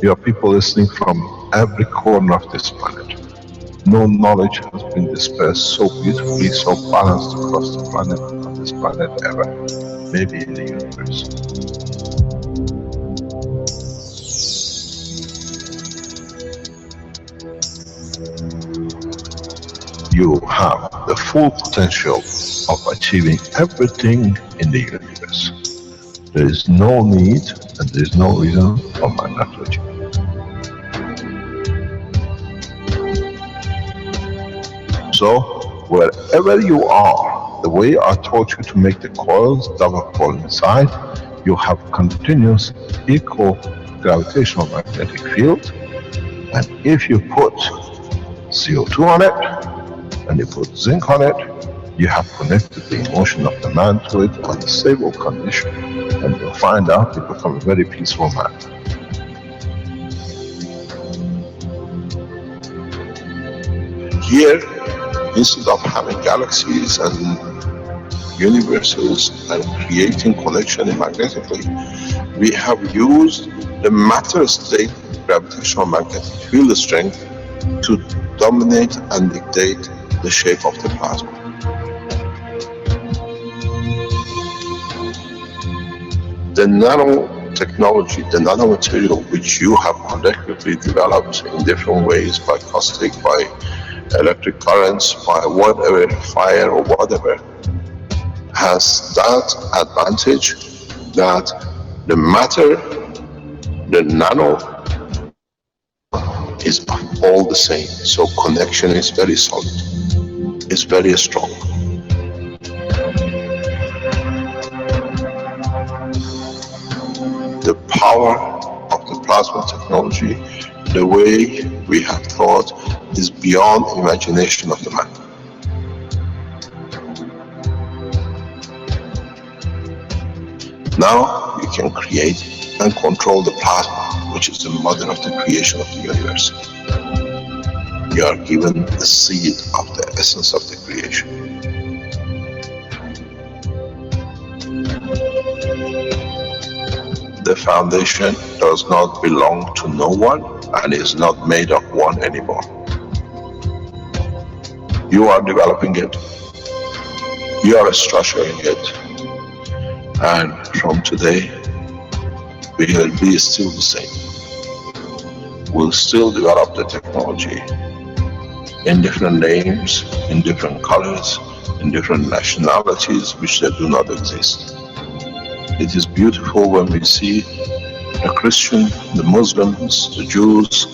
You have people listening from every corner of this planet. No knowledge has been dispersed so beautifully, so balanced across the planet, on this planet ever. Maybe in the universe. You have the full potential of achieving everything in the universe. There is no need and there is no reason for man not to achieve. So, wherever you are, the way I taught you to make the coils double coil inside, you have continuous equal gravitational magnetic field, and if you put CO2 on it, and you put zinc on it, you have connected the emotion of the man to it on a stable condition, and you'll find out you become a very peaceful man. Here, instead of having galaxies and universes and creating connection magnetically, we have used the matter state gravitational magnetic field strength to dominate and dictate the shape of the plasma. The nanotechnology, the nanomaterial which you have collectively developed in different ways, by caustic, by electric currents, by whatever, fire or whatever, has that advantage that the matter, the nano, is all the same. So connection is very solid, it's very strong. The power of the plasma technology, the way we have thought, is beyond imagination of the man. Now you can create and control the plasma, which is the mother of the creation of the universe. You are given the seed of the essence of the creation. The foundation does not belong to no one and is not made of one anymore. You are developing it, you are structuring it, and from today we will be still the same. We'll still develop the technology in different names, in different colors, in different nationalities which they do not exist. It is beautiful when we see the Christian, the Muslims, the Jews,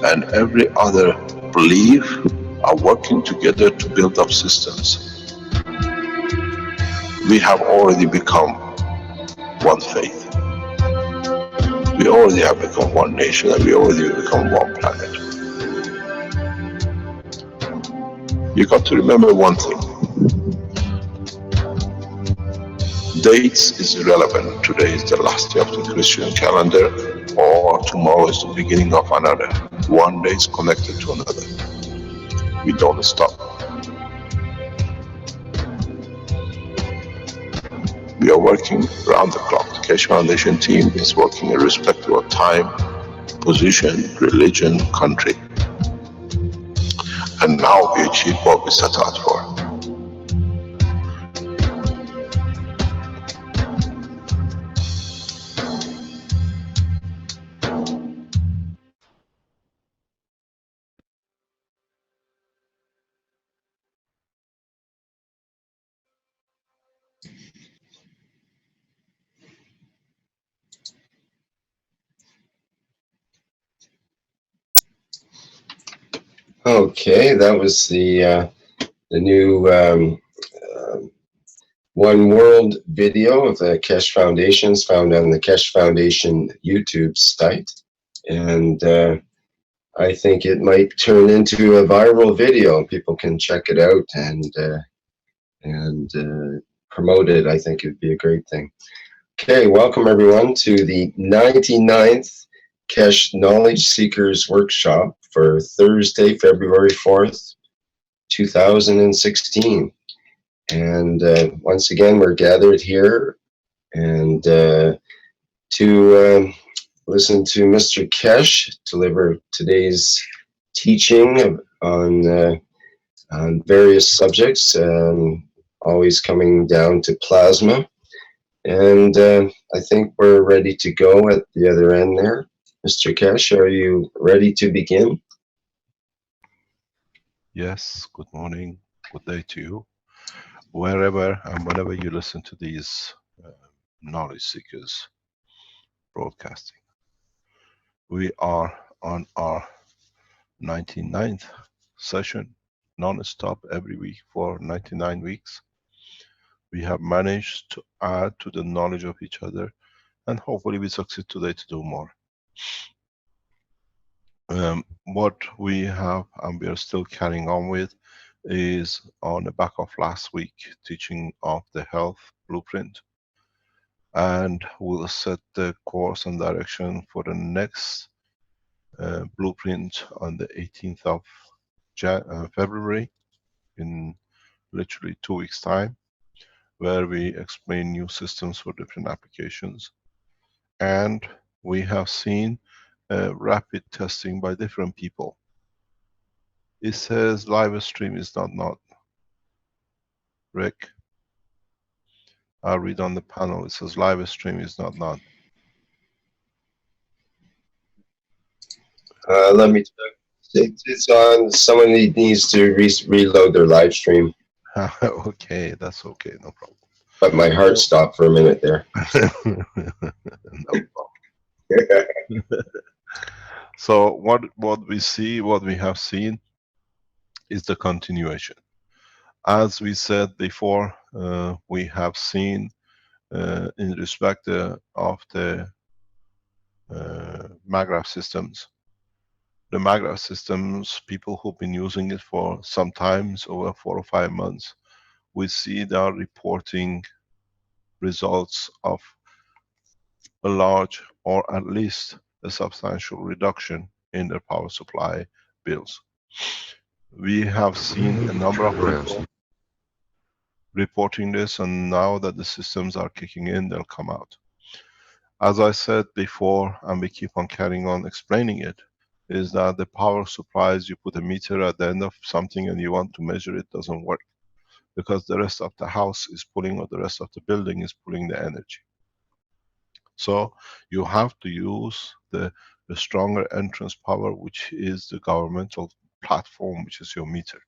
and every other belief are working together to build up systems. We have already become one faith. We already have become one nation, and we already have become one planet. You got to remember one thing. Dates is irrelevant. Today is the last day of the Christian calendar, or tomorrow is the beginning of another. One day is connected to another. We don't stop. We are working around the clock. The Keshe Foundation team is working irrespective of time, position, religion, country. And now we achieve what we set out for. Okay, that was the new One World video of the Keshe Foundations, found on the Keshe Foundation YouTube site, and I think it might turn into a viral video. People can check it out and promote it. I think it'd be a great thing. Okay, welcome everyone to the 99th Keshe Knowledge Seekers Workshop for Thursday, February 4th, 2016. And once again, we're gathered here and to listen to Mr. Keshe deliver today's teaching on various subjects, always coming down to plasma. And I think we're ready to go at the other end there. Mr. Keshe, are you ready to begin? Yes, good morning, good day to you, wherever and whenever you listen to these uh, knowledge seekers broadcasting. We are on our 99th session, non-stop every week for 99 weeks. We have managed to add to the knowledge of each other, and hopefully we succeed today to do more. What we have and we are still carrying on with is on the back of last week teaching of the health blueprint, and we'll set the course and direction for the next blueprint on the 18th of February, in literally 2 weeks time, where we explain new systems for different applications. And we have seen rapid testing by different people. It says live stream is not. Rick, I'll read on the panel. It says live stream is not. Let me check. It's on. Someone needs to reload their live stream. Okay, that's okay, no problem. But my heart stopped for a minute there. No problem. So what we see, what we have seen, is the continuation. As we said before, we have seen in respect of the MAGRAPH systems. The MAGRAPH systems, people who've been using it for sometimes over 4 or 5 months, we see they are reporting results of a large or at least a substantial reduction in their power supply bills. We have seen a number of people reporting this, and now that the systems are kicking in, they'll come out. As I said before, and we keep on carrying on explaining it, is that the power supplies, you put a meter at the end of something and you want to measure it, doesn't work. Because the rest of the house is pulling, or the rest of the building is pulling the energy. So you have to use the stronger entrance power, which is the governmental platform, which is your meter.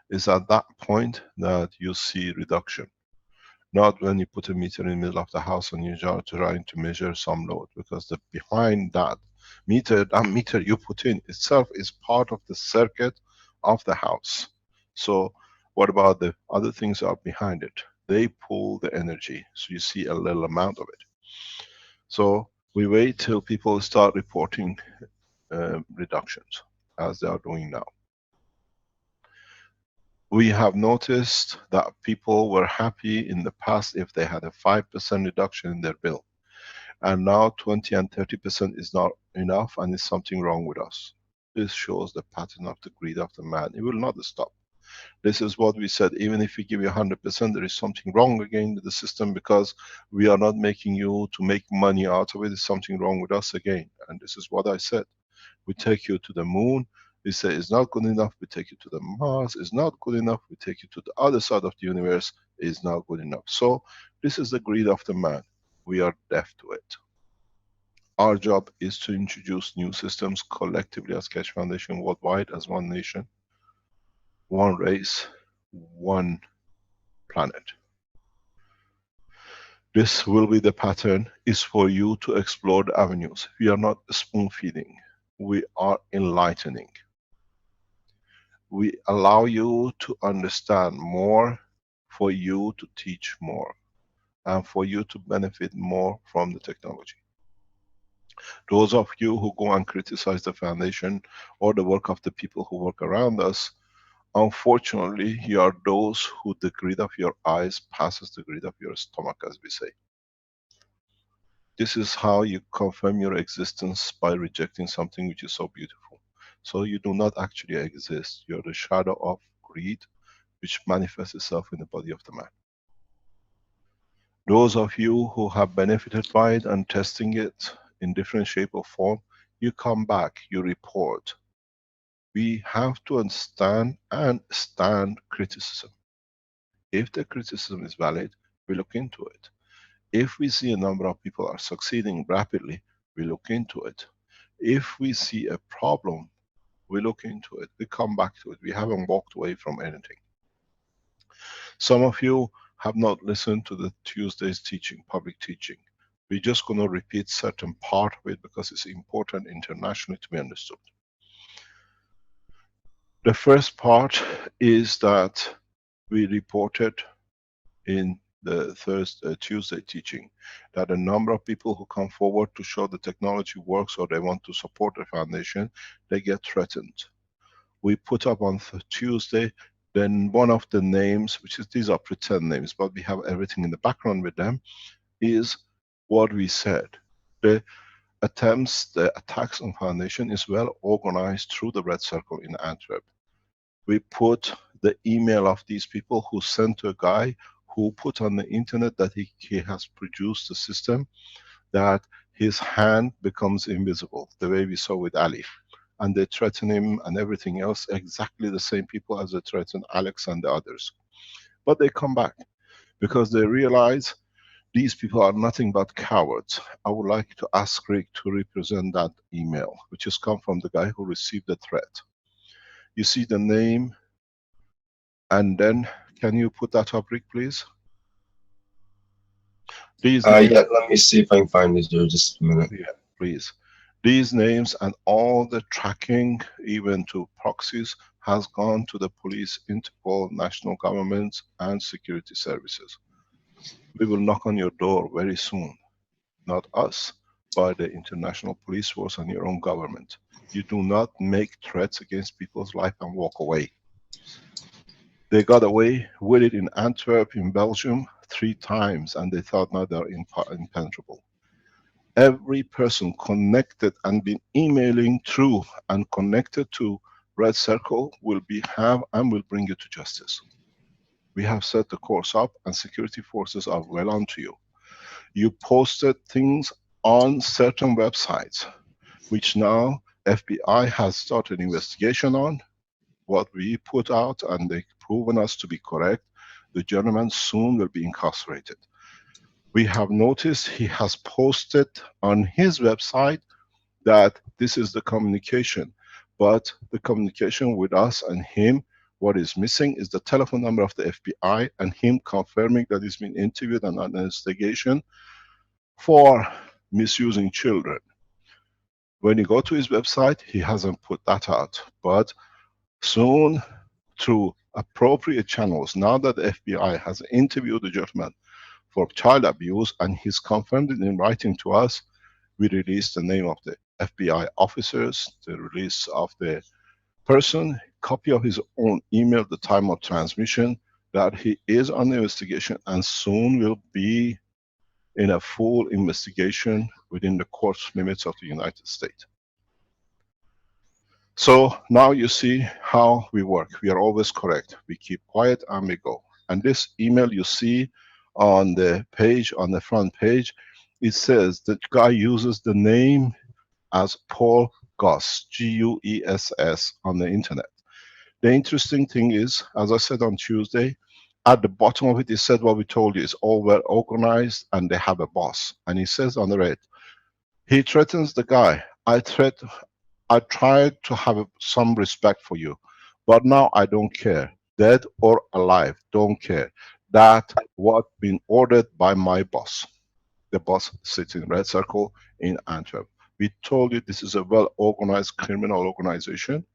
It's at that point that you see reduction. Not when you put a meter in the middle of the house and you're trying to measure some load, because the behind that meter you put in itself is part of the circuit of the house. So what about the other things that are behind it? They pull the energy, so you see a little amount of it. So we wait till people start reporting reductions, as they are doing now. We have noticed that people were happy in the past if they had a 5% reduction in their bill. And now 20 and 30% is not enough, and it's something wrong with us. This shows the pattern of the greed of the man. It will not stop. This is what we said, even if we give you 100%, there is something wrong again with the system, because we are not making you to make money out of it. There's something wrong with us again. And this is what I said. We take you to the moon, we say it's not good enough, we take you to the Mars, it's not good enough, we take you to the other side of the universe, it's not good enough. So this is the greed of the man. We are deaf to it. Our job is to introduce new systems collectively as Keshe Foundation worldwide, as one nation, one race, one planet. This will be the pattern, is for you to explore the avenues. We are not spoon feeding, we are enlightening. We allow you to understand more, for you to teach more, and for you to benefit more from the technology. Those of you who go and criticize the foundation or the work of the people who work around us, unfortunately, you are those who the greed of your eyes passes the greed of your stomach, as we say. This is how you confirm your existence, by rejecting something which is so beautiful. So you do not actually exist. You are the shadow of greed, which manifests itself in the body of the man. Those of you who have benefited by it and testing it, in different shape or form, you come back, you report. We have to understand and stand criticism. If the criticism is valid, we look into it. If we see a number of people are succeeding rapidly, we look into it. If we see a problem, we look into it. We come back to it. We haven't walked away from anything. Some of you have not listened to the Tuesday's teaching, public teaching. We're just going to repeat certain part of it because it's important internationally to be understood. The first part is that we reported in the Tuesday teaching that a number of people who come forward to show the technology works or they want to support the foundation, they get threatened. We put up on Tuesday, then one of the names, which is, these are pretend names, but we have everything in the background with them, is what we said. The attempts, the attacks on foundation is well organized through the Red Circle in Antwerp. We put the email of these people who sent to a guy who put on the internet that he has produced a system that his hand becomes invisible, the way we saw with Ali. And they threaten him and everything else, exactly the same people as they threaten Alex and the others. But they come back because they realize these people are nothing but cowards. I would like to ask Rick to represent that email, which has come from the guy who received the threat. You see the name, and then can you put that up, Rick, please? These names, Yeah, let me see if I can find it here, just a minute. yeah, please. These names and all the tracking, even to proxies, has gone to the police, Interpol, national governments, and security services. We will knock on your door very soon. Not us, but the international police force and your own government. You do not make threats against people's life and walk away. They got away with it in Antwerp, in Belgium, 3 times, and they thought now they're impenetrable. Every person connected and been emailing through and connected to Red Circle will have and will bring you to justice. We have set the course up and security forces are well onto you. You posted things on certain websites, which now FBI has started investigation on. What we put out and they've proven us to be correct, the gentleman soon will be incarcerated. We have noticed he has posted on his website that this is the communication, but the communication with us and him, what is missing is the telephone number of the FBI and him confirming that he's been interviewed and under investigation for misusing children. When you go to his website, he hasn't put that out, but soon, through appropriate channels, now that the FBI has interviewed the gentleman for child abuse and he's confirmed it in writing to us, we release the name of the FBI officers, the release of the person, copy of his own email, the time of transmission, that he is under investigation and soon will be in a full investigation within the court limits of the United States. So now you see how we work. We are always correct. We keep quiet and we go. And this email you see on the page, on the front page, it says the guy uses the name as Paul Guss, G-U-E-S-S, on the internet. The interesting thing is, as I said on Tuesday, at the bottom of it, it said what we told you, it's all well organized and they have a boss. And he says on the red, he threatens the guy. I tried to have some respect for you, but now I don't care. Dead or alive, don't care. That what been ordered by my boss. The boss sits in Red Circle in Antwerp. We told you this is a well-organized criminal organization.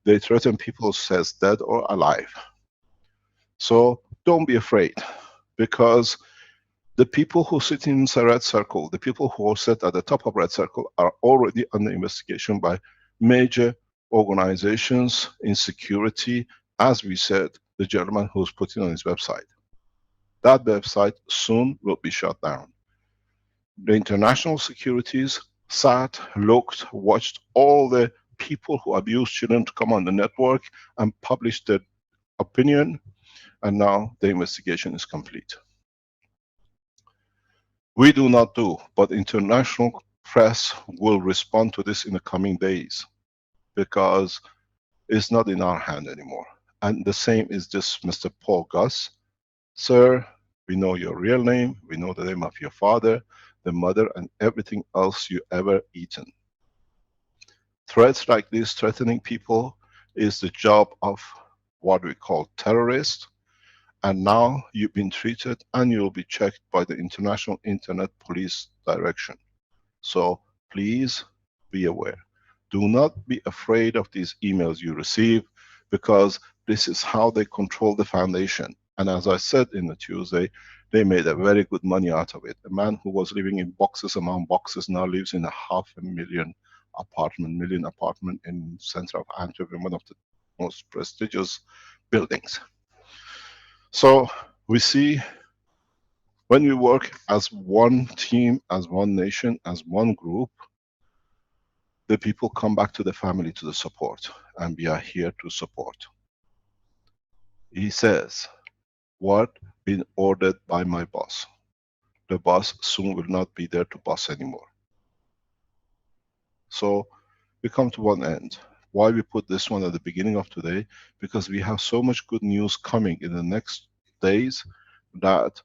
They threaten people, says dead or alive. So don't be afraid, because the people who sit in Red Circle, the people who are set at the top of Red Circle, are already under investigation by major organizations in security, as we said, the gentleman who's putting on his website. That website soon will be shut down. The international securities sat, looked, watched all the people who abuse children to come on the network and publish their opinion, and now the investigation is complete. We do not do, but international press will respond to this in the coming days, because it's not in our hand anymore. And the same is this Mr. Paul Gus. Sir, we know your real name, we know the name of your father, the mother, and everything else you ever eaten. Threats like this, threatening people, is the job of what we call terrorists. And now you've been treated and you'll be checked by the International Internet Police Direction. So please be aware. Do not be afraid of these emails you receive, because this is how they control the foundation. And as I said in the Tuesday, they made a very good money out of it. A man who was living in boxes among boxes now lives in a $500,000 apartment in center of Antwerp, in one of the most prestigious buildings. So we see, when we work as one team, as one nation, as one group, the people come back to the family, to the support, and we are here to support. He says, what been ordered by my boss? The boss soon will not be there to boss anymore. So we come to one end. Why we put this one at the beginning of today? Because we have so much good news coming in the next days that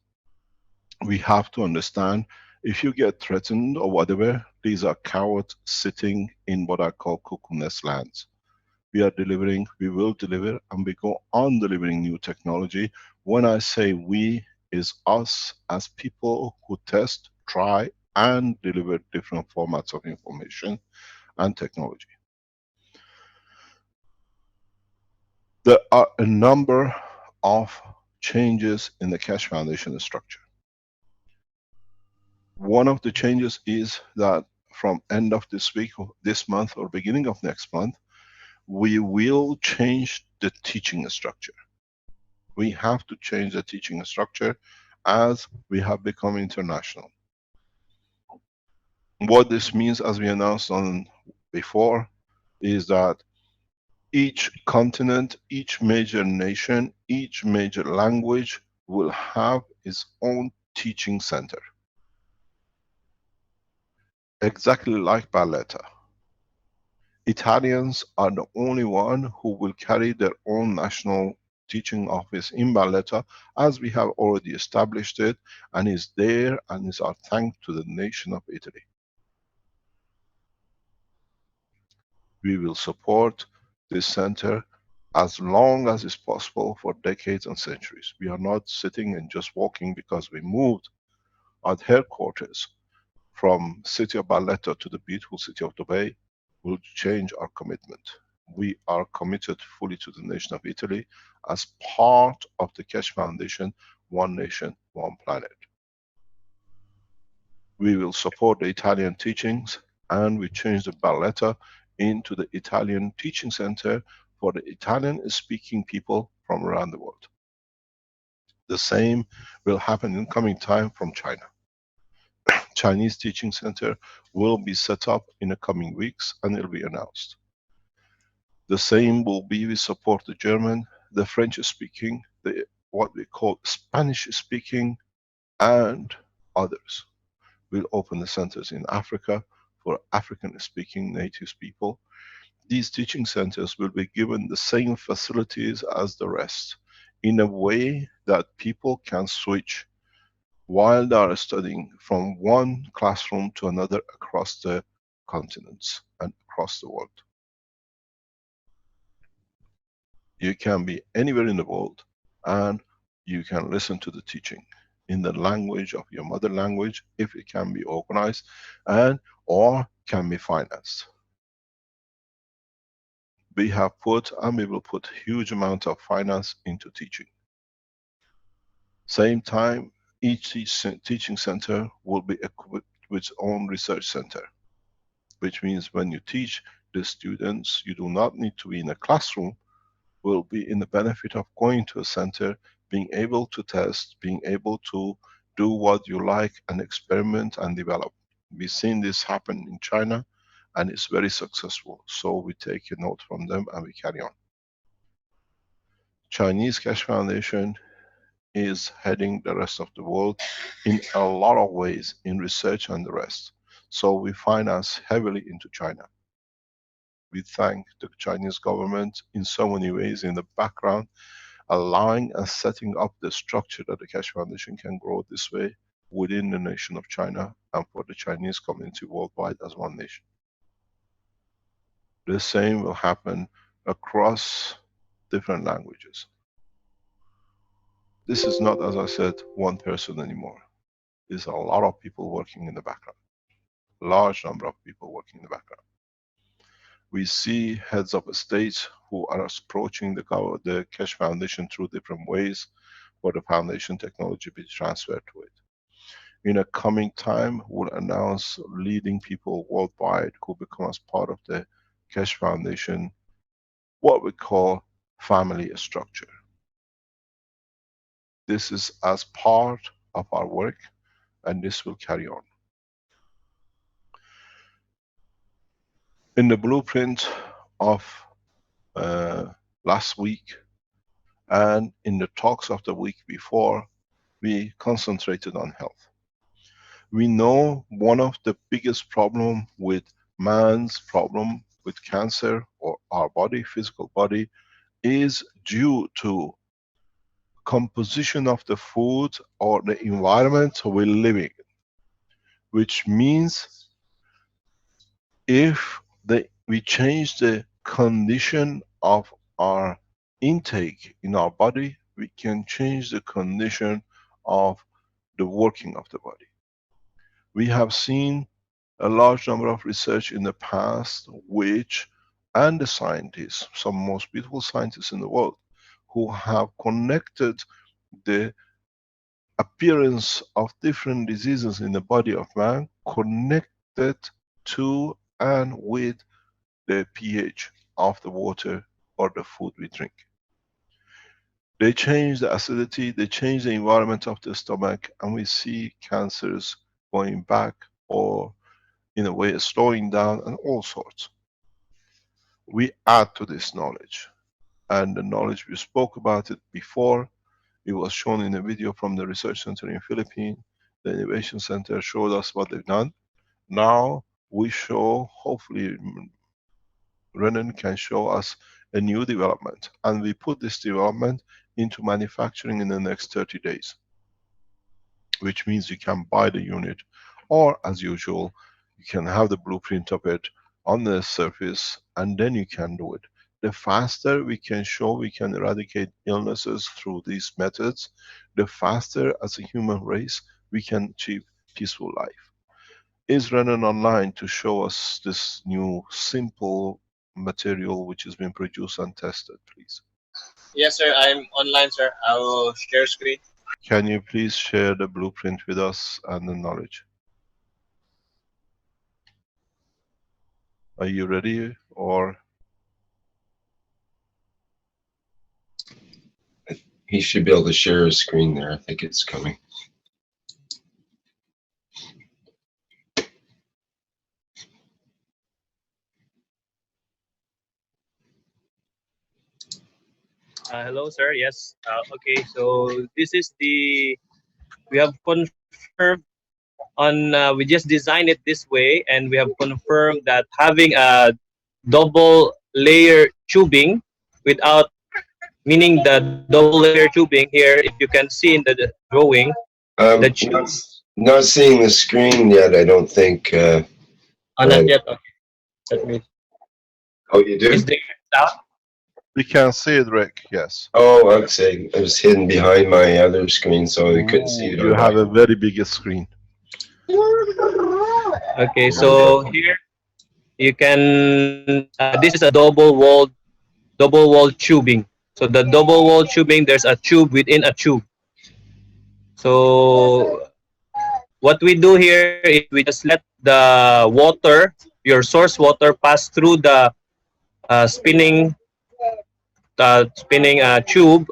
we have to understand. If you get threatened or whatever, these are cowards sitting in what I call cuckoo nest lands. We are delivering, we will deliver, and we go on delivering new technology. When I say we, is us as people who test, try, and deliver different formats of information and technology. There are a number of changes in the Keshe Foundation structure. One of the changes is that from end of this week, or this month, or beginning of next month, we will change the teaching structure. We have to change the teaching structure as we have become international. What this means, as we announced on before, is that each continent, each major nation, each major language will have its own teaching center. Exactly like Barletta. Italians are the only one who will carry their own national teaching office in Barletta, as we have already established it, and is there, and is our thanks to the nation of Italy. We will support this center as long as is possible, for decades and centuries. We are not sitting and just walking because we moved our headquarters from city of Barletta to the beautiful city of Dubai. Will change our commitment. We are committed fully to the nation of Italy as part of the Keshe Foundation, one nation, one planet. We will support the Italian teachings, and we change the Barletta into the Italian Teaching Center for the Italian speaking people from around the world. The same will happen in coming time from China. Chinese Teaching Center will be set up in the coming weeks, and it will be announced. The same will be, we support the German, the French speaking, the what we call Spanish speaking, and others. We'll open the centers in Africa for African speaking native people. These teaching centers will be given the same facilities as the rest, in a way that people can switch while they are studying from one classroom to another across the continents and across the world. You can be anywhere in the world and you can listen to the teaching in the language of your mother language, if it can be organized and or can be financed. We have put, and we will put, huge amount of finance into teaching. Same time, each teaching center will be equipped with its own research center, which means when you teach the students, you do not need to be in a classroom, will be in the benefit of going to a center, being able to test, being able to do what you like and experiment and develop. We've seen this happen in China and it's very successful. So we take a note from them and we carry on. Chinese Keshe Foundation is heading the rest of the world in a lot of ways in research and the rest. So we finance heavily into China. We thank the Chinese government in so many ways in the background, allowing and setting up the structure that the Keshe Foundation can grow this way within the nation of China and for the Chinese community worldwide as one nation. The same will happen across different languages. This is not, as I said, one person anymore. There's a lot of people working in the background. Large number of people working in the background. We see heads of states who are approaching the Keshe Foundation through different ways for the foundation technology be transferred to it. In a coming time, we'll announce leading people worldwide who become as part of the Keshe Foundation, what we call family structure. This is as part of our work, and this will carry on. In the blueprint of last week and in the talks of the week before, we concentrated on health. We know one of the biggest problem with man's problem with cancer or our body, physical body, is due to composition of the food or the environment we're living in. Which means if we change the condition of our intake in our body, we can change the condition of the working of the body. We have seen a large number of research in the past which, and the scientists, some most beautiful scientists in the world, who have connected the appearance of different diseases in the body of man, connected to and with the pH of the water or the food we drink. They change the acidity, they change the environment of the stomach, and we see cancers going back or in a way slowing down and all sorts. We add to this knowledge, and the knowledge we spoke about it before. It was shown in a video from the research center in Philippines. The innovation center showed us what they've done. Now we show, hopefully Renan can show us a new development, and we put this development into manufacturing in the next 30 days. Which means you can buy the unit, or as usual, you can have the blueprint of it on the surface, and then you can do it. The faster we can show we can eradicate illnesses through these methods, the faster as a human race we can achieve peaceful life. Is Renan online to show us this new simple material which has been produced and tested, please? Yes, sir. I'm online, sir. I will share screen. Can you please share the blueprint with us and the knowledge? Are you ready or? He should be able to share his screen there. I think it's coming. Hello, sir. Yes. Okay. So this is we have confirmed we just designed it this way, and we have confirmed that having a double layer tubing without, meaning the double layer tubing here, if you can see in the drawing, the tube. Not seeing the screen yet, I don't think. Not yet. Okay. Let me. Oh, you do? Is the out? We can see it, Rick, yes. Oh, okay. It was hidden behind my other screen, so we couldn't see it. You have a very big screen. Okay, so here you can. This is a double wall tubing. So the double wall tubing, there's a tube within a tube. So what we do here is we just let the water, your source water, pass through the spinning tube,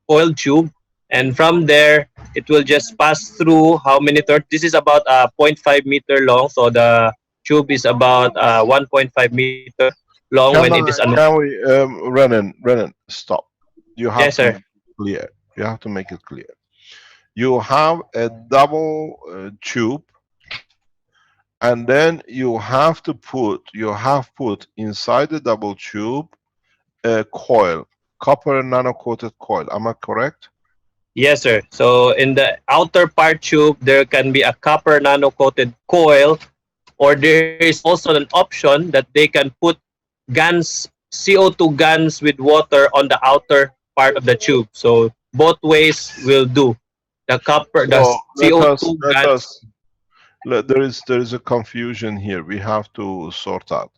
coil tube, and from there it will just pass through how many this is about 0.5 meter long, so the tube is about 1.5 meter long when it is Can we, Renan, stop. You have yes, to sir. make it clear. You have to make it clear. You have a double tube, and then you have put inside the double tube a coil, copper nano coated coil. Am I correct? Yes, sir. So in the outer part tube, there can be a copper nano coated coil, or there is also an option that they can put guns, CO2 guns with water on the outer part of the tube. So both ways will do. The So CO2 guns. there is a confusion here. We have to sort out,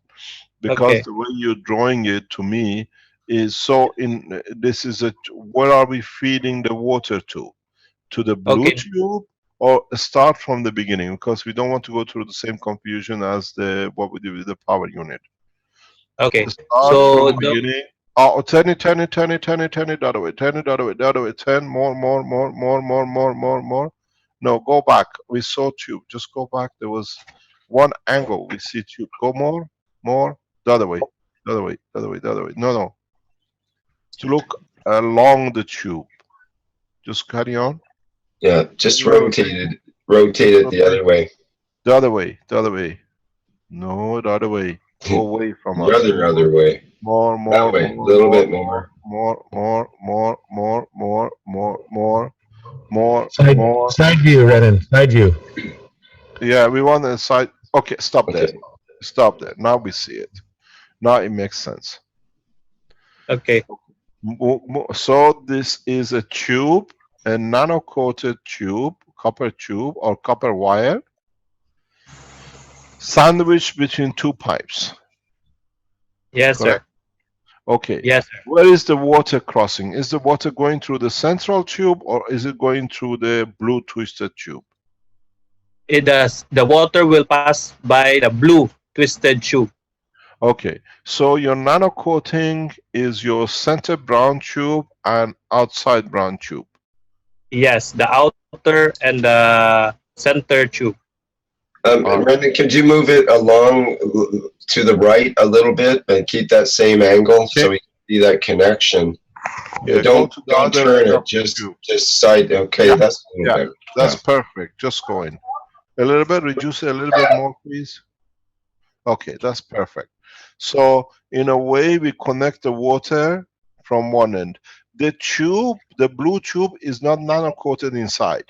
because Okay. the way you're drawing it to me is so in this is a where are we feeding the water to the blue Okay. tube, or start from the beginning, because we don't want to go through the same confusion as the what we did with the power unit. Okay. Start So from the beginning. Oh, turn it the other way, turn it the other way, the other way, turn more. No, go back. We saw tube. Just go back. There was one angle. We see tube. Go more, the other way, the other way, the other way, the other way. No, no. To look along the tube. Just carry on. Yeah, just Little bit. rotate Just it the rotate. other way. The other way, the other way. No, the other way. Go away from The us. other way. More, That more, way. A more, little more, bit more, more. more, more, more, more, more, more, more, more, more, Side view, more. Renan. Side view. Yeah, we want the side. Okay, stop there. Okay. Stop there. Now we see it. Now it makes sense. okay. So this is a tube, a nano-coated tube, copper tube or copper wire, sandwiched between two pipes. Yes, sir. Correct? Okay. Yes, sir. Where is the water crossing? Is the water going through the central tube, or is it going through the blue twisted tube? It does. The water will pass by the blue twisted tube. Okay, so your nano coating is your center brown tube and outside brown tube. Yes, the outer and the center tube. All right. Brendan, could you move it along to the right a little bit and keep that same angle so Okay. we can see that connection? Yeah, go Don't to the other turn end of it. the tube. Just side. Okay, Yeah, that's a little yeah, better. that's Yeah. perfect. Just go in. A little bit, reduce it a little bit more, please. Okay, that's perfect. So in a way, we connect the water from one end. The tube, the blue tube, is not nano coated inside.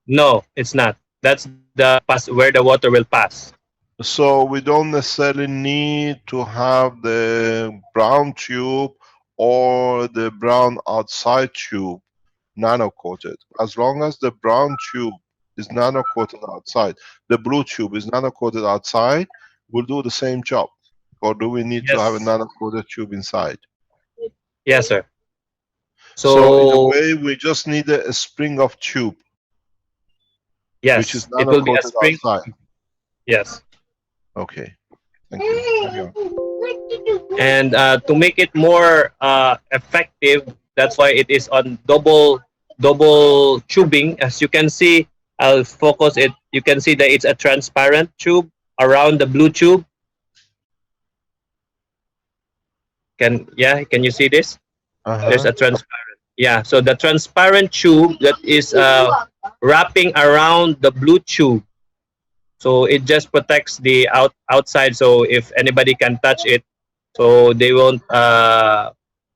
No, it's not. That's the pass where the water will pass. So we don't necessarily need to have the brown tube or the brown outside tube nano coated. As long as the brown tube is nano coated outside, the blue tube is nano coated outside, will do the same job. Or do we need to have a Yes. nano coated tube inside? Yes, sir. So in a So way, we just need a spring of tube, which is yes, it nano will be a coated spring. outside. Yes. Okay, thank you. Carry on. And to make it more effective, that's why it is on double tubing. As you can see, I'll focus it. You can see that it's a transparent tube around the blue tube. Can you see this? There's Uh-huh. a transparent. Yeah, so the transparent tube that is wrapping around the blue tube. So it just protects the outside. So if anybody can touch it, so they won't.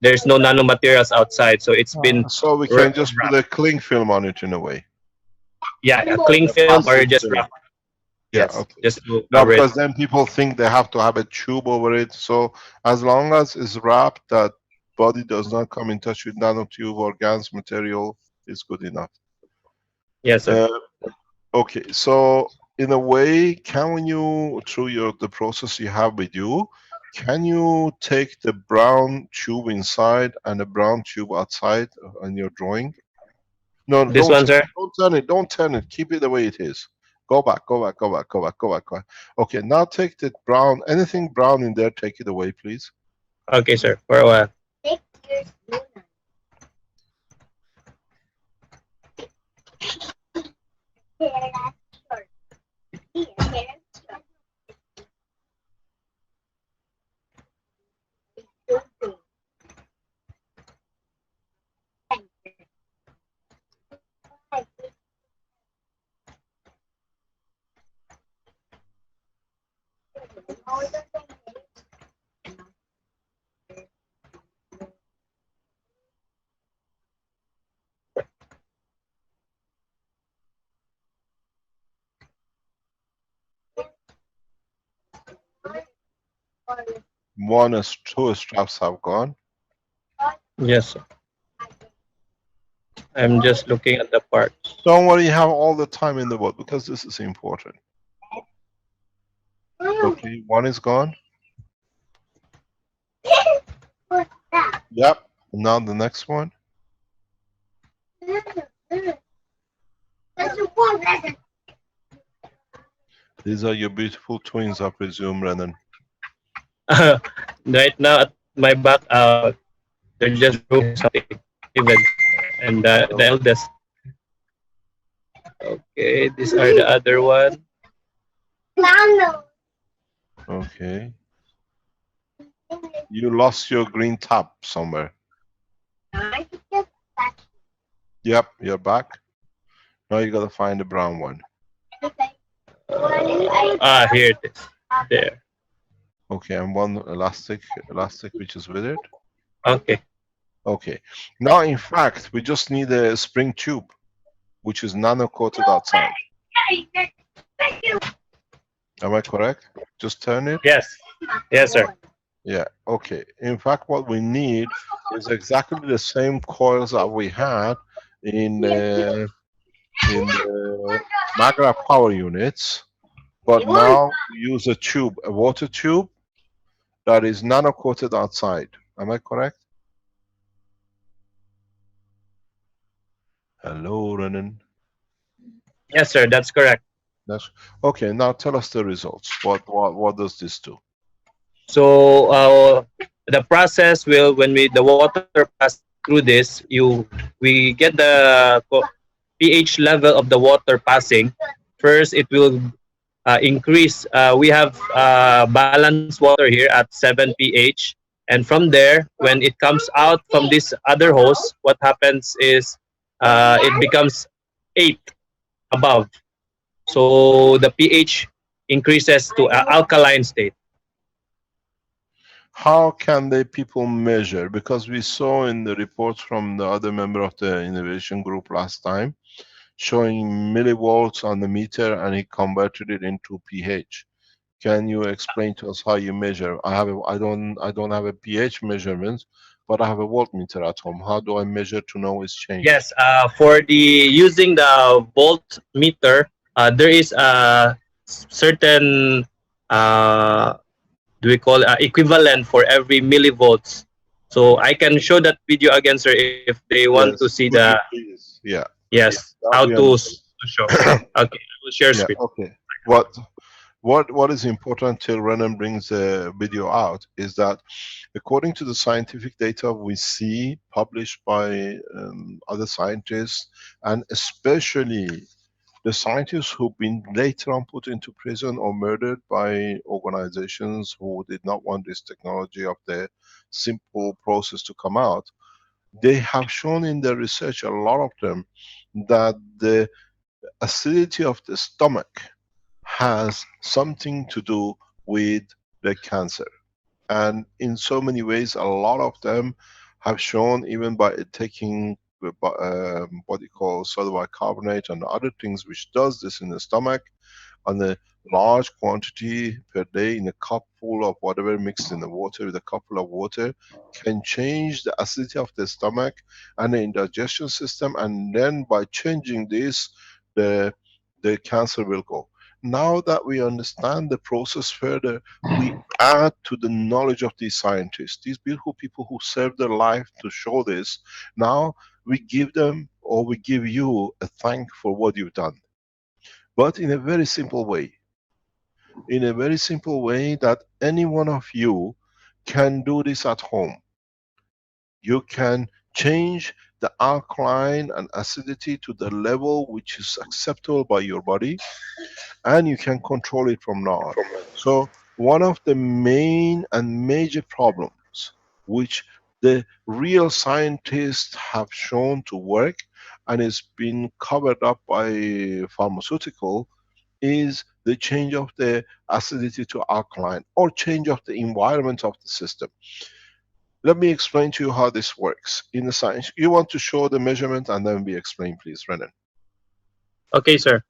There's no nanomaterials outside. So it's been So we can just put wrapped. a cling film on it in a way. Yeah, a cling A film or plastic just film. wrap. Yeah, Yes, okay. just to Now, cover it. because then people think they have to have a tube over it. So as long as it's wrapped, that body does not come in touch with nanotube or GANS material, is good enough. Yes, sir. Okay, so in a way, can you, through the process you have with you, can you take the brown tube inside and the brown tube outside on your drawing? No, This one, sir. don't turn it, don't turn it. Keep it the way it is. Go back, go back, go back, go back, go back, go back. Okay, now take the brown, anything brown in there, take it away, please. Okay, sir. For a while. One is two straps have gone. Yes, sir. I'm just looking at the parts. Don't worry, you have all the time in the world because this is important. Okay, one is gone. Yep. Now the next one. These are your beautiful twins, I presume, Renan. Right now at my back, they're just grooming something, even, and the Oh, eldest. Okay, these are the other one. okay. You lost your green tab somewhere. Yep, you're back. Now you gotta find the brown one. Here it is. There. Okay, and one elastic which is with it. Okay. Okay. Now, in fact, we just need a spring tube, which is nano coated outside. Am I correct? Just turn it. Yes. Yes, sir. Yeah. Okay. In fact, what we need is exactly the same coils that we had in the Magra power units, but now we use a tube, a water tube that is nano coated outside. Am I correct? Hello, Renan. Yes, sir. That's correct. That's okay. Now tell us the results. What does this do? So the process will, when the water pass through this, we get the pH level of the water passing. First, it will increase. We have balanced water here at 7 pH, and from there, when it comes out from this other hose, what happens is it becomes 8 above. So the pH increases to alkaline state. How can the people measure? Because we saw in the reports from the other member of the innovation group last time, showing millivolts on the meter, and he converted it into pH. Can you explain to us how you measure? I don't have a pH measurement, but I have a voltmeter at home. How do I measure to know it's changed? Yes, for the using the voltmeter, there is a certain do we call equivalent for every millivolts. So I can show that video again, sir, if they want to see Yes. the Could you please? Yeah. yes That how we to show. Okay, I will share yeah. screen. Okay. What is important till Renan brings the video out is that according to the scientific data we see published by other scientists, and especially the scientists who've been later on put into prison or murdered by organizations who did not want this technology of the simple process to come out, they have shown in their research, a lot of them, that the acidity of the stomach has something to do with the cancer. And in so many ways, a lot of them have shown, even by taking what you call sodium bicarbonate and other things which does this in the stomach, on a large quantity per day in a cup full of whatever mixed in the water with a cup full of water, can change the acidity of the stomach and the indigestion system, and then by changing this, the cancer will go. Now that we understand the process further, we add to the knowledge of these scientists, these beautiful people who serve their life to show this. Now we give them, or we give you, a thank for what you've done. But in a very simple way. In a very simple way that any one of you can do this at home. You can change the alkaline and acidity to the level which is acceptable by your body, and you can control it from now on. So one of the main and major problems which the real scientists have shown to work, and it's been covered up by pharmaceutical, is the change of the acidity to alkaline or change of the environment of the system. Let me explain to you how this works in the science. You want to show the measurement and then we explain, please, Renan. Okay, sir.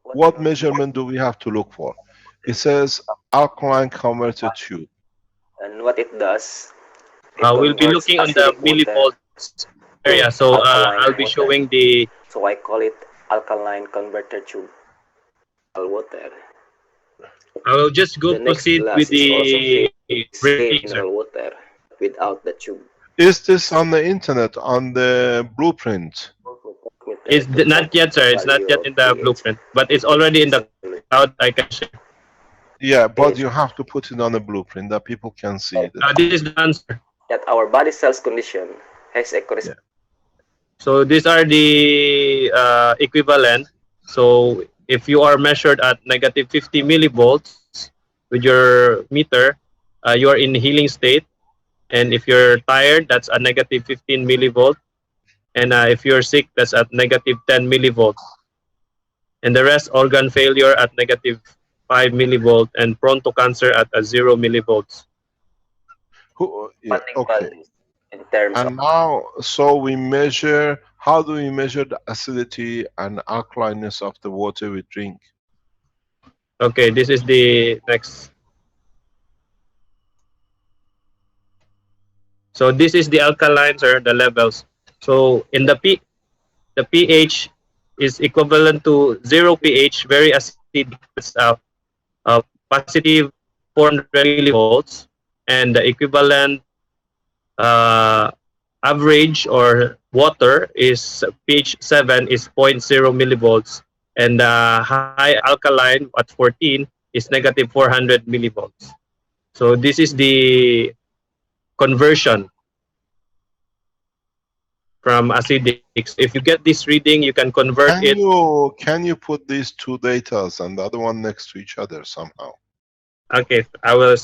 What measurement do we have to look for? It says alkaline converter tube. And what it does, it We'll be converts looking on the acidic water millivolts area. to So I'll alkaline be water. showing the. So I call it alkaline converter tube, water. I will just go The next proceed with glass is also the filled with rating, same sir. mineral water, but without the tube. Is this on the internet, on the blueprint? It's To not check yet, the sir. It's not value yet of in the pH blueprint, but it's with the already in the solution. cloud. I can share. Yeah, but pH you have to put it on a blueprint that people can see it. This is the answer. that our body cells condition has a Yeah. corresponding So these are the equivalent. So if you are measured at negative 50 millivolts with your meter, you are in healing state. And if you're tired, that's a negative 15 millivolt. And if you're sick, that's at negative 10 millivolt. And the rest, organ failure at negative 5 millivolt and prone to cancer at a 0 millivolts. Yeah, okay. values in terms of And now, so we measure, how do we measure the acidity and alkalineness of the water we drink? Okay, this is the next. So this is the alkalines or the levels. So in the pH is equivalent to 0 pH, very acidic. That's positive 400 millivolts, and the equivalent uh, average or water is pH 7 is zero point 0 millivolts, and high alkaline at 14 is negative 400 millivolts. So this is the conversion from acidic. So if you get this reading, you can convert it. Can you put these two datas and the other one next to each other somehow? Okay, I will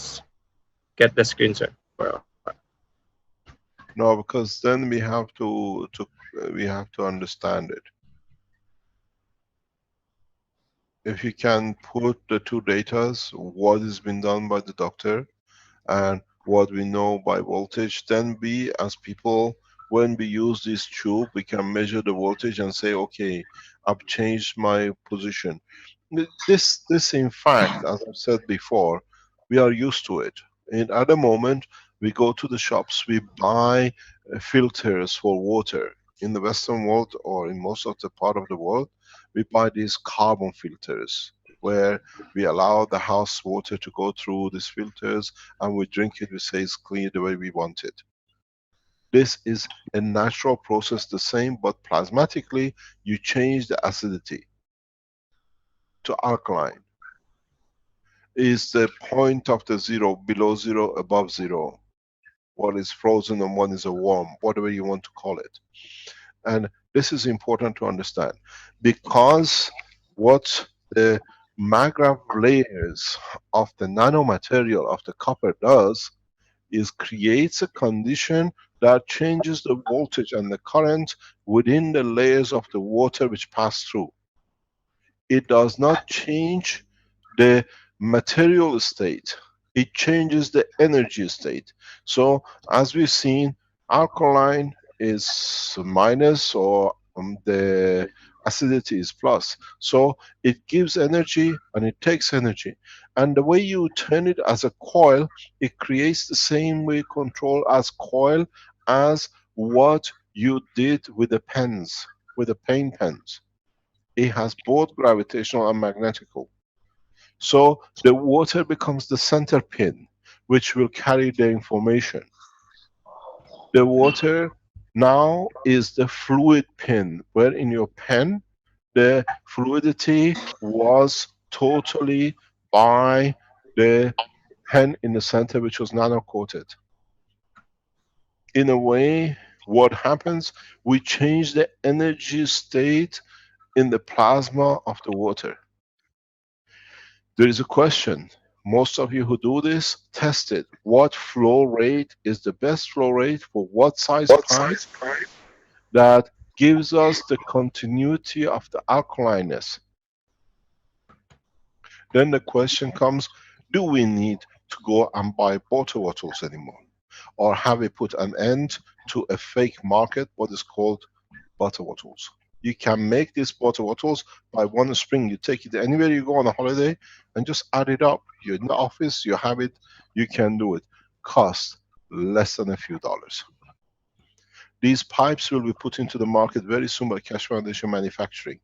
get the screen, sir. No, because then we have to understand it. If you can put the two datas, what has been done by the doctor and what we know by voltage, then we as people, when we use this tube, we can measure the voltage and say, okay, I've changed my position. This in fact, as I've said before, we are used to it. At the moment, we go to the shops, we buy filters for water. In the Western world or in most of the part of the world, we buy these carbon filters where we allow the house water to go through these filters and we drink it, we say it's clean the way we want it. This is a natural process, the same, but plasmatically you change the acidity to alkaline. Is the point of the zero, below zero, above zero. One is frozen and one is a warm, whatever you want to call it. And this is important to understand because what the magravity layers of the nanomaterial of the copper does is creates a condition that changes the voltage and the current within the layers of the water which pass through. It does not change the material state, it changes the energy state. So as we've seen, alkaline is minus or the acidity is plus. So it gives energy and it takes energy. And the way you turn it as a coil, it creates the same way control as coil as what you did with the pens, with the paint pens. It has both gravitational and magnetical. So the water becomes the center pin, which will carry the information. The water now is the fluid pin, where in your pen, the fluidity was totally by the pen in the center, which was nano-coated. In a way, what happens, we change the energy state in the plasma of the water. There is a question. Most of you who do this, test it. What flow rate is the best flow rate for what size pipe that gives us the continuity of the alkalineness. Then the question comes, do we need to go and buy bottle bottles anymore? Or have we put an end to a fake market, what is called bottle bottles? You can make these bottle bottles by one spring. You take it anywhere you go on a holiday and just add it up. You're in the office, you have it, you can do it. Cost less than a few dollars. These pipes will be put into the market very soon by Keshe Foundation Manufacturing.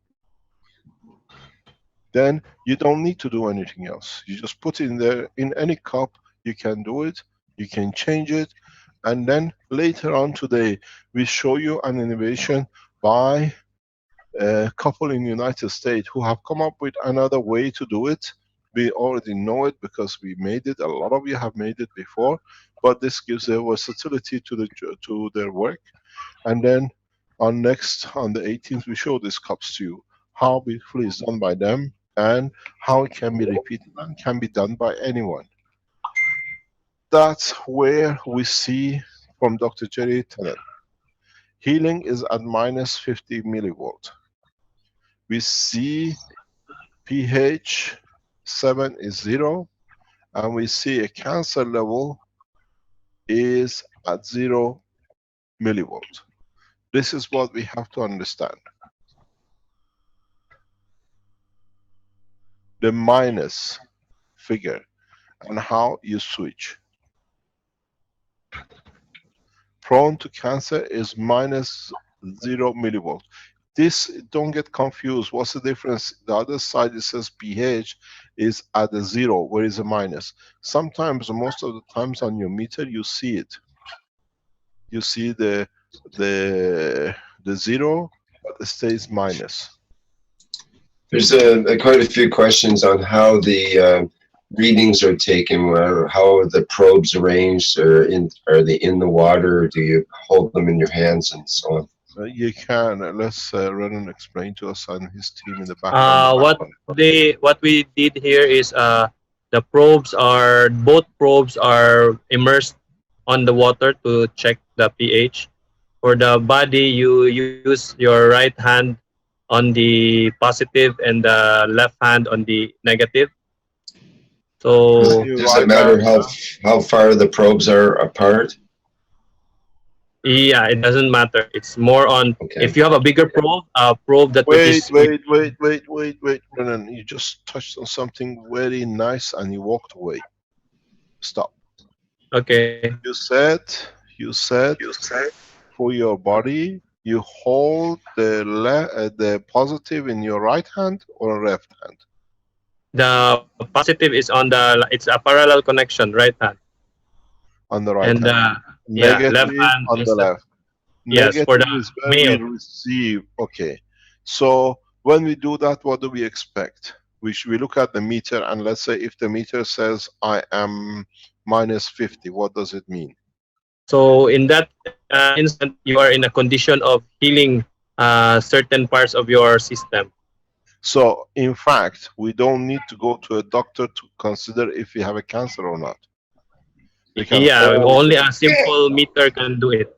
Then you don't need to do anything else. You just put it in there, in any cup, you can do it, you can change it, and then later on today, we show you an innovation by a couple in the United States who have come up with another way to do it. We already know it because we made it, a lot of you have made it before, but this gives a versatility to their work. And then on the 18th, we show these cups to you, how beautifully it's done by them, and how it can be repeated and can be done by anyone. That's where we see from Dr. Jerry Tennant. Healing is at minus 50 millivolt. We see pH 7 is 0, and we see a cancer level is at 0 millivolt. This is what we have to understand. The minus figure and how you switch. Prone to cancer is minus 0 millivolt. This, don't get confused. What's the difference? The other side, it says pH is at a 0, where is a minus. Sometimes, most of the times on your meter, you see it. You see the 0, but it stays minus. There's quite a few questions on how the readings are taken, or how are the probes arranged, or are they in the water? Do you hold them in your hands and so on? You can. Let's Renan explain to us and his team in the background. What we did here is the both probes are immersed on the water to check the pH. For the body, you use your right hand on the positive and the left hand on the negative. So Does it matter how far the probes are apart? yeah, it doesn't matter. It's more on, Okay. if you have a bigger probe, a probe that Wait, Renan, you just touched on something very nice and you walked away. Stop. Okay. You said for your body, you hold the positive in your right hand or left hand? The positive is on it's a parallel connection, right hand. On the right And hand. yeah, left Negative hand on is the left. yes, for the Negative is where we male. receive. Okay. So when we do that, what do we expect? We look at the meter, and let's say if the meter says I am minus 50, what does it mean? So in that instant, you are in a condition of healing certain parts of your system. So in fact, we don't need to go to a doctor to consider if we have a cancer or not. We can Yeah, hold only a simple meter can do it.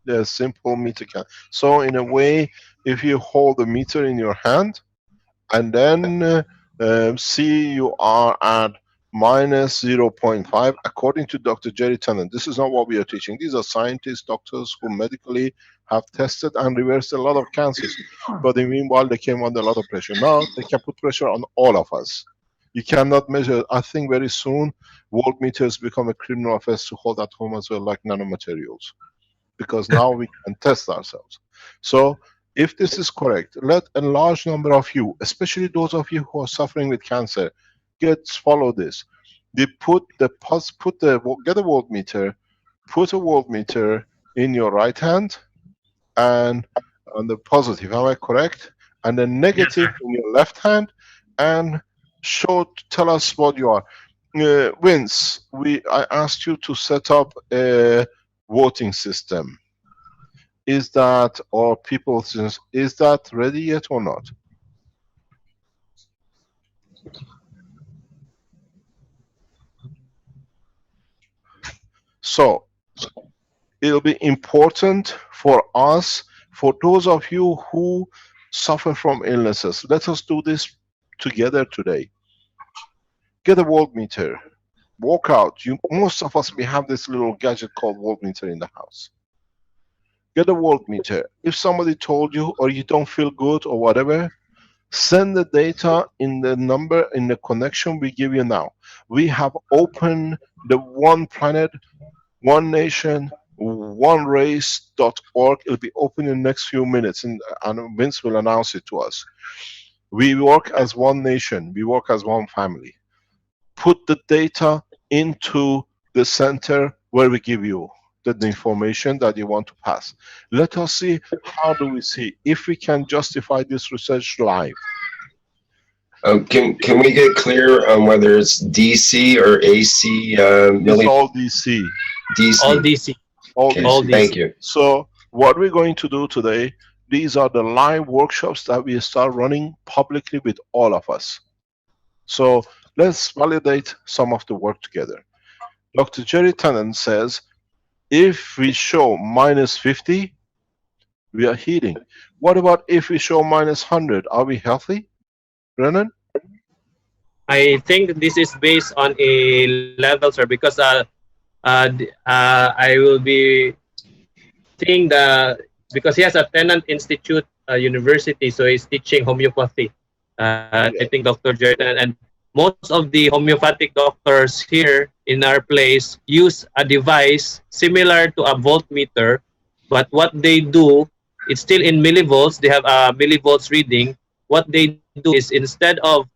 the simple meter can. So in a way, if you hold the meter in your hand and then see you are at minus 0.5 according to Dr. Jerry Tennant. This is not what we are teaching. These are scientists, doctors who medically have tested and reversed a lot of cancers. But in the meanwhile, they came under a lot of pressure. Now they can put pressure on all of us. You cannot measure. I think very soon voltmeters become a criminal offense to hold at home as well, like nanomaterials, because now we can test ourselves. So if this is correct, let a large number of you, especially those of you who are suffering with cancer, follow this. They get a voltmeter, put a voltmeter in your right hand and on the positive, am I correct? And the negative in your left hand, and tell us what you are. Vince, I asked you to set up a voting system. Is that, or people, is that ready yet or not? So it'll be important for us For those of you who suffer from illnesses, let us do this together today. Get a voltmeter. Walk out. Most of us, we have this little gadget called voltmeter in the house. Get a voltmeter. If somebody told you or you don't feel good or whatever, send the data in the number, in the connection we give you now. We have opened the one planet, one nation, one race.org. It'll be open in the next few minutes, and Vince will announce it to us. We work as one nation. We work as one family. Put the data into the center where we give you the information that you want to pass. Let us see, how do we see if we can justify this research live. Can we get clear on whether it's DC or AC? It's all DC. All DC. DC. All Okay, All DC. DC. thank you. So what we're going to do today, these are the live workshops that we start running publicly with all of us. So let's validate some of the work together. Dr. Jerry Tennant says, if we show -50, we are healing. What about if we show -100? Are we healthy, Brennan? I think this is based on a level, sir, because I will be seeing because he has a Tennant Institute University, so he's teaching homeopathy. I Yeah. think Dr. Jordan, and most of the homeopathic doctors here in our place use a device similar to a voltmeter, but what they do, it's still in millivolts. They have a millivolts reading. What they do is, instead of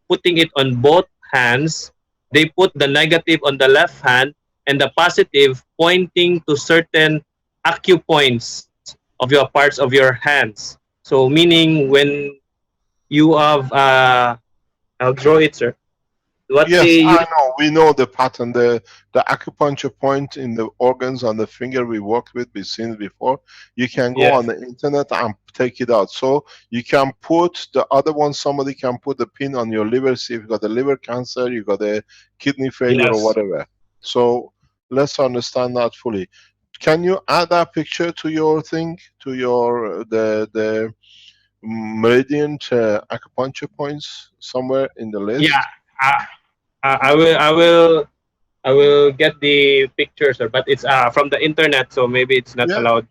putting it on both hands, they put the negative on the left hand and the positive pointing to certain acupoints of your parts of your hands. So meaning when you have I'll draw it, sir. What Yes, they I use, know. We know the pattern. The acupuncture point in the organs on the finger we worked with, we've seen it before. You can go on yes, the internet and take it out. So you can put the other one, somebody can put the pin on your liver, see if you got the liver cancer, you got a kidney failure or yes, whatever. So let's understand that fully. Can you add that picture to your thing, to your the meridian acupuncture points somewhere in the yeah. list? I, I will get the picture, sir, but it's from the internet, so maybe it's not Yeah. allowed.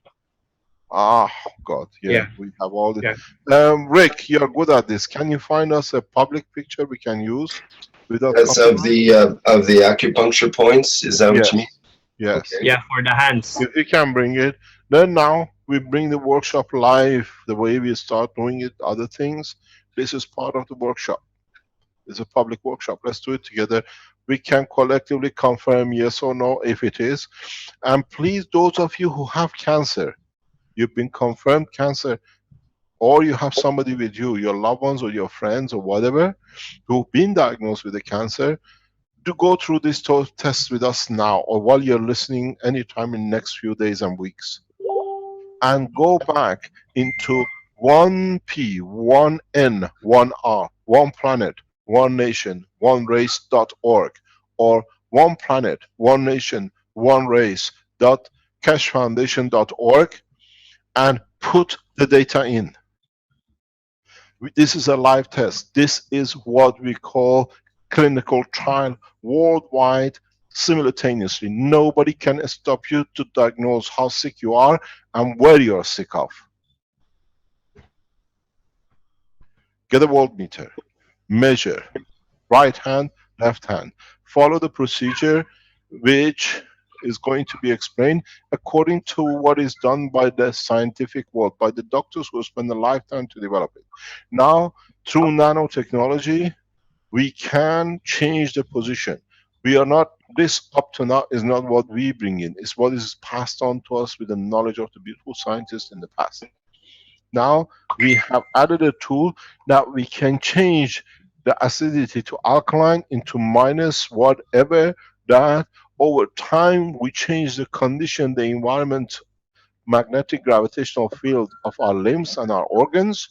Ah, God, yeah, Yeah, we have all the. yeah, Rick, you're good at this. Can you find us a public picture we can use without That's copyright? of the acupuncture points. Is that what you mean? Yes, yes. Okay. yeah, for the hands. If you can bring it, then now we bring the workshop live the way we start doing it, other things. This is part of the workshop. It's a public workshop. Let's do it together. We can collectively confirm yes or no if it is. And please, those of you who have cancer, you've been confirmed cancer, or you have somebody with you, your loved ones or your friends or whatever, who've been diagnosed with a cancer, to go through this test with us now or while you're listening anytime in the next few days and weeks. And go back into 1P, 1N, 1R, one planet, one nation, one race.org, or one planet, one nation, one race dot keshefoundation.org, and put the data in. This is a live test. This is what we call clinical trial worldwide simultaneously. Nobody can stop you to diagnose how sick you are and where you are sick of. Get a voltmeter, measure, right hand, left hand. Follow the procedure which is going to be explained according to what is done by the scientific world, by the doctors who spend a lifetime to develop it. Now, through nanotechnology, we can change the position. We are not, this up to now is not what we bring in, it's what is passed on to us with the knowledge of the beautiful scientists in the past. Now we have added a tool that we can change the acidity to alkaline into minus whatever, that over time we change the condition, the environment, magnetic gravitational field of our limbs and our organs,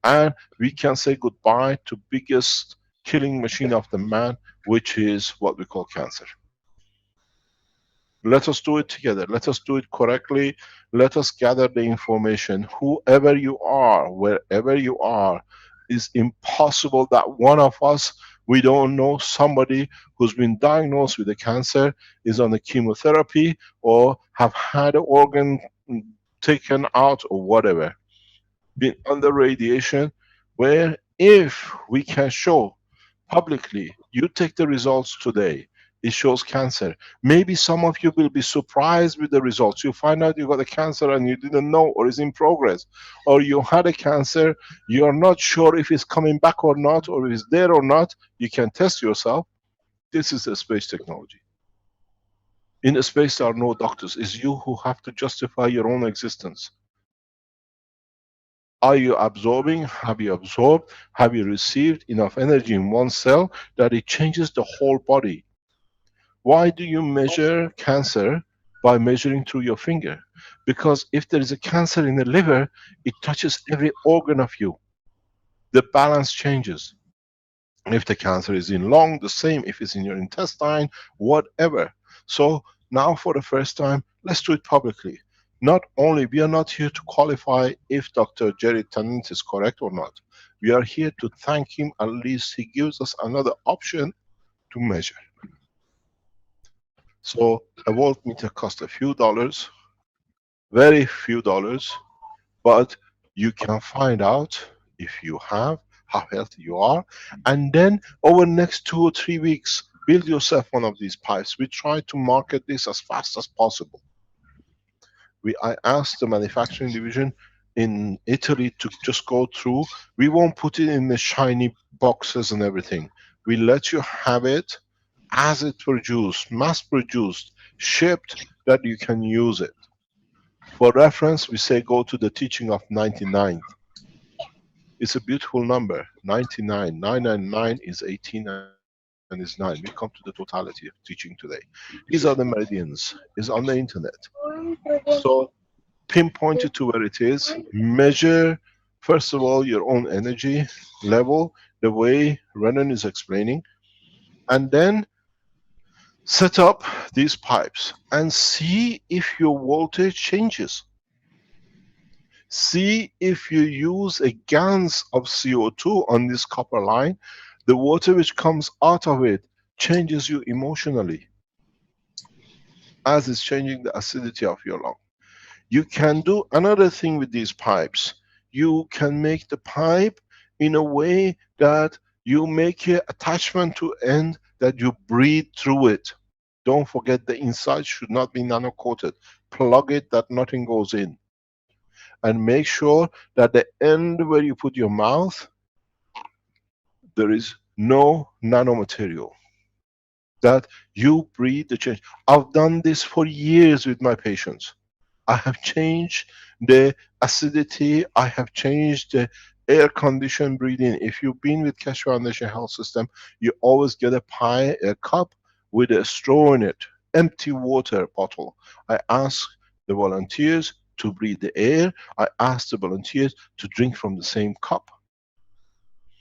and we can say goodbye to biggest killing machine of the man, which is what we call cancer. Let us do it together. Let us do it correctly. Let us gather the information. Whoever you are, wherever you are, it's impossible that one of us, we don't know somebody who's been diagnosed with a cancer, is on the chemotherapy, or have had an organ taken out, or whatever, been under radiation, where if we can show publicly, you take the results today, it shows cancer. Maybe some of you will be surprised with the results. You find out you got a cancer and you didn't know, or is in progress. Or you had a cancer, you're not sure if it's coming back or not, or if it's there or not. You can test yourself. This is the space technology. In space, there are no doctors. It's you who have to justify your own existence. Are you absorbing? Have you absorbed? Have you received enough energy in one cell that it changes the whole body? Why do you measure cancer by measuring through your finger? Because if there is a cancer in the liver, it touches every organ of you. The balance changes. If the cancer is in lung, the same. If it's in your intestine, whatever. So now for the first time, let's do it publicly. Not only, we are not here to qualify if Dr. Jerry Tennant is correct or not. We are here to thank him. At least he gives us another option to measure. So a voltmeter costs a few dollars, very few dollars, but you can find out if you have, how healthy you are, and then over the next 2 or 3 weeks, build yourself one of these pipes. We try to market this as fast as possible. I asked the manufacturing division in Italy to just go through. We won't put it in the shiny boxes and everything. We let you have it as it produced, mass produced, shipped, that you can use it. For reference, we say go to the teaching of 99. It's a beautiful number, 99. 999 is 18 and is 9. We come to the totality of teaching today. These are the meridians, is on the internet. So pinpoint it to where it is, measure, first of all, your own energy level, the way Renan is explaining, and then set up these pipes and see if your voltage changes. See if you use a gallons of CO2 on this copper line, the water which comes out of it changes you emotionally, as it's changing the acidity of your lung. You can do another thing with these pipes. You can make the pipe in a way that you make an attachment to end that you breathe through it. Don't forget the inside should not be nano coated. Plug it that nothing goes in. And make sure that the end where you put your mouth, there is no nanomaterial. That you breathe the change. I've done this for years with my patients. I have changed the acidity, I have changed the air conditioned breathing. If you've been with Keshe Foundation Health System, you always get a pie, a cup with a straw in it, empty water bottle. I ask the volunteers to breathe the air. I ask the volunteers to drink from the same cup.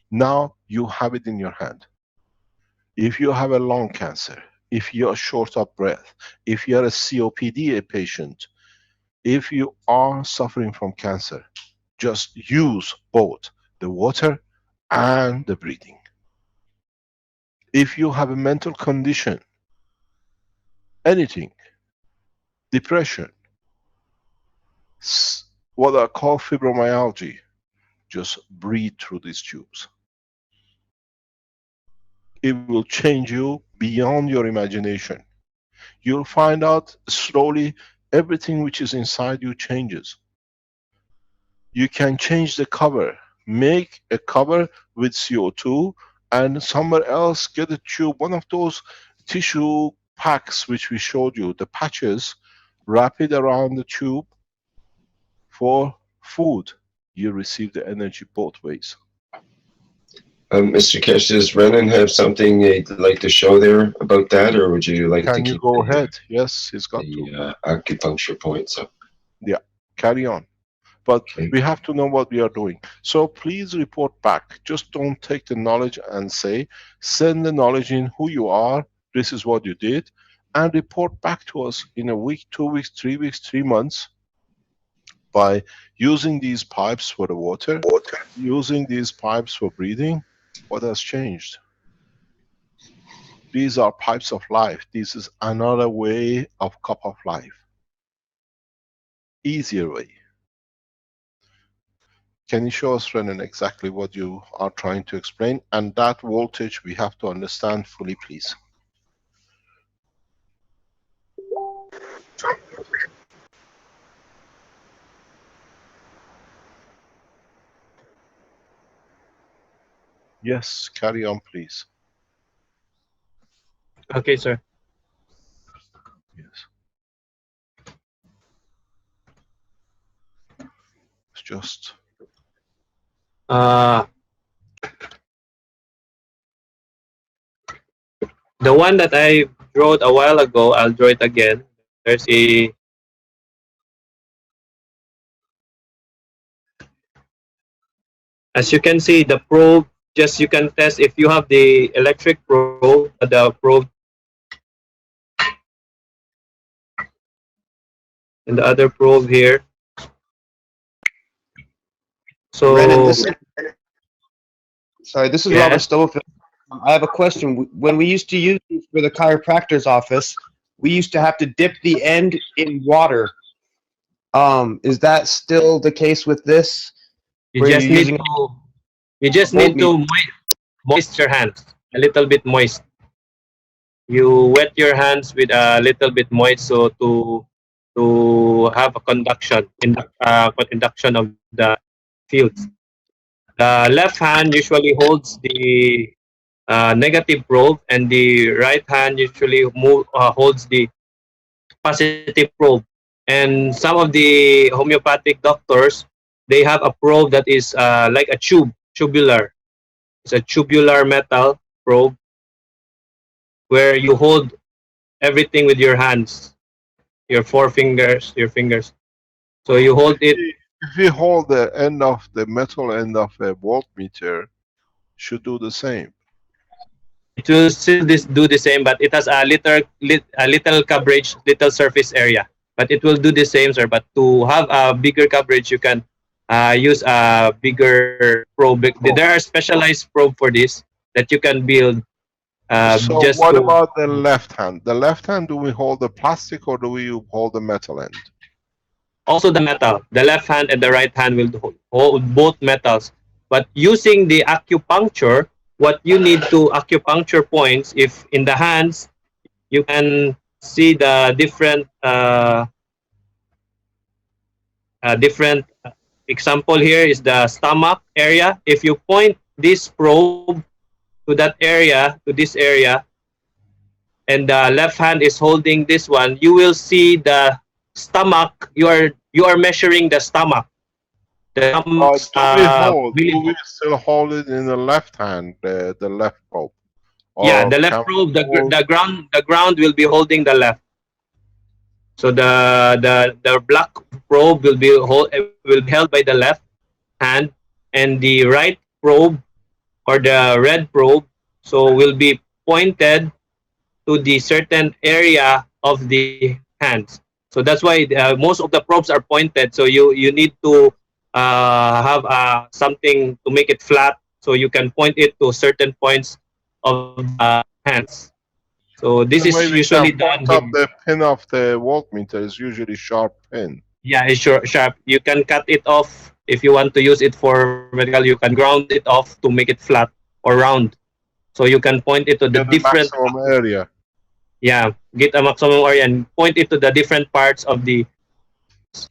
Now you have it in your hand. If you have a lung cancer, if you are short of breath, if you are a COPD patient, if you are suffering from cancer, just use both the water and the breathing. If you have a mental condition, anything, depression, what I call fibromyalgia, just breathe through these tubes. It will change you beyond your imagination. You'll find out slowly everything which is inside you changes. You can change the cover. Make a cover with CO2 and somewhere else get a tube, one of those tissue packs which we showed you, the patches, wrap it around the tube for food. You receive the energy both ways. Mr. Keshe, does Renan have something he'd like to show there about that, or would you like to Can you keep go ahead? Yes, he's got to. the acupuncture point? So, Yeah, carry on. But okay. we have to know what we are doing. So please report back. Just don't take the knowledge and say, send the knowledge in who you are, this is what you did, and report back to us in a week, 2 weeks, 3 weeks, 3 months, by using these pipes for the water, using these pipes for breathing, what has changed. These are pipes of life. This is another way of cup of life. Easier way. Can you show us, Renan, exactly what you are trying to explain? And that voltage we have to understand fully, please. Yes, carry on, please. Okay, sir. Yes. It's just... Uh, the one that I wrote a while ago, I'll draw it again. There's a As you can see, the probe, just you can test if you have the electric probe, the probe, and the other probe here. So, Renan, this is Robert yes, Stubblefield. I have a question. When we used to use these for the chiropractor's office, we used to have to dip the end in water. Is that still the case with this? you Where just you're need using to you just a need voltmeter? to moist your hands a little bit moist. You wet your hands with a little bit moist, so to have a conduction of the fields. The left hand usually holds the negative probe, and the right hand usually holds the positive probe. And some of the homeopathic doctors, they have a probe that is like a tubular. It's a tubular metal probe where you hold everything with your hands, your your fingers. So you hold it. If we hold the end of the metal end of a voltmeter, should do the same. It will still do the same, but it has a little coverage, little surface area. But it will do the same, sir. But to have a bigger coverage, you can use a bigger probe. There are specialized probe for this that you can build So just what to. about the left hand? The left hand, do we hold the plastic or do we hold the metal end? Also the metal. The left hand and the right hand will hold both metals. But using the acupuncture, what you need to acupuncture points, if in the hands, you can see the different example here is the stomach area. If you point this probe to that area, to this area, and the left hand is holding this one, you will see the stomach. You are measuring the stomach. The stomach's Do we still hold it in the left hand, the left probe? yeah, Or the left can we probe, hold... the ground will be holding the left. So the black probe will be held by the left hand, and the right probe or the red probe so will be pointed to the certain area of the hands. So that's why most of the probes are pointed. So you need to have something to make it flat, so you can point it to certain points of the hands. So this The way is we can usually done point up here. the pin of the voltmeter is usually sharp pin. Yeah, it's sharp. You can cut it off if you want to use it for medical. You can ground it off to make it flat or round. So you can point it to the Get the different. maximum area. Yeah, get a maximum area and point it to the different parts of the hands.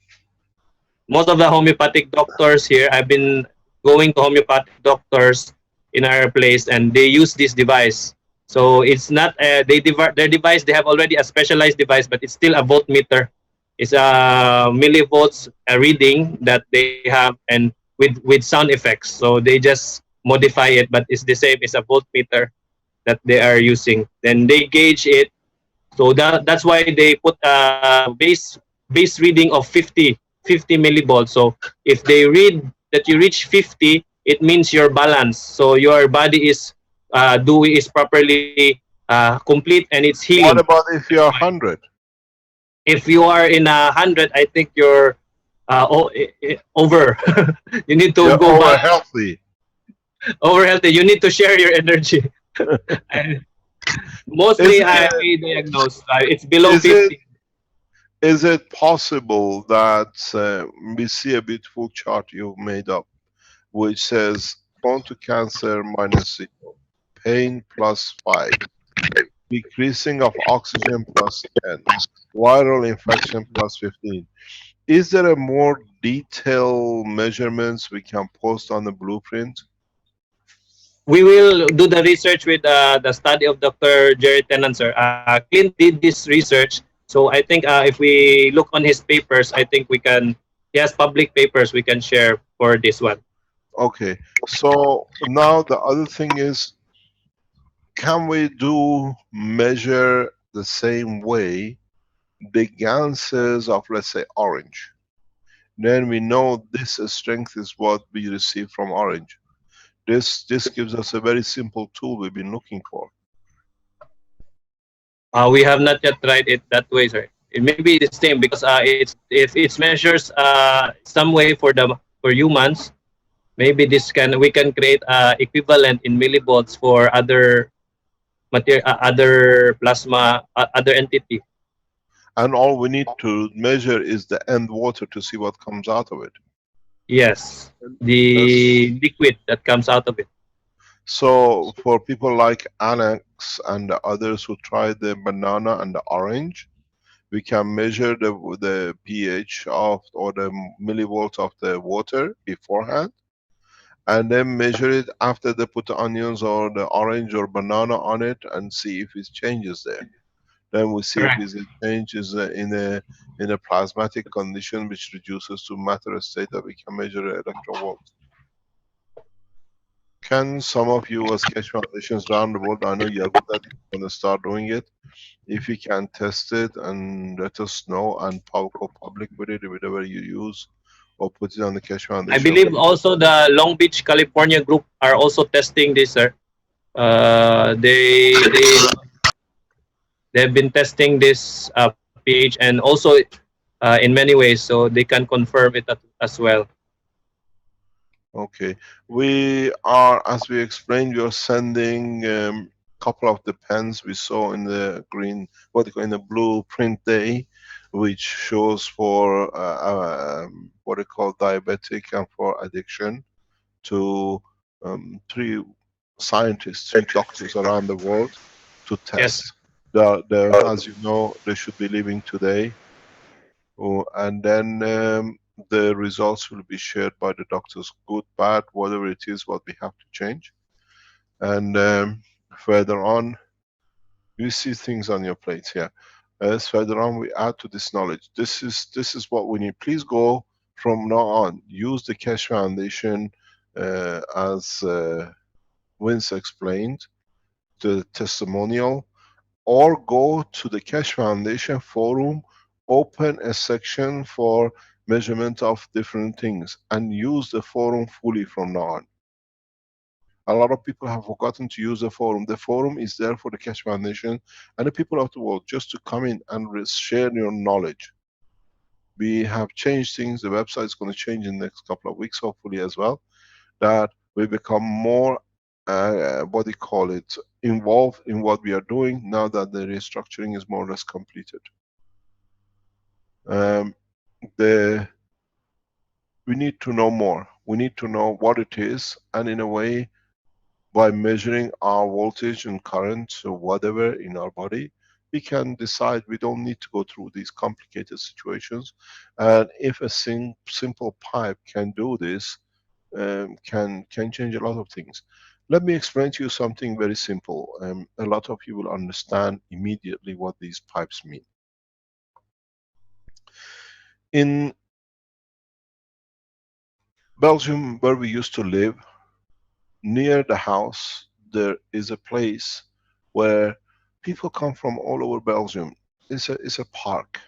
Most of the homeopathic doctors here, I've been going to homeopathic doctors in our place, and they use this device. So it's not their device. They have already a specialized device, but it's still a voltmeter. It's a millivolts reading that they have, and with sound effects. So they just modify it, but it's the same. It's a voltmeter that they are using. Then they gauge it, so that's why they put a base reading of 50 millivolts. So if they read that you reach 50, it means you're balanced. So your body is properly complete and it's What helium. about if you're 100? If you are in 100, I think you're over. You need to You're go over back. healthy. Over healthy. You need to share your energy. And Is mostly, I it, diagnose it's below is it 50. is it possible that we see a beautiful chart you've made up which says prone to cancer -0, pain +5, decreasing of oxygen +10, viral infection +15. Is there a more detailed measurements we can post on the blueprint? We will do the research with the study of Dr. Jerry Tennant, sir. Clint did this research, so I think if we look on his papers, I think we can. He has public papers we can share for this one. Okay, so now the other thing is, can we do measure the same way the ganses of, let's say, orange? Then we know this strength is what we receive from orange. This gives us a very simple tool we've been looking for. We have not yet tried it that way, sir. It may be the same because it's if it measures some way for the for humans, maybe this can we can create equivalent in millivolts for other material, other plasma, other entity. And all we need to measure is the end water to see what comes out of it. Yes, That's, the liquid that comes out of it. so for people like Annex and the others who tried the banana and the orange, we can measure the pH of or the millivolts of the water beforehand, and then measure it after they put the onions or the orange or banana on it and see if it changes there. Then we see if Correct. it changes in a plasmatic condition which reduces to matter state that we can measure electron volts. Can some of you as Keshe Foundations around the world, I know you're good at it, going to start doing it. If you can test it and let us know and go public with it, whatever you use, or put it on the Keshe I Foundation. believe also the Long Beach, California group are also testing this, sir. They've been testing this pH and also in many ways, so they can confirm it as well. Okay, we are, as we explained, we are sending couple of the pens we saw in the green, what they call in the blueprint day, which shows for what they call diabetic and for addiction, to three scientists, three doctors around the world to Yes. test. As you know, they should be leaving today. Oh, and then the results will be shared by the doctors, good, bad, whatever it is, what we have to change. And further on, you see things on your plate here. As further on, we add to this knowledge. This is what we need. Please go from now on. Use the Keshe Foundation as Vince explained, the testimonial, or go to the Keshe Foundation forum, open a section for measurement of different things and use the forum fully from now on. A lot of people have forgotten to use the forum. The forum is there for the Keshe Foundation and the people of the world just to come in and share your knowledge. We have changed things. The website is going to change in the next couple of weeks, hopefully as well, that we become more, what do you call it, involved in what we are doing now that the restructuring is more or less completed. We need to know more. We need to know what it is, and in a way, by measuring our voltage and current or whatever in our body, we can decide we don't need to go through these complicated situations. And if a simple pipe can do this, can change a lot of things. Let me explain to you something very simple. A lot of you will understand immediately what these pipes mean. In Belgium, where we used to live, near the house, there is a place where people come from all over Belgium. It's a park.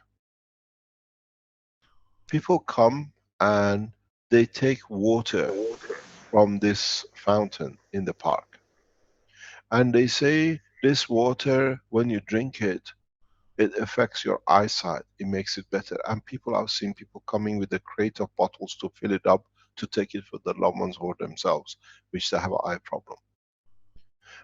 People come and they take water from this fountain in the park. And they say This water, when you drink it, it affects your eyesight. It makes it better. And people, I've seen people coming with a crate of bottles to fill it up to take it for their loved ones or themselves, which they have an eye problem.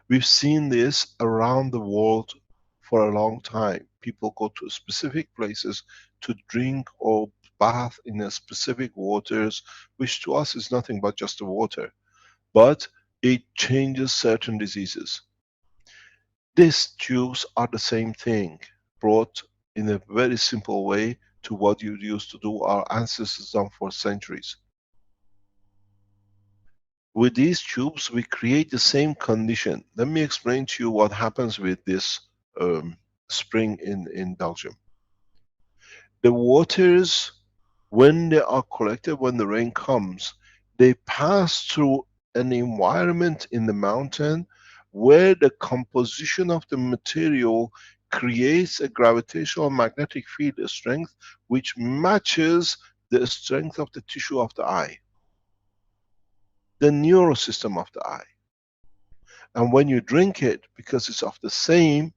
We've seen this around the world for a long time. People go to specific places to drink or bath in a specific waters, which to us is nothing but just the water. But it changes certain diseases. These tubes are the same thing, brought in a very simple way to what you used to do, our ancestors done for centuries. With these tubes, we create the same condition. Let me explain to you what happens with this spring in Belgium. The waters, when they are collected, when the rain comes, they pass through an environment in the mountain where the composition of the material creates a gravitational magnetic field strength which matches the strength of the tissue of the eye, the neurosystem of the eye. And when you drink it, because it's of the same,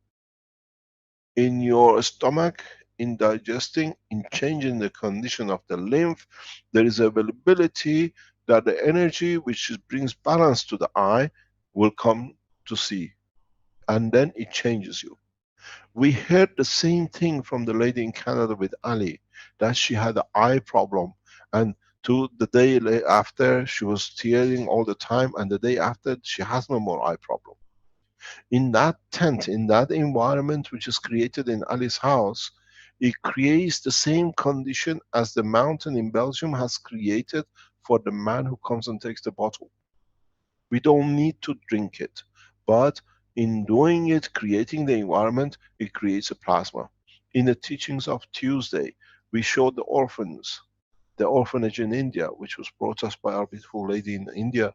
in your stomach, in digesting, in changing the condition of the lymph, there is availability that the energy which brings balance to the eye will come to see. And then it changes you. We heard the same thing from the lady in Canada with Ali, that she had an eye problem, and to the day after she was tearing all the time, and the day after she has no more eye problem. In that tent, in that environment which is created in Ali's house, it creates the same condition as the mountain in Belgium has created for the man who comes and takes the bottle. We don't need to drink it, but in doing it, creating the environment, it creates a plasma. In the teachings of Tuesday, we showed the orphans, the orphanage in India, which was brought us by our beautiful lady in India,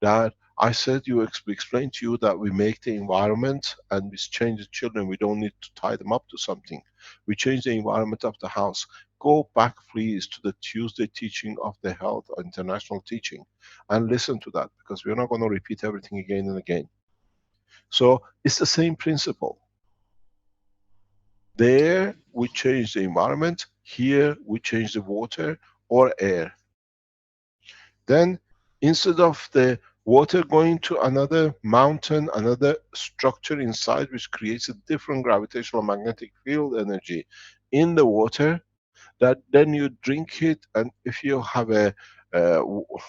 that I said, we explained to you that we make the environment and we change the children. We don't need to tie them up to something. We change the environment of the house. Go back please to the Tuesday teaching of the health international teaching and listen to that, because we're not going to repeat everything again and again. So it's the same principle. There we change the environment, here we change the water or air. Then instead of the water going to another mountain, another structure inside which creates a different gravitational magnetic field energy in the water, that then you drink it, and if you have a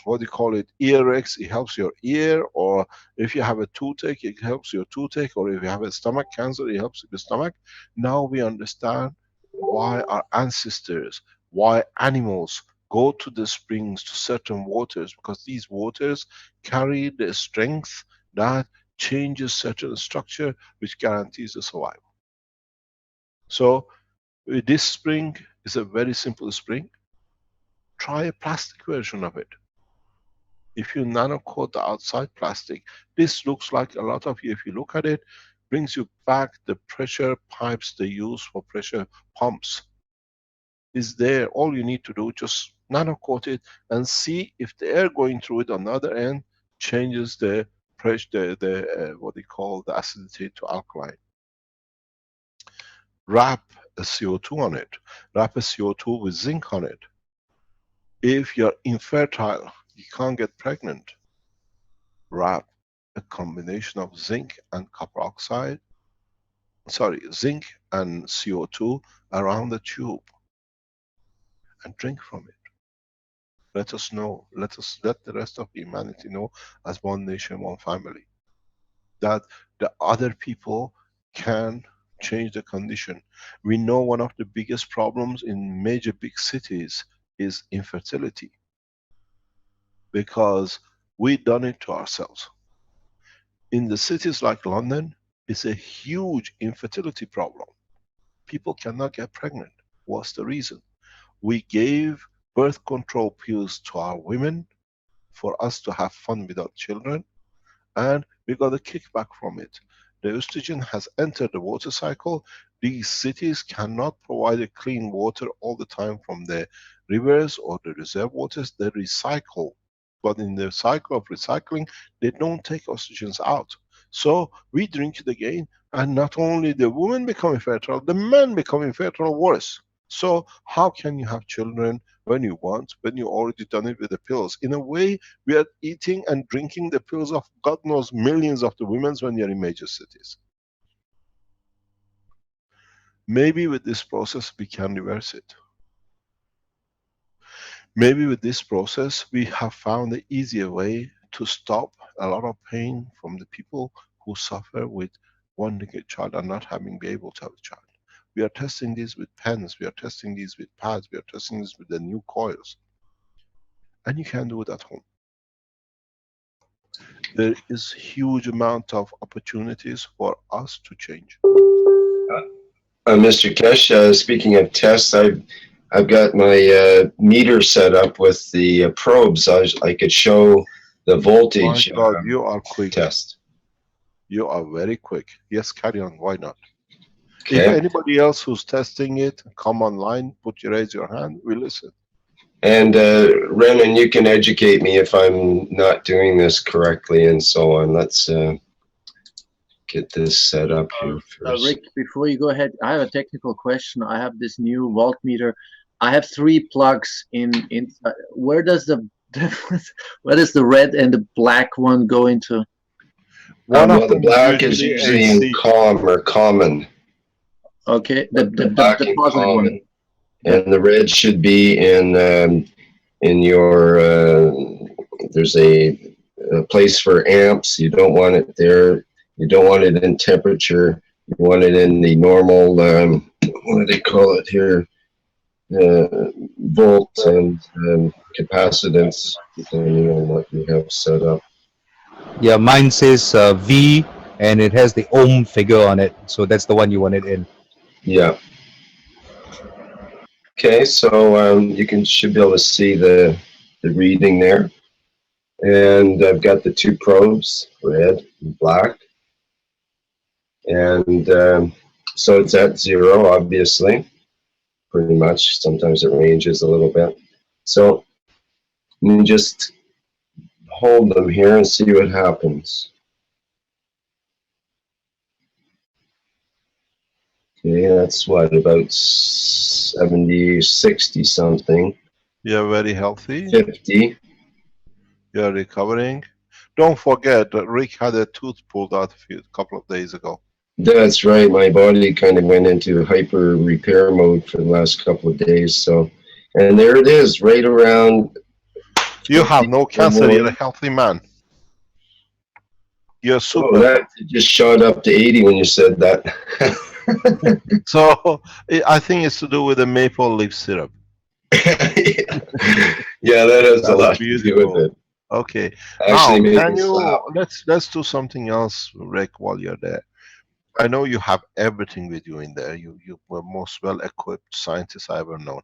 what do you call it, earaches, it helps your ear, or if you have a toothache, it helps your toothache, or if you have a stomach cancer, it helps your stomach. Now we understand why our ancestors, why animals go to the springs, to certain waters, because these waters carry the strength that changes certain structure which guarantees the survival. So this spring is a very simple spring. Try a plastic version of it. If you nano coat the outside plastic, this looks like a lot of you, if you look at it, brings you back the pressure pipes they use for pressure pumps. Is there. All you need to do, just nano coat it and see if the air going through it on the other end changes the pressure, what they call the acidity to alkaline. Wrap a CO2 on it. Wrap a CO2 with zinc on it. If you're infertile, you can't get pregnant, wrap a combination of zinc and copper oxide, zinc and CO2 around the tube and drink from it. Let us know, let the rest of humanity know, as one nation, one family, that the other people can change the condition. We know one of the biggest problems in major big cities is infertility, because we done it to ourselves. In the cities like London, it's a huge infertility problem. People cannot get pregnant. What's the reason? We gave birth control pills to our women for us to have fun without children, and we got a kickback from it. The estrogen has entered the water cycle. These cities cannot provide a clean water all the time from the rivers or the reserve waters. They recycle, but in the cycle of recycling, they don't take oxygens out. So we drink it again, and not only the woman becoming fertile, the man becoming fertile worse. So how can you have children when you want, when you already done it with the pills? In a way, we are eating and drinking the pills of God knows millions of the women when you're in major cities. Maybe with this process we can reverse it. Maybe with this process we have found the easier way to stop a lot of pain from the people who suffer with wanting a child and not having been able to have a child. We are testing this with pens, we are testing these with pads, we are testing this with the new coils. And you can do it at home. There is huge amount of opportunities for us to change. Mr. Keshe, speaking of tests, I've got my meter set up with the probes. I could show the voltage My God, you are quick. test. You are very quick. Yes, carry on. Why not? Okay. If anybody else who's testing it, come online, raise your hand, we listen. And Renan, you can educate me if I'm not doing this correctly and so on. Let's get this set up here first. Rick, before you go ahead, I have a technical question. I have this new voltmeter. I have 3 plugs in. Where does the red and the black one go into? Well, the black is usually in COM or common. Okay, the positive one. And the red should be in your. There's a place for amps. You don't want it there. You don't want it in temperature. You want it in the normal. What do they call it here? Volt and capacitance, depending on what you have set up. Yeah, mine says V, and it has the ohm figure on it, so that's the one you want it in. Yeah. Okay, so you should be able to see the reading there, and I've got the 2 probes, red and black, and so it's at 0, obviously, pretty much. Sometimes it ranges a little bit. So you just hold them here and see what happens. Okay, that's what, about 70, 60 something. You're very healthy. 50. You're recovering. Don't forget that Rick had a tooth pulled out a couple of days ago. That's right. My body kind of went into hyper repair mode for the last couple of days. So, and there it is, right around. You have no cancer. You're a healthy man. You're super. Oh, that just shot up to 80 when you said that. So I think it's to do with the maple leaf syrup. Yeah, that has a lot to do with it. Okay. Actually, now, can you let's do something else, Rick, while you're there. I know you have everything with you in there. You were most well-equipped scientist I ever known.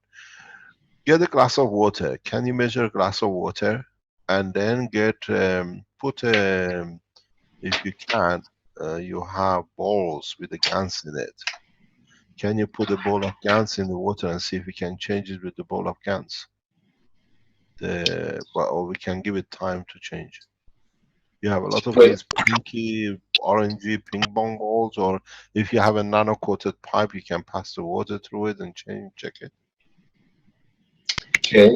Get a glass of water. Can you measure a glass of water, and then get put if you can, you have bowls with the GANs in it. Can you put a bowl of GANs in the water and see if we can change it with the bowl of GANs? Or we can give it time to change. You have a lot of these pinky, orangey ping pong balls, or if you have a nano-coated pipe, you can pass the water through it and check it. Okay,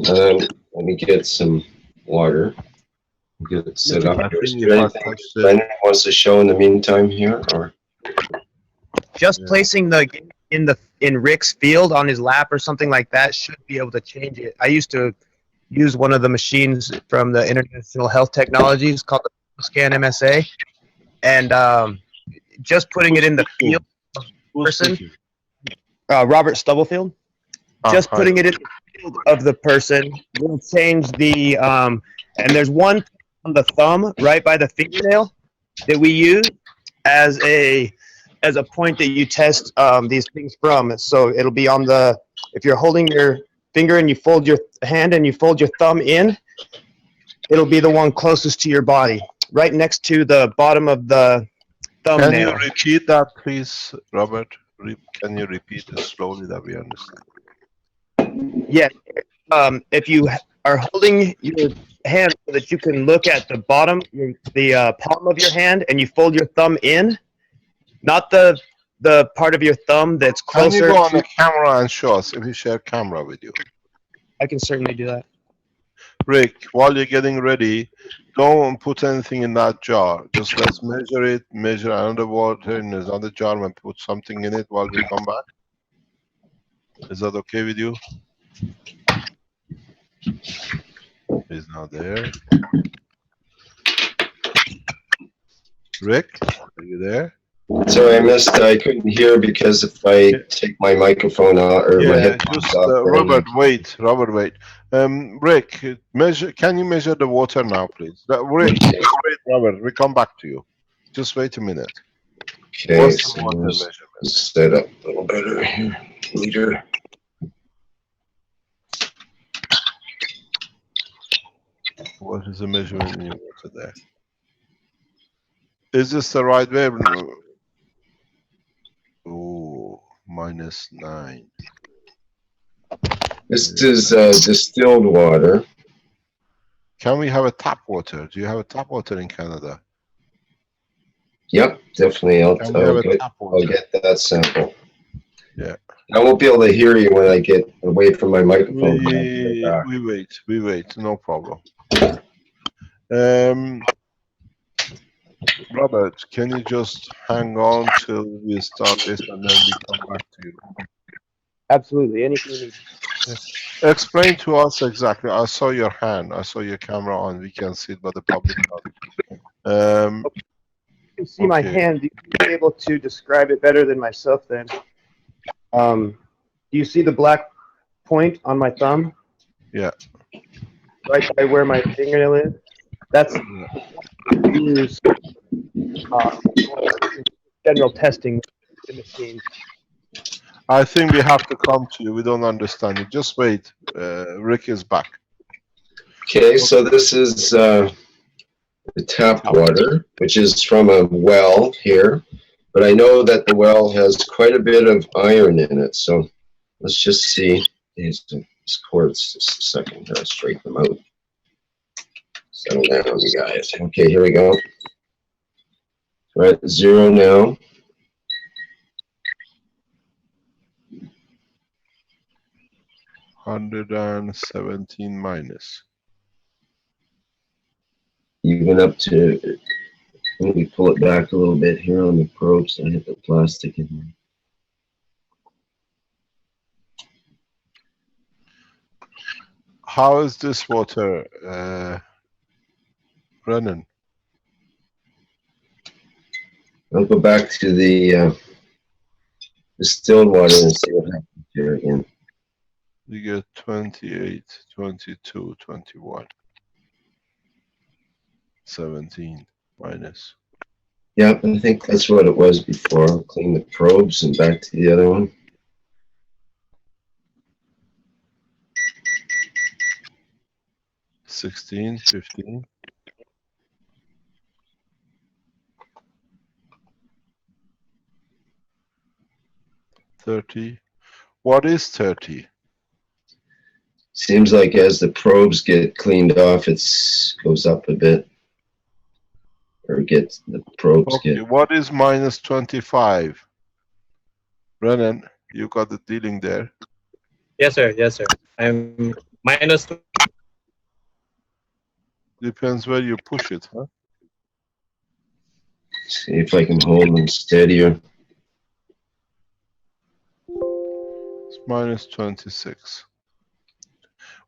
let me get some water. Get it set up. Anything wants to show in the meantime here, or just placing in Rick's field on his lap or something like that should be able to change it. I used to use one of the machines from the International Health Technologies called the Scan MSA, and just putting it in the field of the person, Robert Stubblefield, just putting it in the field of the person will change the, and there's one on the thumb right by the fingernail that we use as a point that you test these things from. So it'll be on the, if you're holding your finger and you fold your hand and you fold your thumb in, it'll be the one closest to your body, right next to the bottom of the thumbnail. Can you repeat that, please, Robert? Can you repeat it slowly that we understand? Yeah. If you are holding your hand so that you can look at the bottom, the palm of your hand, and you fold your thumb in, not the part of your thumb that's Can you closer go on to. the camera and show us if we share camera with you? I can certainly do that. Rick, while you're getting ready, don't put anything in that jar. Just let's measure it, measure another water in another jar and put something in it while we come back. Is that okay with you? He's not there. Rick, are you there? Sorry, I couldn't hear because if I take my microphone out or my Yeah, headphones just off. Robert, wait. Rick, measure. Can you measure the water now, please? Rick, Okay. wait, Robert. We come back to you. Just wait a minute. Okay, What's the so water let's measurement? set up a little better here. Meter. What is the measurement in your water there? Is this the right way? Oh, -9. This is distilled water. Can we have a tap water? Do you have a tap water in Canada? Yep, definitely. Can we have a tap I'll water? get that sample. Yeah. I won't be able to hear you when I get away from my microphone. We wait. No problem. Robert, can you just hang on till we start this and then we come back to you? Absolutely. Anything you need. Explain to us exactly. I saw your hand. I saw your camera on. We can see it, but the public can't. You can see my hand. You'll be able to describe it better than myself then. Do you see the black point on my thumb? Yeah. Right by where my fingernail is? That's used general testing the machine. I think we have to come to you. We don't understand it. Just wait. Rick is back. Okay, so this is the tap water, which is from a well here. But I know that the well has quite a bit of iron in it. So let's just see these quartz. Just a second. I'll straighten them out. Settle down, you guys. Okay, here we go. We're at 0 now. -117. Even up to, let me pull it back a little bit here on the probe so I hit the plastic in there. How is this water running? I'll go back to the distilled water and see what happens here again. You get 28, 22, 21, 17 minus. Yeah, I think that's what it was before. I'll clean the probes and back to the other one. $16, $15. $30. What is 30? Seems like as the probes get cleaned off, it goes up a bit. Or the probes Okay, get. what is -25? Brennan, you got the dealing there. Yes, sir. Yes, sir. I'm minus. Depends where you push it, huh? See if I can hold them steadier. It's -26.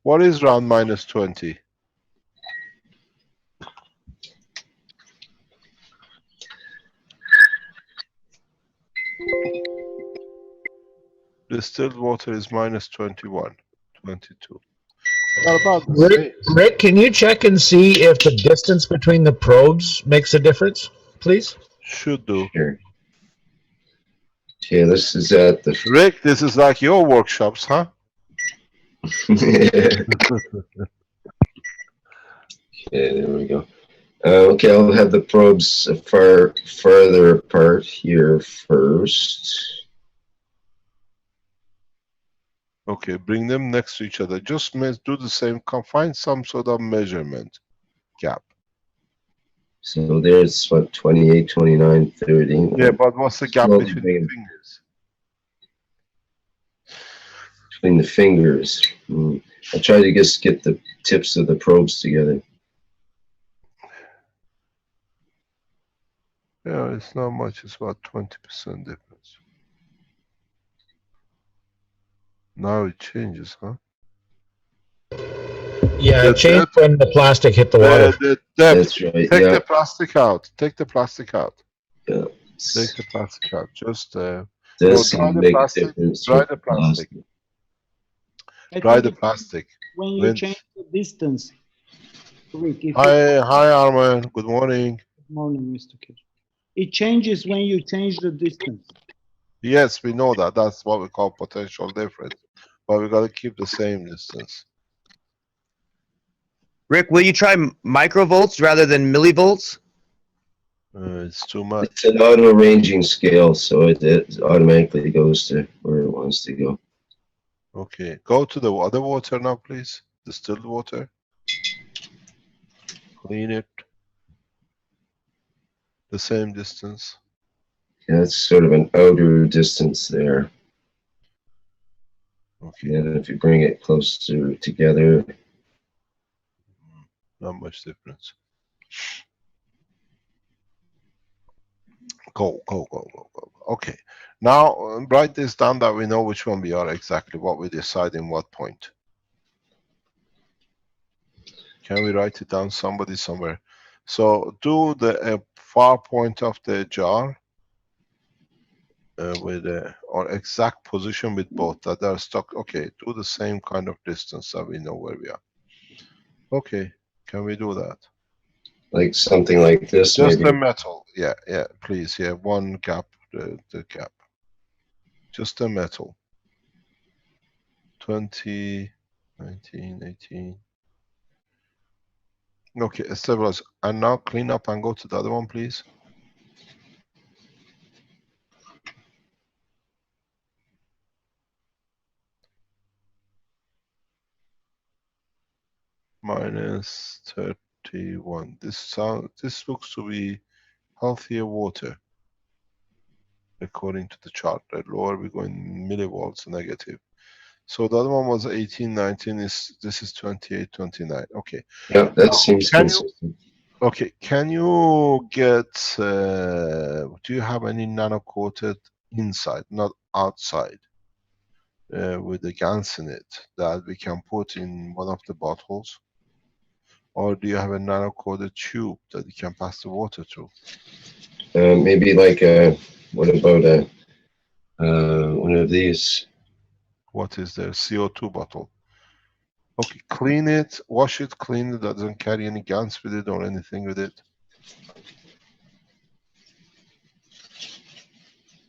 What is round -20? Distilled water is -21, 22. Rick, can you check and see if the distance between the probes makes a difference, please? Should do. Here. Okay, this is at the. Rick, this is like your workshops, huh? Okay, there we go. Okay, I'll have the probes further apart here first. Okay, bring them next to each other. Just do the same. Find some sort of measurement gap. So there's what, 28, 29, 30. Yeah, but what's the gap Slowly between bring the it fingers? between the fingers. I try to just get the tips of the probes together. Yeah, it's not much. It's about 20% difference. Now it changes, huh? Yeah, The it changed depth, when the plastic hit the water. the depth. That's right. Take Yeah. the plastic out. Take the plastic out. Yeah. Take the plastic out. Just no, Does dry the make a plastic. difference Dry with the plastic. I Dry think the it's plastic. when you Rinse. change the distance. Rick, if Hi, Arman. Good morning. Good morning, Mr. Keshe. It changes when you change the distance. Yes, we know that. That's what we call potential difference. But we got to keep the same distance. Rick, will you try microvolts rather than millivolts? It's too much. It's an auto ranging scale, so it automatically goes to where it wants to go. Okay, go to the other water now, please. Distilled water. Clean it. The same distance. Yeah, it's sort of an outer distance there. Okay. And if you bring it closer together, Not much difference. Go. Okay. Now write this down that we know which one we are exactly, what we decide in what point. Can we write it down somebody somewhere? So do the far point of the jar with or exact position with both that are stuck. Okay, do the same kind of distance so we know where we are. Okay, can we do that? like something like this, Just maybe. the metal. Yeah, please. Yeah, one gap, the gap. Just the metal. 20, 19, 18. Okay, stabilize. And now clean up and go to the other one, please. Minus 31. This looks to be healthier water according to the chart. The lower we go in millivolts negative. So the other one was 18, 19. This is 28, 29. Okay. Yeah, that seems Can consistent. Okay, can you get, do you have any nano-coated inside, not outside, with the GANs in it that we can put in one of the bottles? Or do you have a nano-coated tube that you can pass the water through? Maybe like what about one of these? What is the CO2 bottle? Okay, clean it, wash it, clean it, that doesn't carry any GANs with it or anything with it.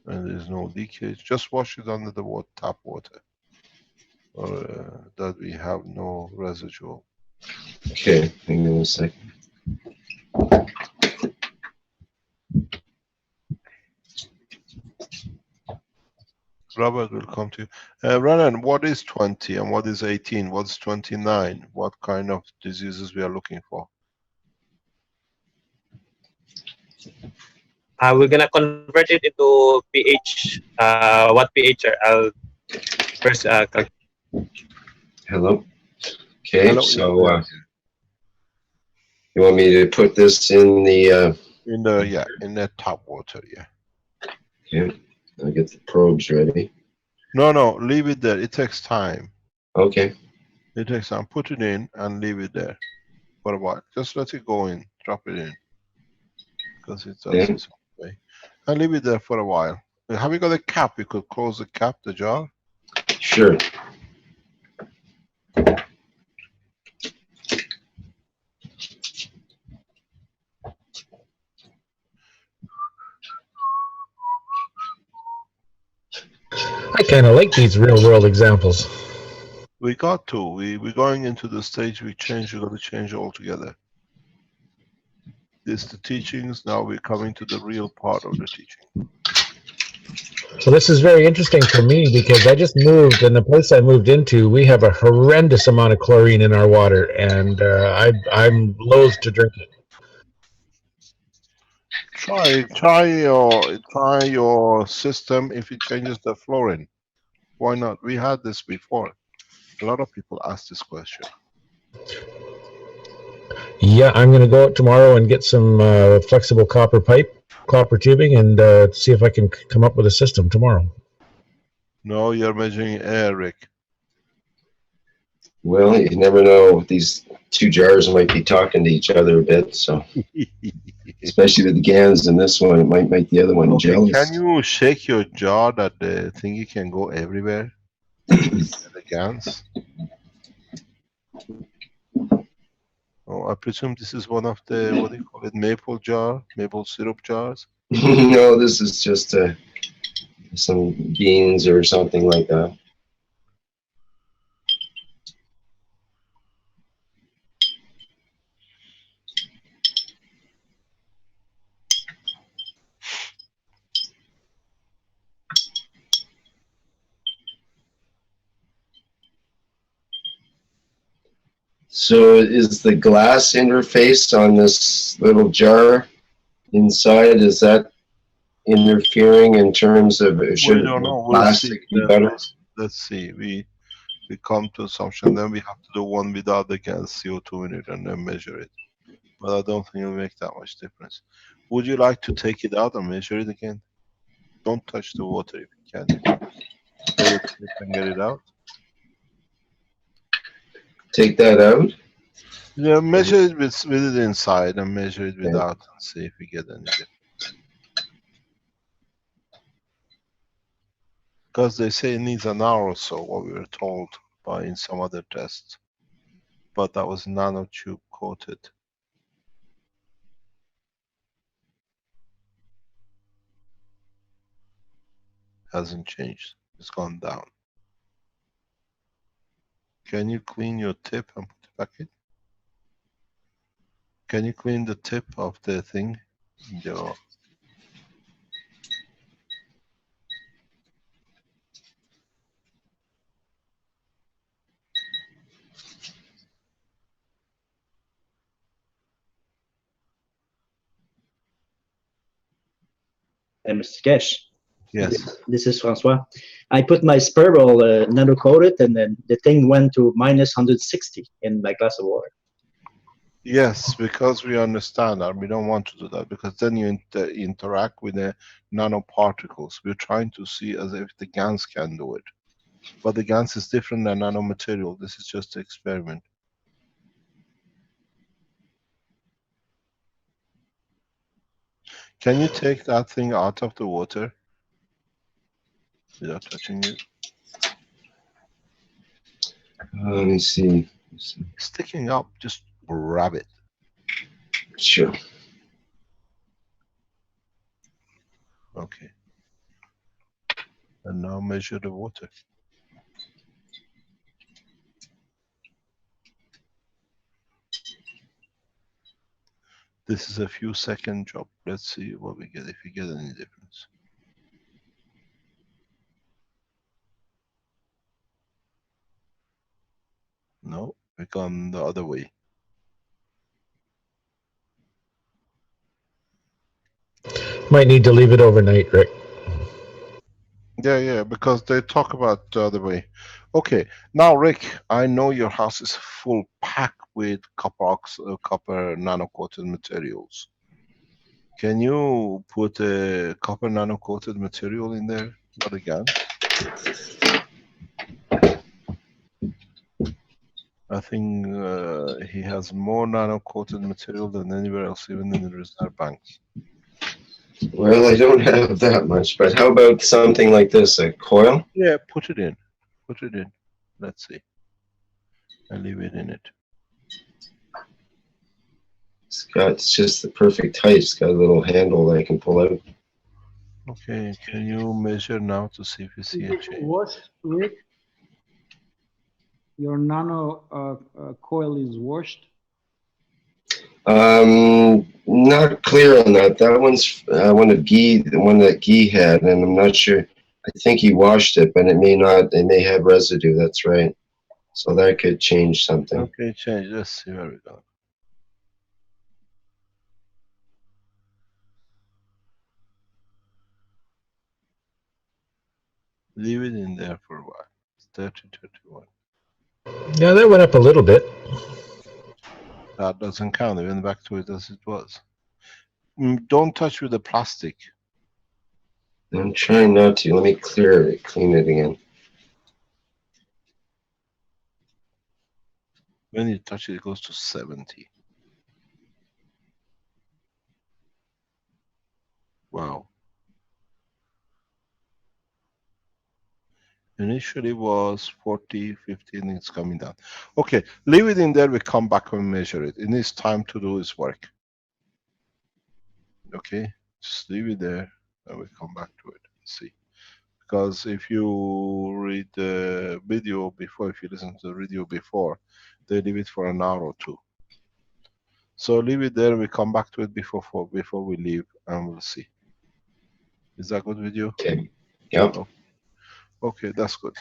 And there's no leakage. Just wash it under the tap water, or that we have no residual. Okay, hang on a second. Robert will come to you. Ronan, what is 20 and what is 18? What's 29? What kind of diseases we are looking for? We're gonna convert it into pH. What pH I'll first Hello. Okay, Hello, so yeah. you want me to put this in the? In the tap water, yeah. Okay, I'll get the probes ready. No, leave it there. It takes time. Okay. It takes time. Put it in and leave it there for a while. Just let it go in. Drop it in because it does its own way. And leave it there for a while. Have you got a cap? You could close the cap, the jar. Sure. I kind of like these real world examples. We got to. We're going into the stage we change. We're going to change altogether. This the teachings. Now we're coming to the real part of the teaching. So this is very interesting for me because I just moved, and the place I moved into, we have a horrendous amount of chlorine in our water, and I'm loath to drink it. Try your system if it changes the fluorine. Why not? We had this before. A lot of people ask this question. Yeah, I'm going to go out tomorrow and get some flexible copper tubing, and see if I can come up with a system tomorrow. No, you're measuring air, Rick. Well, you never know. These two jars might be talking to each other a bit, so especially with the GANs in this one, it might make the other one jealous. Can you shake your jar that the thingy can go everywhere? The GANs. Oh, I presume this is one of the, what do you call it, maple syrup jars? No, this is just some beans or something like that. So is the glass interface on this little jar inside, is that interfering in terms of should We don't know. We'll plastic see. be better? Let's see. We come to assumption, then we have to do one without the gas CO2 in it and then measure it. But I don't think it'll make that much difference. Would you like to take it out and measure it again? Don't touch the water if you can. Hold it and get it out. Take that out? Yeah, measure it with it inside and measure it without and see if we get any difference. Because they say it needs an hour or so, what we were told by in some other tests. But that was nanotube coated. Hasn't changed. It's gone down. Can you clean your tip and put it back in? Can you clean the tip of the thing? Your Mr. Keshe. yes. This is Francois. I put my spiral nano coated, and then the thing went to minus 160 in my glass of water. Yes, because we understand that. We don't want to do that because then you interact with the nanoparticles. We're trying to see as if the GANs can do it. But the GANs is different than nanomaterial. This is just an experiment. Can you take that thing out of the water without touching it? Let me see. Sticking up, just grab it. Sure. Okay. And now measure the water. This is a few second job. Let's see what we get, if we get any difference. No, we gone the other way. Might need to leave it overnight, Rick. Yeah, because they talk about the other way. Okay, now Rick, I know your house is full packed with copper nano-coated materials. Can you put a copper nano-coated material in there? Not again. I think he has more nano-coated material than anywhere else, even in the reserve banks. Well, I don't have that much, but how about something like this, a coil? Yeah, put it in. Put it in. Let's see. And leave it in it. It's just the perfect height. It's got a little handle that I can pull out. Okay, can you measure now to see if you see a change? Washed, Rick? Your nano coil is washed? Not clear on that. That one's one of Guy, the one that Guy had, and I'm not sure. I think he washed it, but it may not. It may have residue. That's right. So that could change something. Okay, change. Let's see where we go. Leave it in there for a while. 30, 31. Yeah, that went up a little bit. That doesn't count. It went back to it as it was. Don't touch with the plastic. I'm trying not to. Let me clean it again. When you touch it, it goes to 70. Wow. Initially was 40, 15, it's coming down. Okay, leave it in there, we come back and measure it. It needs time to do its work. Okay, just leave it there and we come back to it and see. Because if you read the video before, if you listen to the video before, they leave it for an hour or two. So leave it there, we come back to it before we leave and we'll see. Is that good with you? Okay. Yep. Okay, that's good.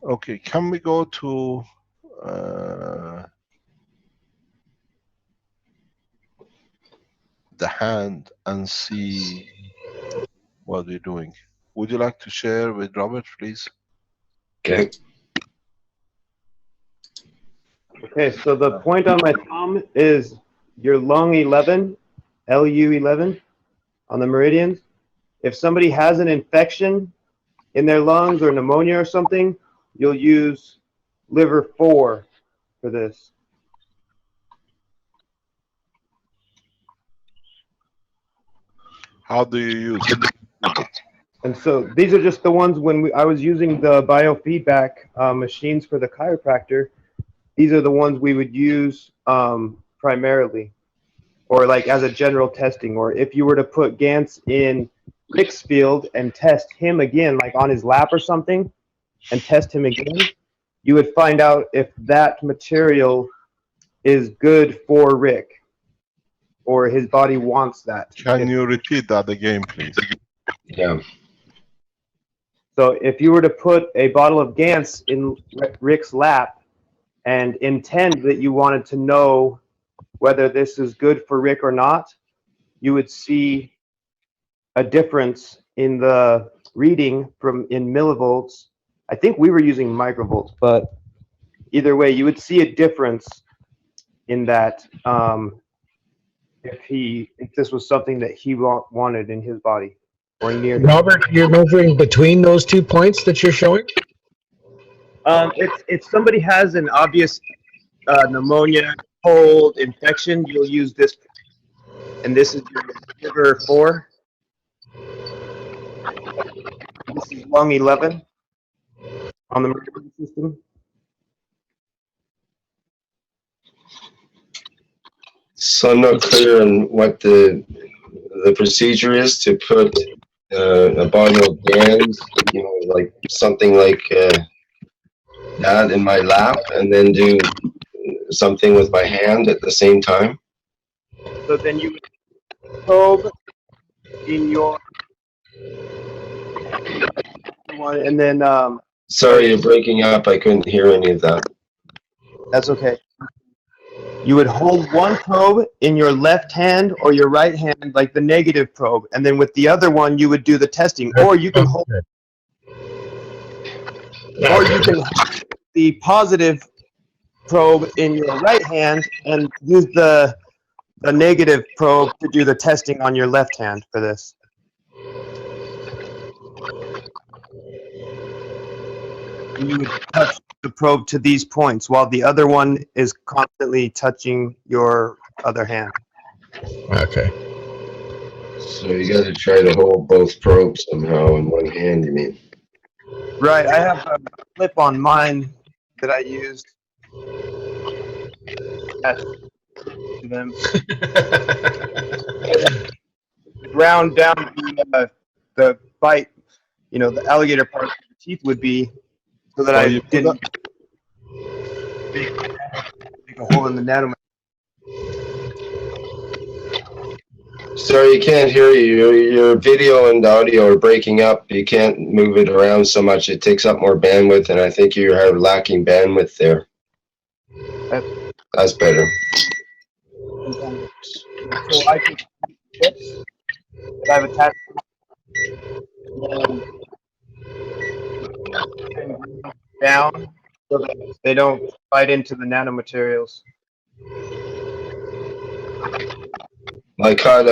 Okay, can we go to the hand and see what we're doing? Would you like to share with Robert, please? Okay. Okay, so the point on my thumb is your lung 11, LU 11, on the meridians. If somebody has an infection in their lungs or pneumonia or something, you'll use liver 4 for this. How do you use it? And so these are just the ones when I was using the biofeedback machines for the chiropractor. These are the ones we would use primarily, or like as a general testing. Or if you were to put Gantz in Rick's field and test him again, like on his lap or something, and test him again, you would find out if that material is good for Rick, or his body wants that. Can you repeat that again, please? Yeah. So if you were to put a bottle of Gantz in Rick's lap and intend that you wanted to know whether this is good for Rick or not, you would see a difference in the reading in millivolts. I think we were using microvolts, but either way, you would see a difference in that if this was something that he wanted in his body or near. Robert, you're measuring between those 2 points that you're showing? If somebody has an obvious pneumonia, cold, infection, you'll use this. And this is your liver 4. This is lung 11 on the meridian system. So I'm not clear on what the procedure is to put a bottle of Gans, you know, like something like that in my lap, and then do something with my hand at the same time. So then you would probe in your one, and then Sorry, you're breaking up. I couldn't hear any of that. that's okay. You would hold one probe in your left hand or your right hand, like the negative probe, and then with the other one, you would do the testing. Or you can hold, or you can hold the positive probe in your right hand and use the negative probe to do the testing on your left hand for this. And you would touch the probe to these points while the other one is constantly touching your other hand. Okay. So you got to try to hold both probes somehow in one hand, you mean? Right, I have a clip on mine that I used. To them. Ground down the bite, you know, the alligator part of the teeth would be, so that I didn't make a hole in the nanometer. Sorry, you can't hear you. Your video and audio are breaking up. You can't move it around so much. It takes up more bandwidth, and I think you are lacking bandwidth there. That's better. So I can chips that I've attached down so that they don't bite into the nanomaterials. I caught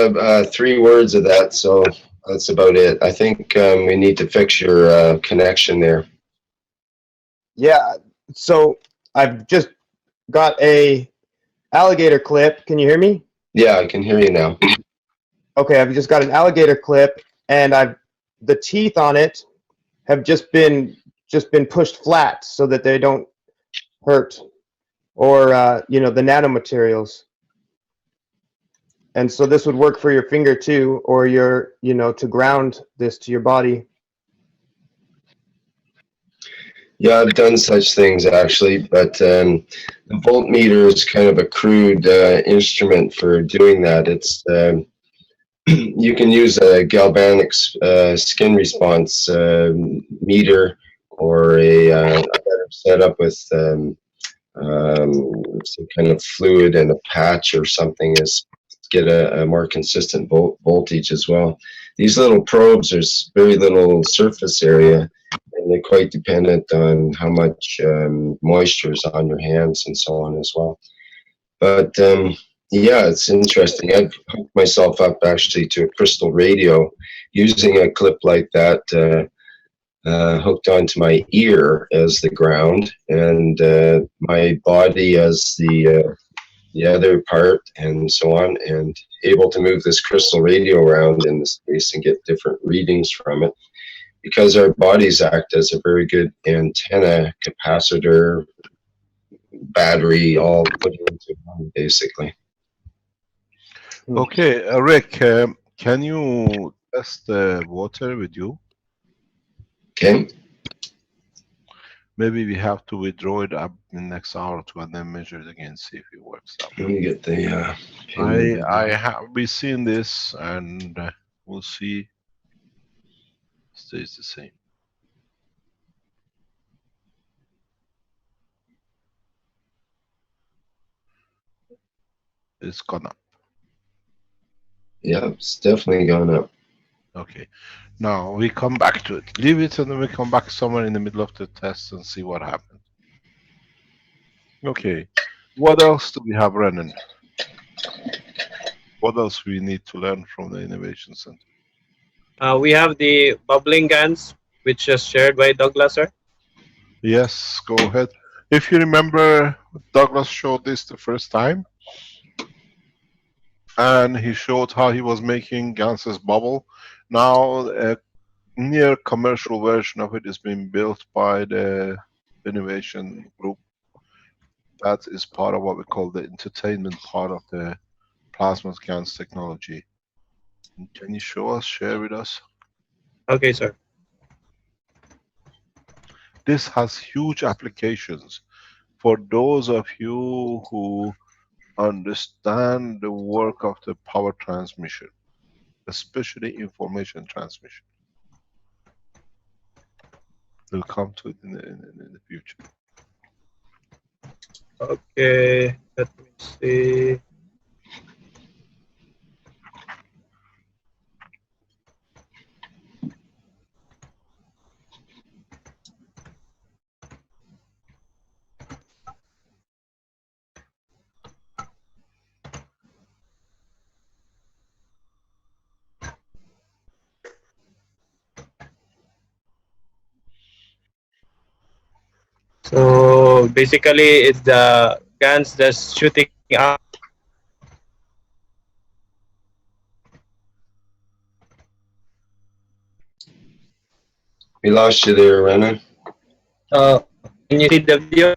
3 words of that, so that's about it. I think we need to fix your connection there. Yeah, so I've just got a alligator clip. Can you hear me? Yeah, I can hear you now. Okay, I've just got an alligator clip, and the teeth on it have just been pushed flat so that they don't hurt, or you know, the nanomaterials. And so this would work for your finger too, or your, you know, to ground this to your body. Yeah, I've done such things actually, but the voltmeter is kind of a crude instrument for doing that. It's you can use a galvanic skin response meter, or a better setup with some kind of fluid and a patch or something, is get a more consistent voltage as well. These little probes, there's very little surface area, and they're quite dependent on how much moisture is on your hands and so on as well. But yeah, it's interesting. I've hooked myself up actually to a crystal radio using a clip like that, hooked onto my ear as the ground, and my body as the other part, and so on, and able to move this crystal radio around in the space and get different readings from it, because our bodies act as a very good antenna, capacitor, battery, all put into one, basically. Okay, Rick, can you test the water with you? Okay. Maybe we have to withdraw it up in the next hour or two and then measure it again, see if it works out. Let me get the we've seen this, and we'll see. Stays the same. It's gone up. Yeah, it's definitely gone up. Okay. Now we come back to it. Leave it, and then we come back somewhere in the middle of the test and see what happens. Okay. What else do we have running? What else we need to learn from the Innovation Center? We have the bubbling guns, which is shared by Douglas, sir. Yes, go ahead. If you remember, Douglas showed this the first time, and he showed how he was making Ganses bubble. Now a near commercial version of it is being built by the innovation group. That is part of what we call the entertainment part of the plasma GANs technology. Can you show us, share with us? Okay, sir. This has huge applications for those of you who understand the work of the power transmission, especially information transmission. We'll come to it in the future. Okay, let me see. So basically, it's the guns that's shooting out. We lost you there, Renan. Can you see the video?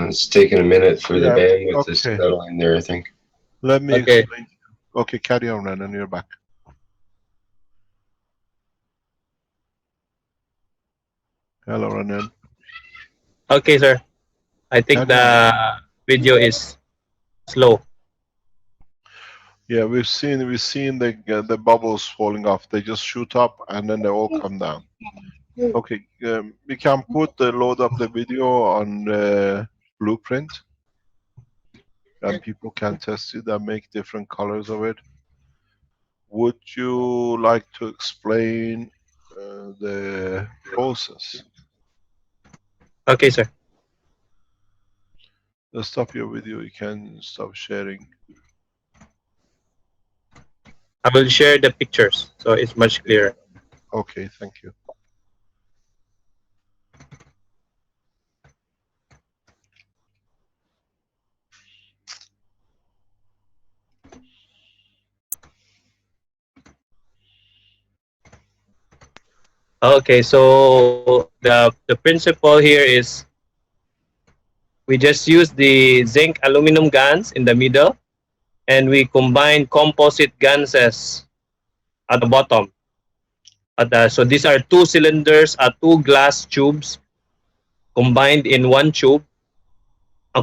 It's taking a minute for the bandwidth to okay. settle in there, I think. Let me Okay. explain. Okay, carry on, Renan, you're back. Hello, Renan. Okay, sir. I think Carry on. the video is slow. Yeah, we've seen the bubbles falling off. They just shoot up and then they all come down. Okay, we can put the load up the video on Blueprint, and people can test it and make different colors of it. Would you like to explain the process? Okay, sir. Stop your video. You can stop sharing. I will share the pictures so it's much clearer. Okay, thank you. Okay, so the principle here is we just use the zinc aluminum guns in the middle, and we combine composite ganses at the bottom. So these are two cylinders, two glass tubes combined in one tube,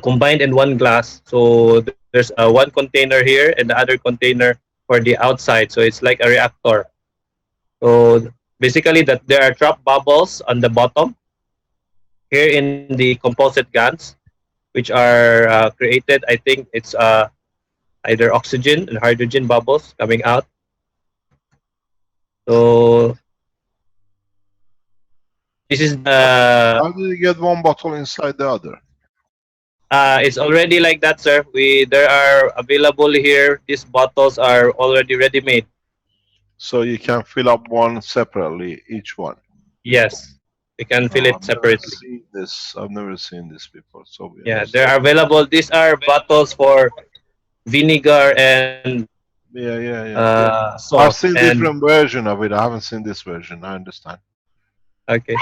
combined in one glass. So there's one container here and the other container for the outside. So it's like a reactor. So basically, that there are trap bubbles on the bottom here in the composite guns, which are created. I think it's either oxygen and hydrogen bubbles coming out. So this is the. How did you get one bottle inside the other? It's already like that, sir. There are available here. These bottles are already ready made. So you can fill up one separately, each one. Yes, you can fill it separately. I've never seen this before. So Yeah, they are available. These are bottles for vinegar and salt. I've seen different version of it. I haven't seen this version. I understand. Okay.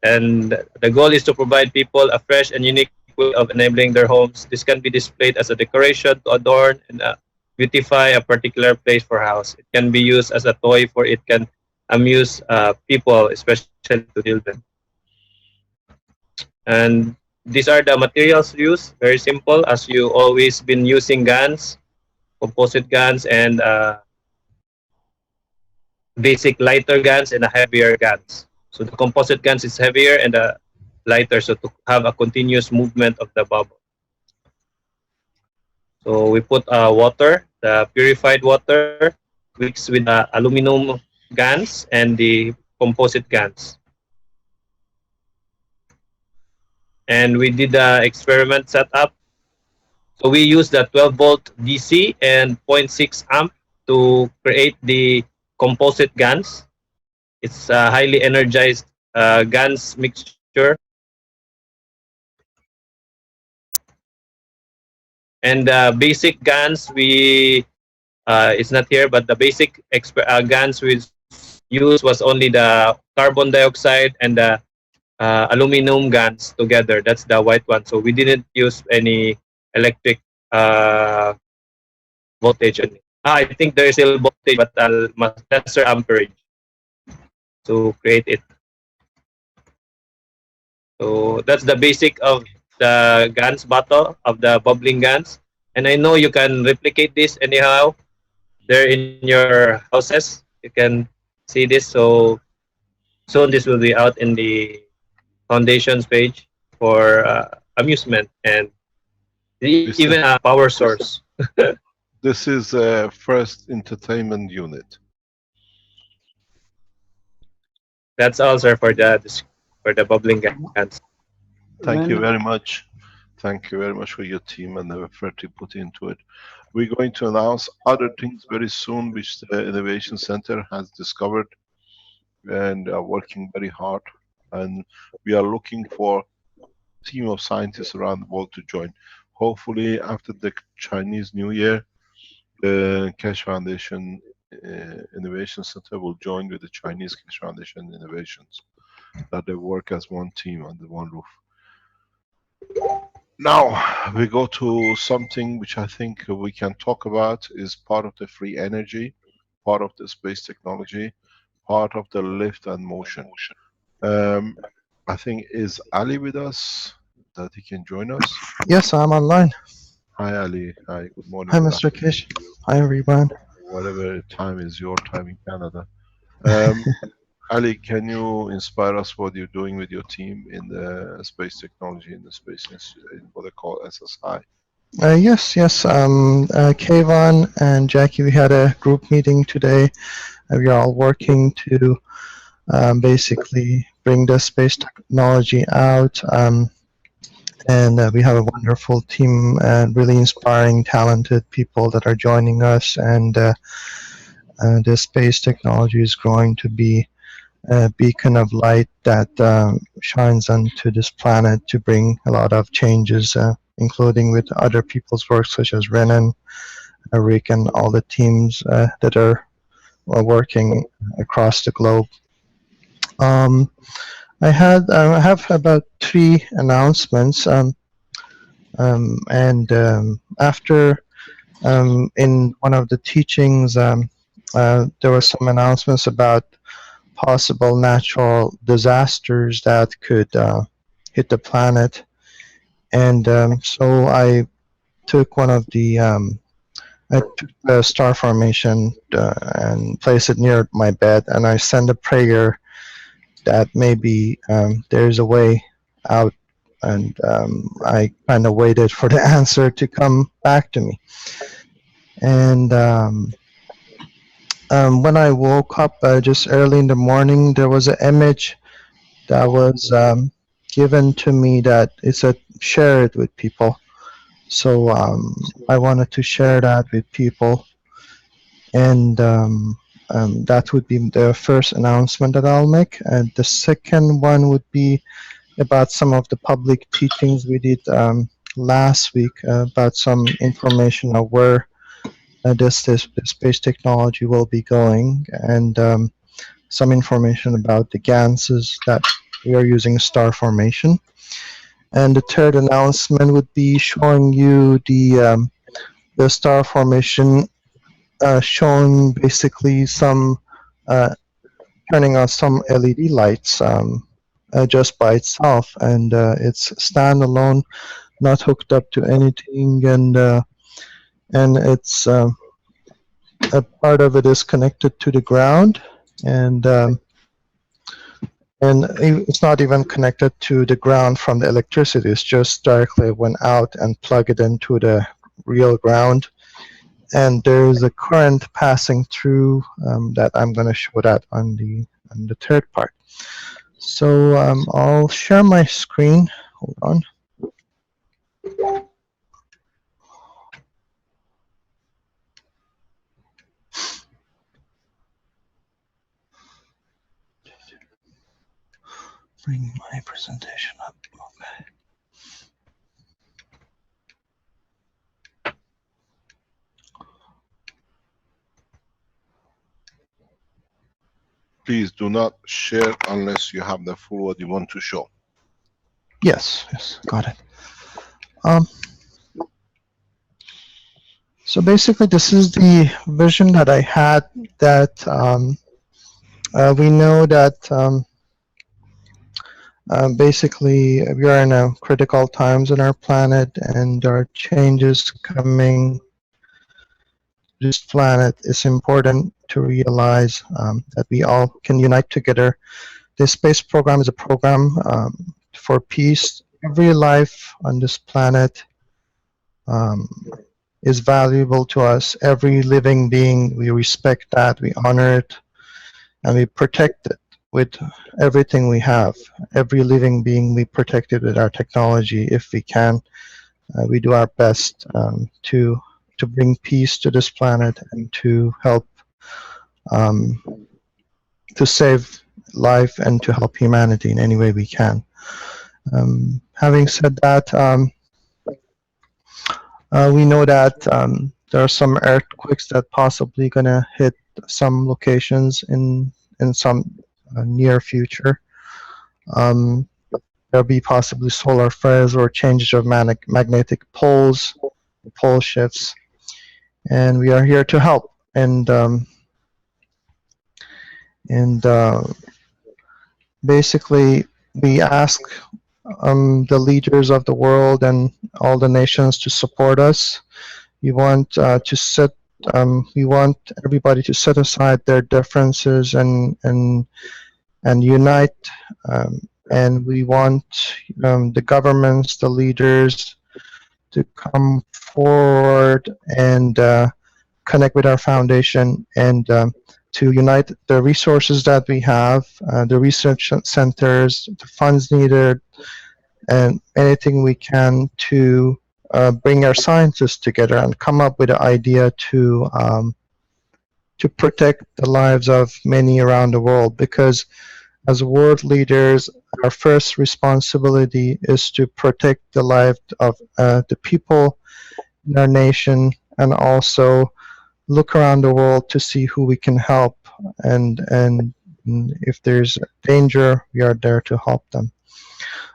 And the goal is to provide people a fresh and unique way of enabling their homes. This can be displayed as a decoration to adorn and beautify a particular place for house. It can be used as a toy, for it can amuse people, especially to children. And these are the materials used. Very simple, as you always been using guns, composite guns, and basic lighter guns and a heavier guns. So the composite guns is heavier and lighter, so to have a continuous movement of the bubble. So we put water, the purified water, mixed with the aluminum guns and the composite guns. And we did the experiment setup. So we used the 12-volt DC and 0.6 amp to create the composite guns. It's a highly energized guns mixture. And the basic guns, it's not here, but the basic guns we used was only the carbon dioxide and the aluminum guns together. That's the white one. So we didn't use any electric voltage. I think there is still voltage, but much lesser amperage to create it. So that's the basic of the guns bottle, of the bubbling guns. And I know you can replicate this anyhow. They're in your houses. You can see this. So soon this will be out in the foundation's page for amusement and even a power source. This is a first entertainment unit. That's all, sir, for the bubbling guns. Thank you very much. Thank you very much for your team and the effort you put into it. We're going to announce other things very soon, which the Innovation Center has discovered and are working very hard. And we are looking for a team of scientists around the world to join. Hopefully, after the Chinese New Year, the Keshe Foundation Innovation Center will join with the Chinese Keshe Foundation Innovations, that they work as one team under one roof. Now we go to something which I think we can talk about, is part of the free energy, part of the space technology, part of the lift and motion. I think, is Ali with us, that he can join us? Yes, I'm online. Hi Ali. Hi, good morning. Hi, Mr. Keshe. Hi, everyone. Whatever time is your time in Canada. Um, Ali, can you inspire us what you're doing with your team in the space technology, in the space institute, in what they call SSI? Yes. Kayvon and Jackie, we had a group meeting today. We are all working to basically bring the space technology out. And we have a wonderful team and really inspiring, talented people that are joining us. And the space technology is growing to be a beacon of light that shines onto this planet to bring a lot of changes, including with other people's work, such as Renan, Rick, and all the teams that are working across the globe. I have about 3 announcements, and after in one of the teachings, there were some announcements about possible natural disasters that could hit the planet, and so I took one of the I took the star formation and placed it near my bed, and I sent a prayer that maybe there's a way out, and I kind of waited for the answer to come back to me. And when I woke up just early in the morning, there was an image that was given to me that it said share it with people. So I wanted to share that with people, and that would be the first announcement that I'll make. And the second one would be about some of the public teachings we did last week about some information of where this space technology will be going, and some information about the ganses that we are using star formation. And the third announcement would be showing you the star formation, showing basically some turning on some LED lights just by itself, and it's standalone, not hooked up to anything, and it's a part of it is connected to the ground, and it's not even connected to the ground from the electricity. It's just directly went out and plug it into the real ground, and there's a current passing through that I'm going to show that on the third part. So I'll share my screen. Hold on. Bring my presentation up. Okay. Please do not share unless you have the full what you want to show. Yes, got it. So basically, this is the vision that I had, that we know that basically we are in a critical times on our planet, and there are changes coming to this planet. It's important to realize that we all can unite together. This space program is a program for peace. Every life on this planet is valuable to us. Every living being, we respect that, we honor it, and we protect it with everything we have. Every living being, we protect it with our technology if we can. We do our best to bring peace to this planet and to help to save life and to help humanity in any way we can. Having said that, we know that there are some earthquakes that possibly gonna hit some locations in some near future. There'll be possibly solar flares or changes of magnetic poles, pole shifts, and we are here to help. And basically, we ask the leaders of the world and all the nations to support us. We want to set we want everybody to set aside their differences and unite. And we want the governments, the leaders, to come forward and connect with our foundation and to unite the resources that we have, the research centers, the funds needed, and anything we can to bring our scientists together and come up with an idea to protect the lives of many around the world. Because as world leaders, our first responsibility is to protect the life of the people in our nation, and also look around the world to see who we can help, and if there's danger, we are there to help them.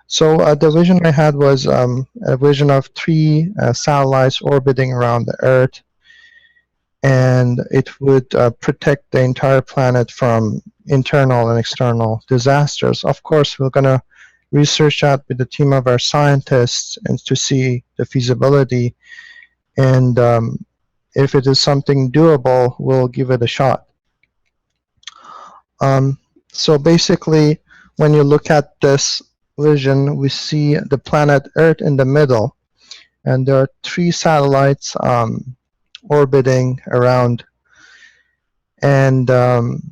So the vision I had was a vision of 3 satellites orbiting around the Earth, and it would protect the entire planet from internal and external disasters. Of course, we're going to research that with a team of our scientists and to see the feasibility, and if it is something doable, we'll give it a shot. So basically, when you look at this vision, we see the planet Earth in the middle, and there are 3 satellites orbiting around. And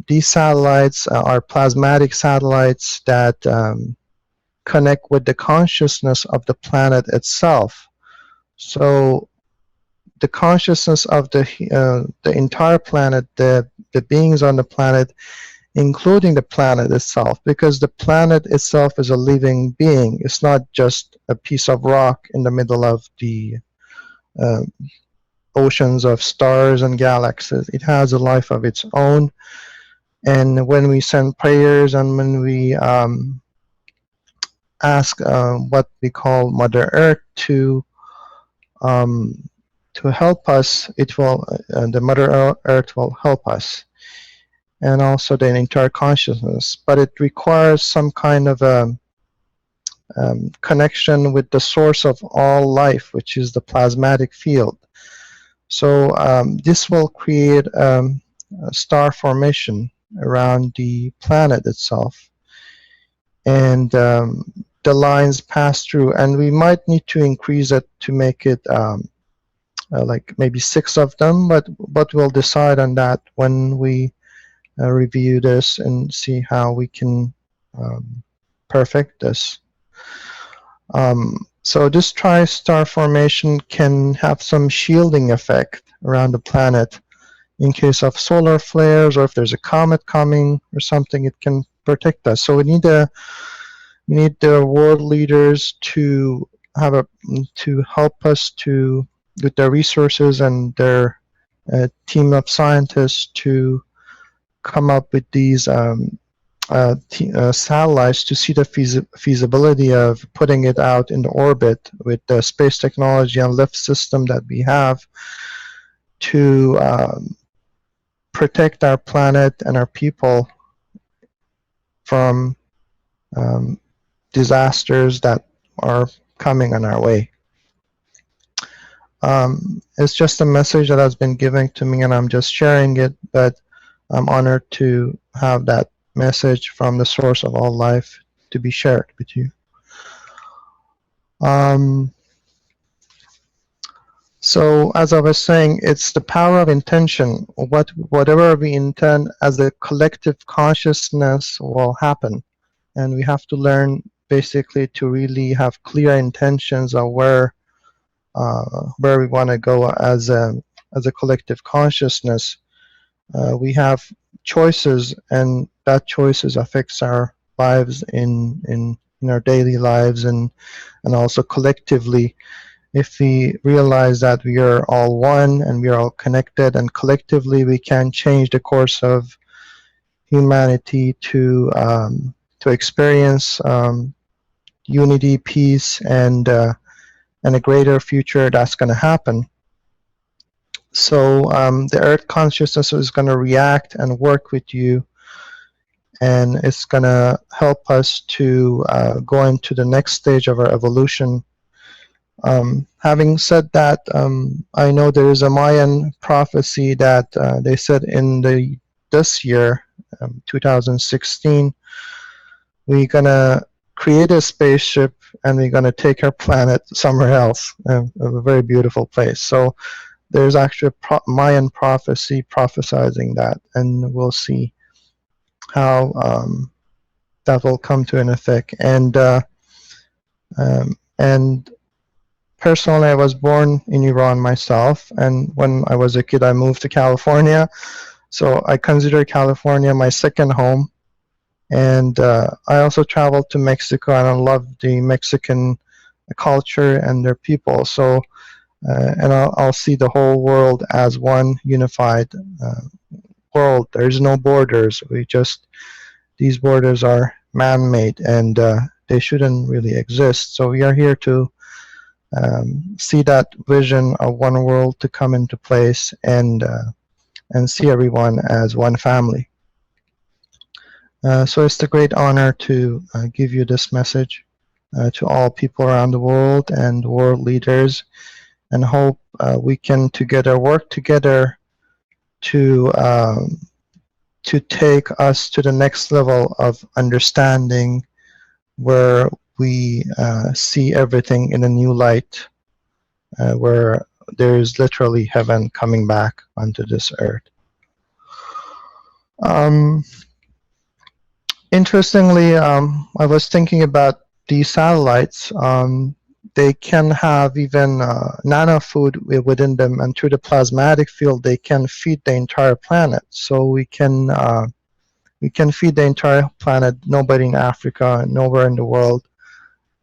these satellites are plasmatic satellites that connect with the consciousness of the planet itself. So the consciousness of the entire planet, the beings on the planet, including the planet itself, because the planet itself is a living being. It's not just a piece of rock in the middle of the oceans of stars and galaxies. It has a life of its own. And when we send prayers and when we ask what we call Mother Earth to help us, it will the Mother Earth will help us, and also the entire consciousness. But it requires some kind of a connection with the source of all life, which is the plasmatic field. So this will create a star formation around the planet itself, and the lines pass through, and we might need to increase it to make it like maybe 6 of them, but we'll decide on that when we review this and see how we can perfect this. So this tri-star formation can have some shielding effect around the planet in case of solar flares, or if there's a comet coming or something, it can protect us. So we need the world leaders to help us with their resources and their team of scientists to come up with these satellites to see the feasibility of putting it out in the orbit with the space technology and lift system that we have to protect our planet and our people from disasters that are coming on our way. It's just a message that has been given to me, and I'm just sharing it, but I'm honored to have that message from the source of all life to be shared with you. So as I was saying, it's the power of intention. Whatever we intend as a collective consciousness will happen, and we have to learn basically to really have clear intentions of where we want to go as a collective consciousness. We have choices, and that choices affects our lives in our daily lives, and also collectively. If we realize that we are all one and we are all connected, and collectively we can change the course of humanity to experience unity, peace, and a greater future that's going to happen. So the Earth consciousness is going to react and work with you, and it's going to help us to go into the next stage of our evolution. Having said that, I know there is a Mayan prophecy that they said in this year, 2016, we're gonna create a spaceship and we're gonna take our planet somewhere else, a very beautiful place. So there's actually a Mayan prophecy prophesizing that, and we'll see how that will come to an effect. And personally, I was born in Iran myself, and when I was a kid, I moved to California. So I consider California my second home. And I also traveled to Mexico, and I love the Mexican culture and their people. So, and I'll see the whole world as one unified world. There's no borders. These borders are man-made, and they shouldn't really exist. So we are here to see that vision of one world to come into place, and see everyone as one family. So it's a great honor to give you this message to all people around the world and world leaders, and hope we can work together to take us to the next level of understanding, where we see everything in a new light, where there is literally heaven coming back onto this earth. Interestingly, I was thinking about these satellites. They can have even nano food within them, and through the plasmatic field, they can feed the entire planet. So we can feed the entire planet. Nobody in Africa, nowhere in the world,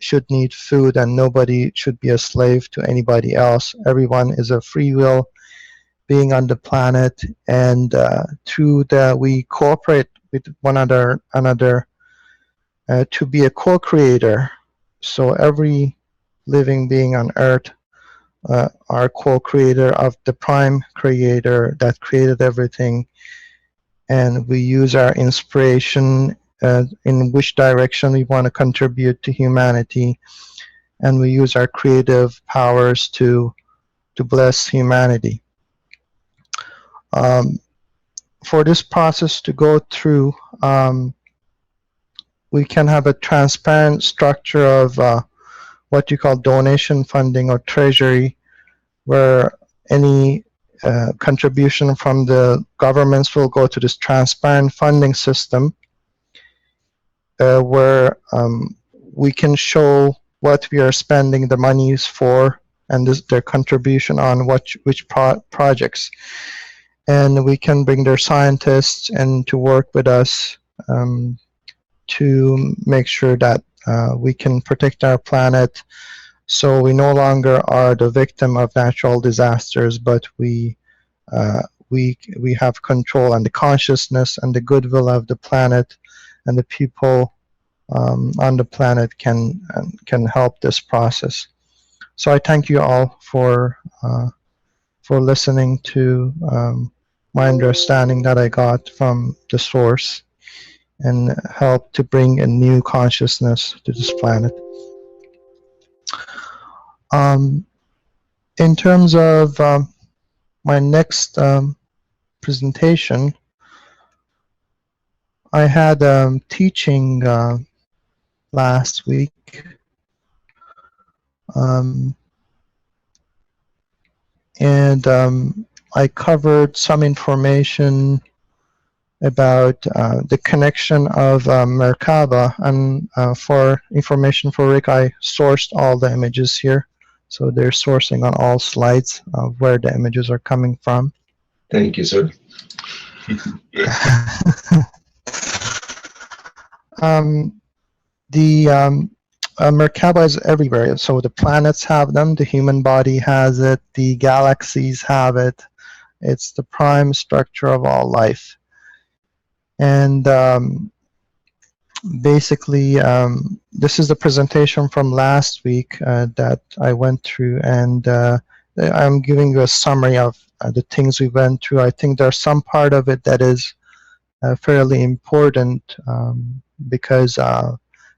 should need food, and nobody should be a slave to anybody else. Everyone is a free will being on the planet, and we cooperate with one another to be a co-creator. So every living being on Earth are co-creator of the prime creator that created everything, and we use our inspiration in which direction we want to contribute to humanity, and we use our creative powers to bless humanity. For this process to go through, we can have a transparent structure of what you call donation funding or treasury, where any contribution from the governments will go to this transparent funding system, where we can show what we are spending the monies for, and their contribution on which projects. And we can bring their scientists and to work with us to make sure that we can protect our planet, so we no longer are the victim of natural disasters, but we have control and the consciousness and the goodwill of the planet, and the people on the planet can help this process. So I thank you all for listening to my understanding that I got from the source, and help to bring a new consciousness to this planet. In terms of my next presentation, I had teaching last week, and I covered some information about the connection of Merkaba, and for information for Rick, I sourced all the images here, so they're sourcing on all slides of where the images are coming from. Thank you, sir. Merkaba is everywhere, so the planets have them, the human body has it, the galaxies have it. It's the prime structure of all life. And basically, this is the presentation from last week that I went through, and I'm giving you a summary of the things we went through. I think there's some part of it that is fairly important, because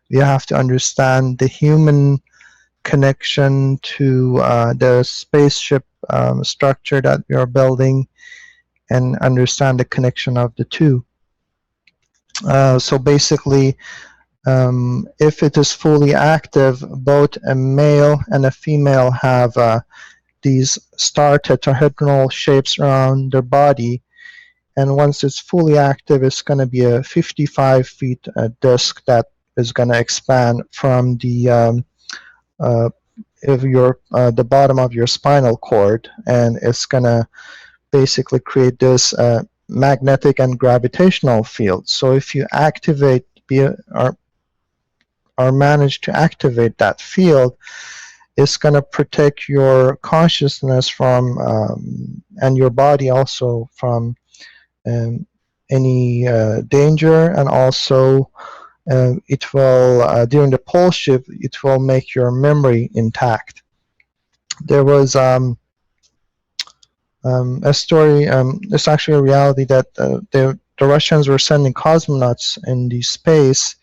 you have to understand the human connection to the spaceship structure that we are building and understand the connection of the two. So basically, if it is fully active, both a male and a female have these star tetrahedral shapes around their body, and once it's fully active, it's going to be a 55 feet disk that is going to expand from the the bottom of your spinal cord, and it's going to basically create this magnetic and gravitational field. So if you activate or manage to activate that field, it's going to protect your consciousness from and your body also from any danger, and also it will during the pole shift it will make your memory intact. There was a story, it's actually a reality, that the Russians were sending cosmonauts in the space,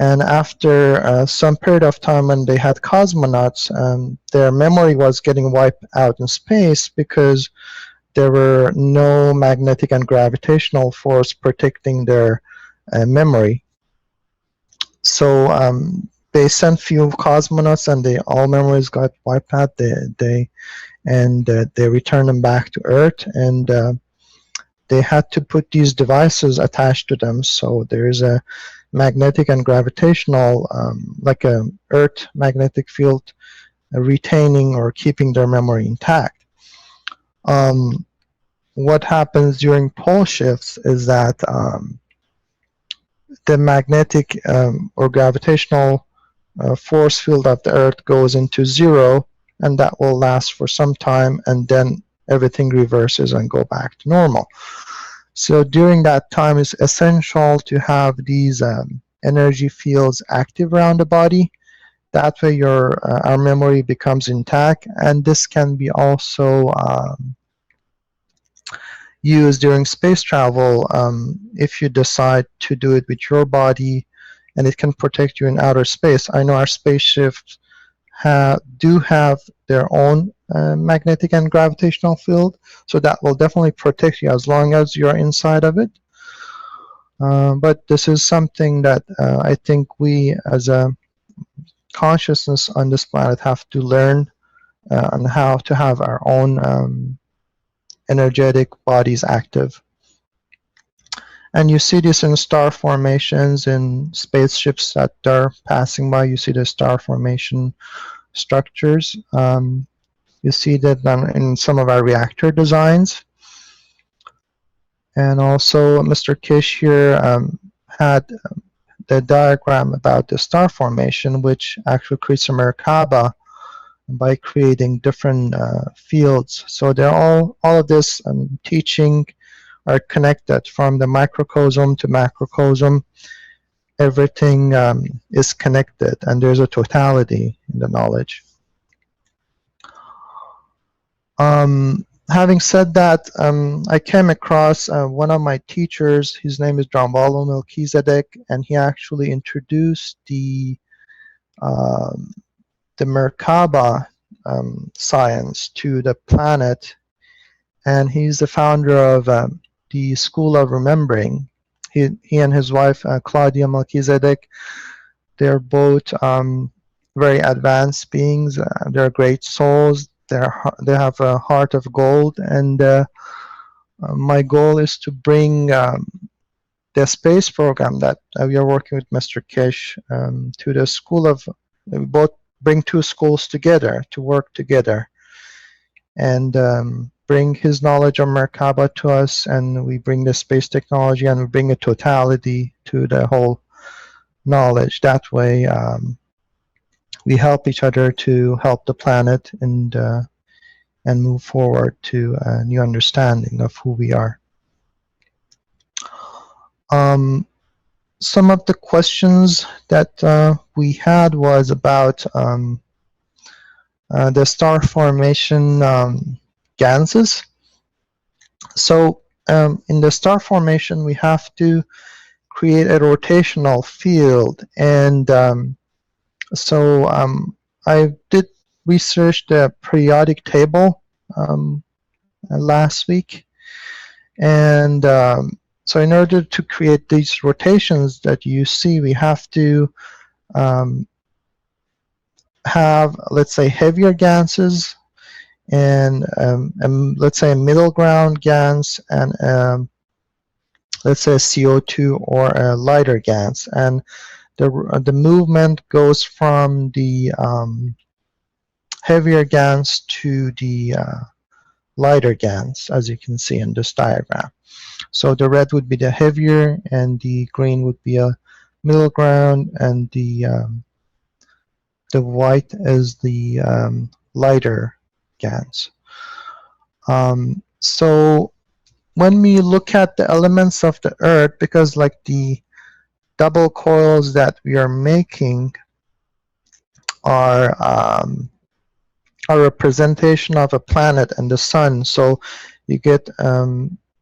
and after some period of time when they had cosmonauts, their memory was getting wiped out in space because there were no magnetic and gravitational force protecting their memory. So they sent few cosmonauts, and all memories got wiped out. They returned them back to Earth, and they had to put these devices attached to them. So there's a magnetic and gravitational, like a Earth magnetic field, retaining or keeping their memory intact. What happens during pole shifts is that the magnetic or gravitational force field of the Earth goes into zero, and that will last for some time, and then everything reverses and go back to normal. So during that time, it's essential to have these energy fields active around the body. That way our memory becomes intact, and this can be also used during space travel if you decide to do it with your body, and it can protect you in outer space. I know our spaceships do have their own magnetic and gravitational field, so that will definitely protect you as long as you're inside of it. But this is something that I think we as a consciousness on this planet have to learn on how to have our own energetic bodies active. And you see this in star formations in spaceships that are passing by. You see the star formation structures. You see that in some of our reactor designs. And also Mr. Kish here had the diagram about the star formation, which actually creates a Merkaba by creating different fields. So they're all of this teaching are connected from the microcosm to macrocosm. Everything is connected, and there's a totality in the knowledge. Having said that, I came across one of my teachers. His name is Drambalo Melchizedek, and he actually introduced the Merkaba science to the planet, and he's the founder of the School of Remembering. He and his wife Claudia Melchizedek, they're both very advanced beings. They're great souls. They have a heart of gold, and my goal is to bring the space program that we are working with Mr. Keshe to the school of, we both bring two schools together to work together, and bring his knowledge of Merkaba to us, and we bring the space technology, and we bring a totality to the whole knowledge. That way we help each other to help the planet and move forward to a new understanding of who we are. Some of the questions that we had was about the star formation ganses. So in the star formation, we have to create a rotational field, and so I did research the periodic table last week, and so in order to create these rotations that you see, we have to have, let's say, heavier gases and let's say a middle ground gas and let's say a CO2 or a lighter gas, and the movement goes from the heavier gas to the lighter gas, as you can see in this diagram. So the red would be the heavier, and the green would be a middle ground, and the white is the lighter gas. So when we look at the elements of the Earth, because like the double coils that we are making are a representation of a planet and the sun, so you get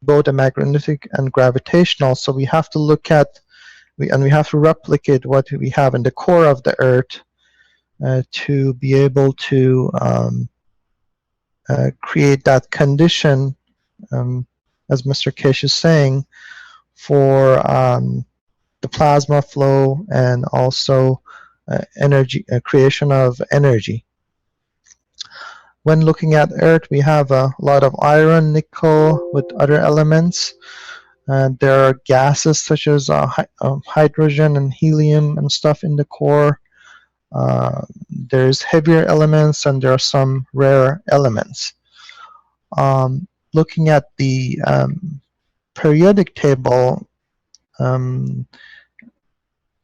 both a magnetic and gravitational. So we have to look at and we have to replicate what we have in the core of the Earth to be able to create that condition, as Mr. Keshe is saying, for the plasma flow and also energy creation of energy. When looking at Earth, we have a lot of iron, nickel, with other elements. There are gases such as hydrogen and helium and stuff in the core. There's heavier elements, and there are some rare elements. Looking at the periodic table,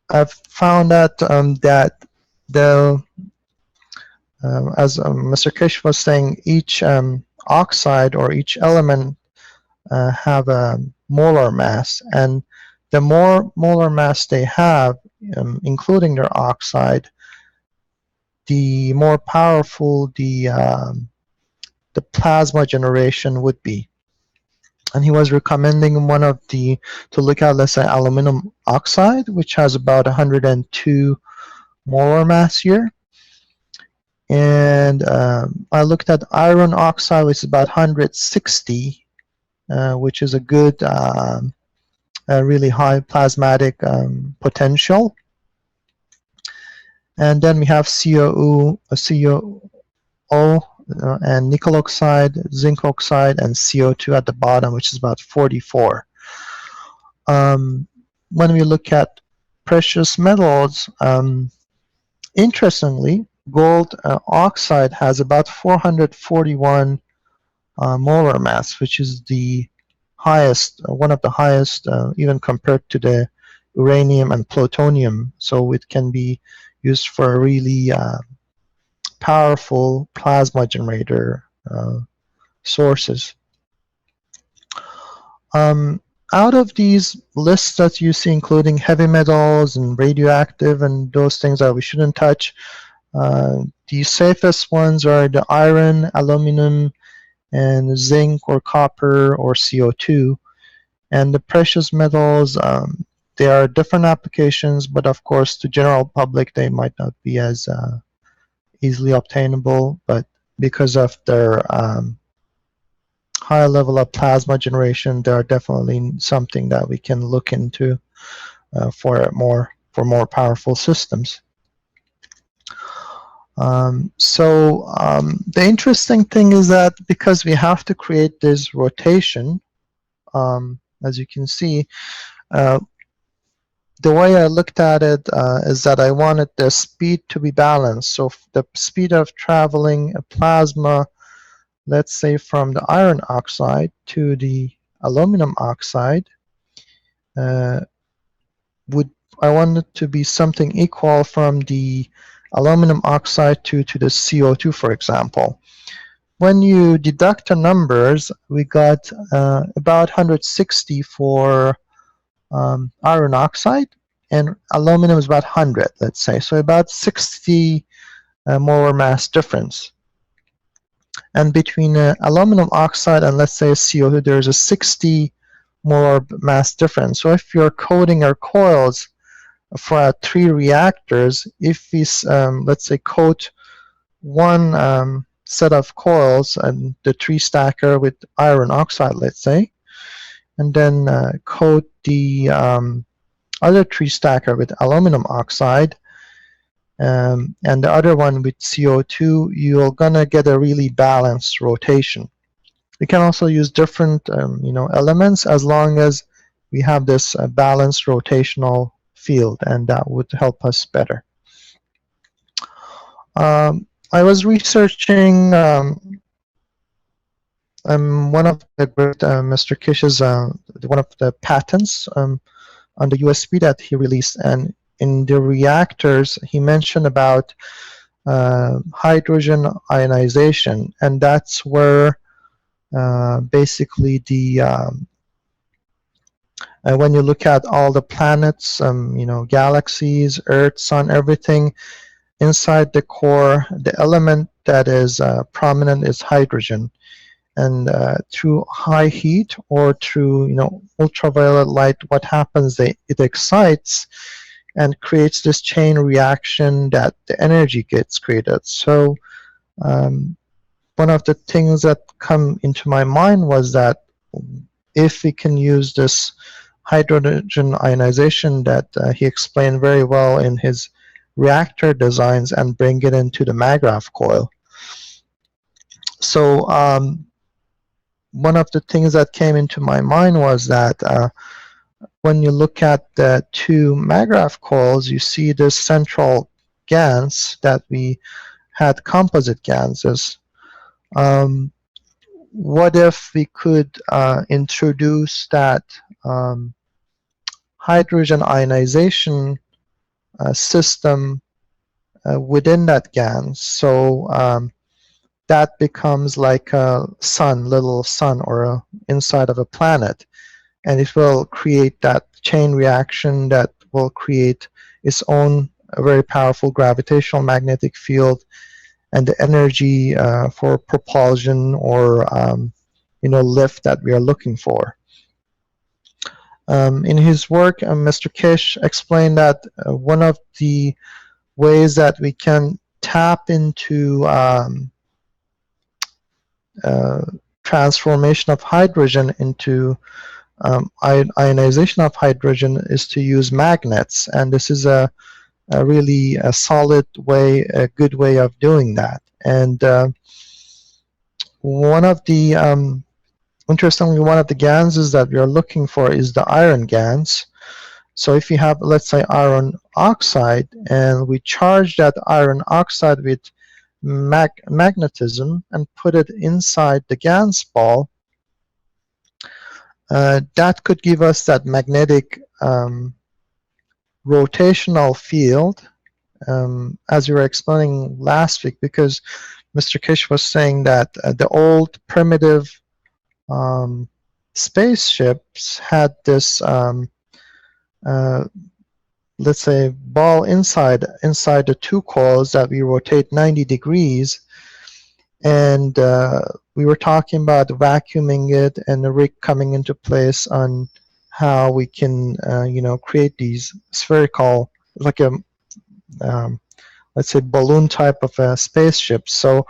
I've found that the as Mr. Keshe was saying, each oxide or each element have a molar mass, and the more molar mass they have, including their oxide, the more powerful the plasma generation would be. And he was recommending one of the to look at, let's say, aluminum oxide, which has about 102 molar mass here. And I looked at iron oxide, which is about 160, which is a good, a really high plasmatic potential. And then we have COO, and nickel oxide, zinc oxide, and CO2 at the bottom, which is about 44. When we look at precious metals, interestingly, gold oxide has about 441 molar mass, which is the highest, one of the highest, even compared to the uranium and plutonium. So it can be used for a really powerful plasma generator sources. Out of these lists that you see, including heavy metals and radioactive and those things that we shouldn't touch, the safest ones are the iron, aluminum, and zinc or copper or CO2. And the precious metals, there are different applications, but of course to general public they might not be as easily obtainable, but because of their high level of plasma generation, they are definitely something that we can look into for more powerful systems. The interesting thing is that because we have to create this rotation, as you can see, the way I looked at it is that I wanted the speed to be balanced. So the speed of traveling a plasma, let's say from the iron oxide to the aluminum oxide, I wanted to be something equal from the aluminum oxide to the CO2, for example. When you deduct the numbers, we got about 160 for iron oxide, and aluminum is about 100, let's say. So about 60 molar mass difference. And between aluminum oxide and, let's say, CO2, there's a 60 molar mass difference. So if you're coating our coils for 3 reactors, if we, let's say, coat one set of coils and the 3-stacker with iron oxide, let's say, and then coat the other 3-stacker with aluminum oxide, and the other one with CO2, you're gonna get a really balanced rotation. We can also use different elements as long as we have this balanced rotational field, and that would help us better. I was researching one of the great Mr. Keshe's one of the patents on the USB that he released, and in the reactors he mentioned about hydrogen ionization, and that's where basically the when you look at all the planets, galaxies, Earth, Sun, everything, inside the core, the element that is prominent is hydrogen. And through high heat or through ultraviolet light, what happens? It excites and creates this chain reaction that the energy gets created. So one of the things that come into my mind was that if we can use this hydrogen ionization that he explained very well in his reactor designs and bring it into the MAGRAPH coil. So one of the things that came into my mind was that when you look at the 2 MAGRAPH coils, you see this central GaNs that we had composite GaNs. What if we could introduce that hydrogen ionization system within that GaN? So that becomes like a sun, little sun, or inside of a planet, and it will create that chain reaction that will create its own very powerful gravitational magnetic field and the energy for propulsion or lift that we are looking for. In his work, Mr. Keshe explained that one of the ways that we can tap into transformation of hydrogen into ionization of hydrogen is to use magnets, and this is a really solid way, a good way of doing that. And one of the interestingly, one of the GaNs that we are looking for is the iron GaNs. So if you have, let's say, iron oxide, and we charge that iron oxide with magnetism and put it inside the GaNs ball, that could give us that magnetic rotational field, as you were explaining last week, because Mr. Keshe was saying that the old primitive spaceships had this, let's say, ball inside the 2 coils that we rotate 90 degrees, and we were talking about vacuuming it and the rig coming into place on how we can create these spherical, like a let's say balloon type of a spaceship. So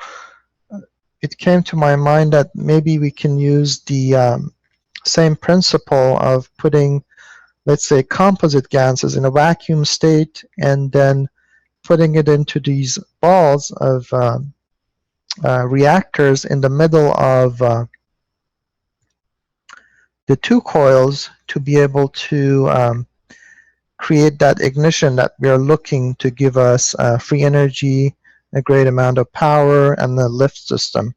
it came to my mind that maybe we can use the same principle of putting, let's say, composite gases in a vacuum state and then putting it into these balls of reactors in the middle of the 2 coils to be able to create that ignition that we are looking to give us free energy, a great amount of power, and the lift system.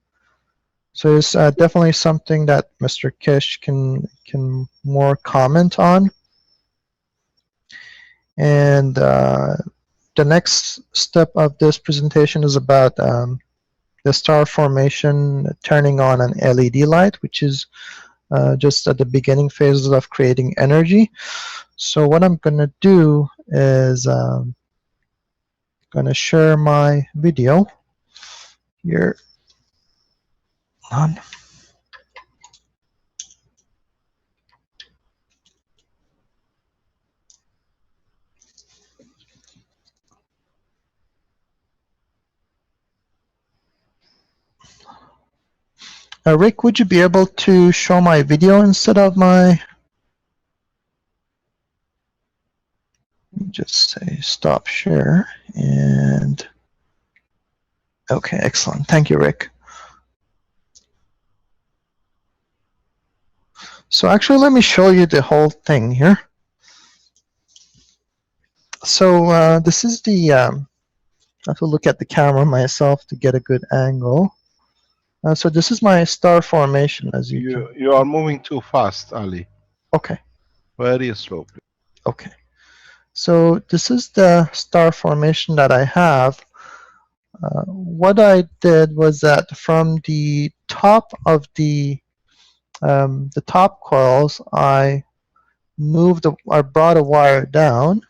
So it's definitely something that Mr. Keshe can more comment on. And the next step of this presentation is about the star formation turning on an LED light, which is just at the beginning phases of creating energy. So what I'm going to do is going to share my video here. On. Rick, would you be able to show my video instead of my... Just say stop share and... Okay, excellent. Thank you, Rick. So actually, let me show you the whole thing here. So this is the... I have to look at the camera myself to get a good angle. So this is my star formation, as you can... You are moving too fast, Ali. Okay. Very slow. Okay. So this is the star formation that I have. What I did was that from the top of the top coils, I brought a wire down,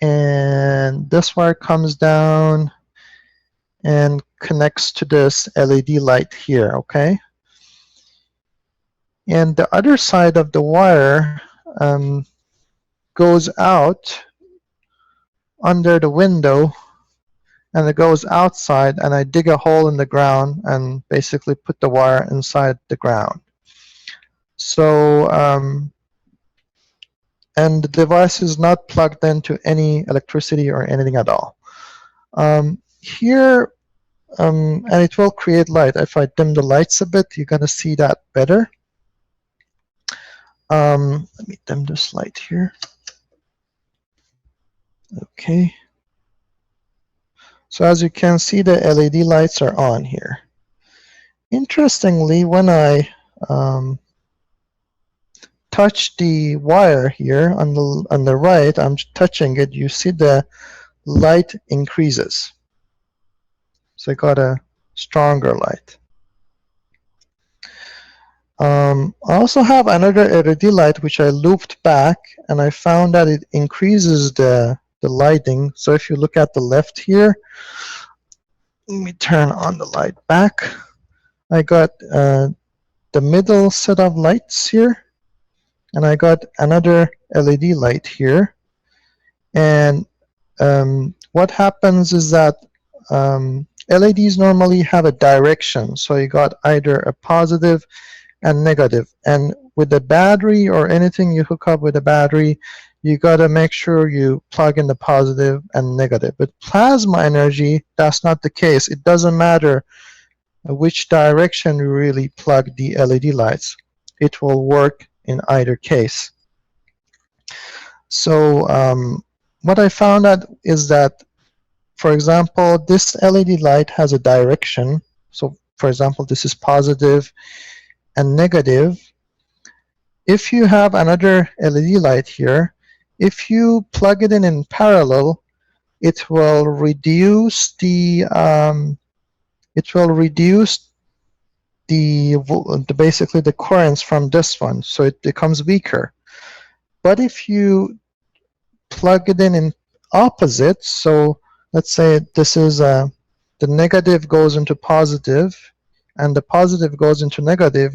and this wire comes down and connects to this LED light here, okay? And the other side of the wire goes out under the window, and it goes outside, and I dig a hole in the ground and basically put the wire inside the ground. So, and the device is not plugged into any electricity or anything at all. Here, and it will create light. If I dim the lights a bit, you're going to see that better. Let me dim this light here. Okay. So as you can see, the LED lights are on here. Interestingly, when I touch the wire here on the right, I'm touching it, you see the light increases. So I got a stronger light. I also have another LED light which I looped back, and I found that it increases the lighting. So if you look at the left here, let me turn on the light back. I got the middle set of lights here, and I got another LED light here. And what happens is that LEDs normally have a direction. So you got either a positive and negative. And with the battery or anything you hook up with a battery, you got to make sure you plug in the positive and negative. But plasma energy, that's not the case. It doesn't matter which direction you really plug the LED lights. It will work in either case. So what I found out is that, for example, this LED light has a direction. So for example, this is positive and negative. If you have another LED light here, if you plug it in parallel, it will reduce the basically the currents from this one, so it becomes weaker. But if you plug it in opposite, so let's say this is the negative goes into positive and the positive goes into negative,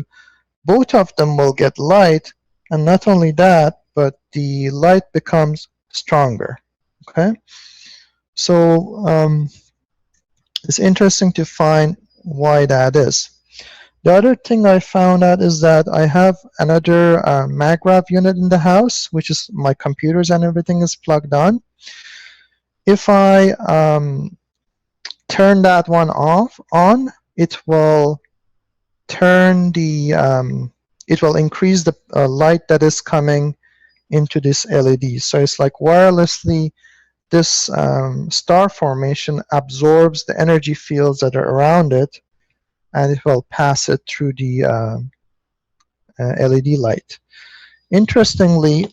both of them will get light, and not only that, but the light becomes stronger. Okay, so it's interesting to find why that is. The other thing I found out is that I have another MagRav unit in the house, which is my computers and everything is plugged on. If I turn that one on, it will turn the it will increase the light that is coming into this LED. So it's like wirelessly, this star formation absorbs the energy fields that are around it, and it will pass it through the LED light. Interestingly,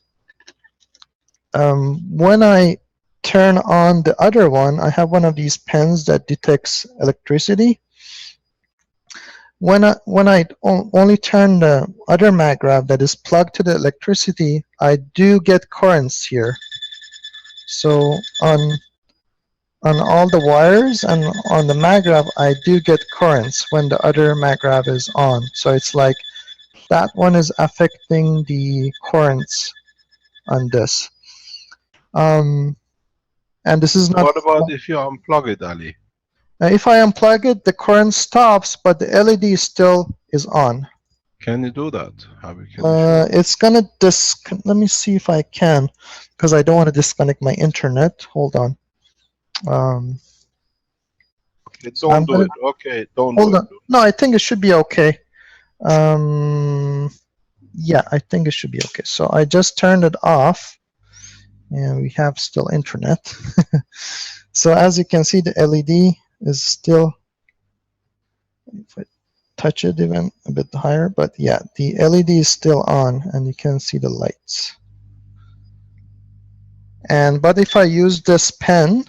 when I turn on the other one, I have one of these pens that detects electricity. When I only turn the other MagRav that is plugged to the electricity, I do get currents here. So on all the wires and on the MagRav, I do get currents when the other MagRav is on. So it's like that one is affecting the currents on this. And this is not... What about if you unplug it, Ali? If I unplug it, the current stops, but the LED still is on. Can you do that? Can you show? It's gonna let me see if I can, because I don't want to disconnect my internet. Hold on. Okay, don't do it. Okay, don't Hold do on. No, I think it should be okay. Yeah, I think it should be okay. So I just turned it off, and we have still internet. So as you can see, the LED is still, if I touch it even a bit higher, but yeah, the LED is still on, and you can see the lights. But if I use this pen,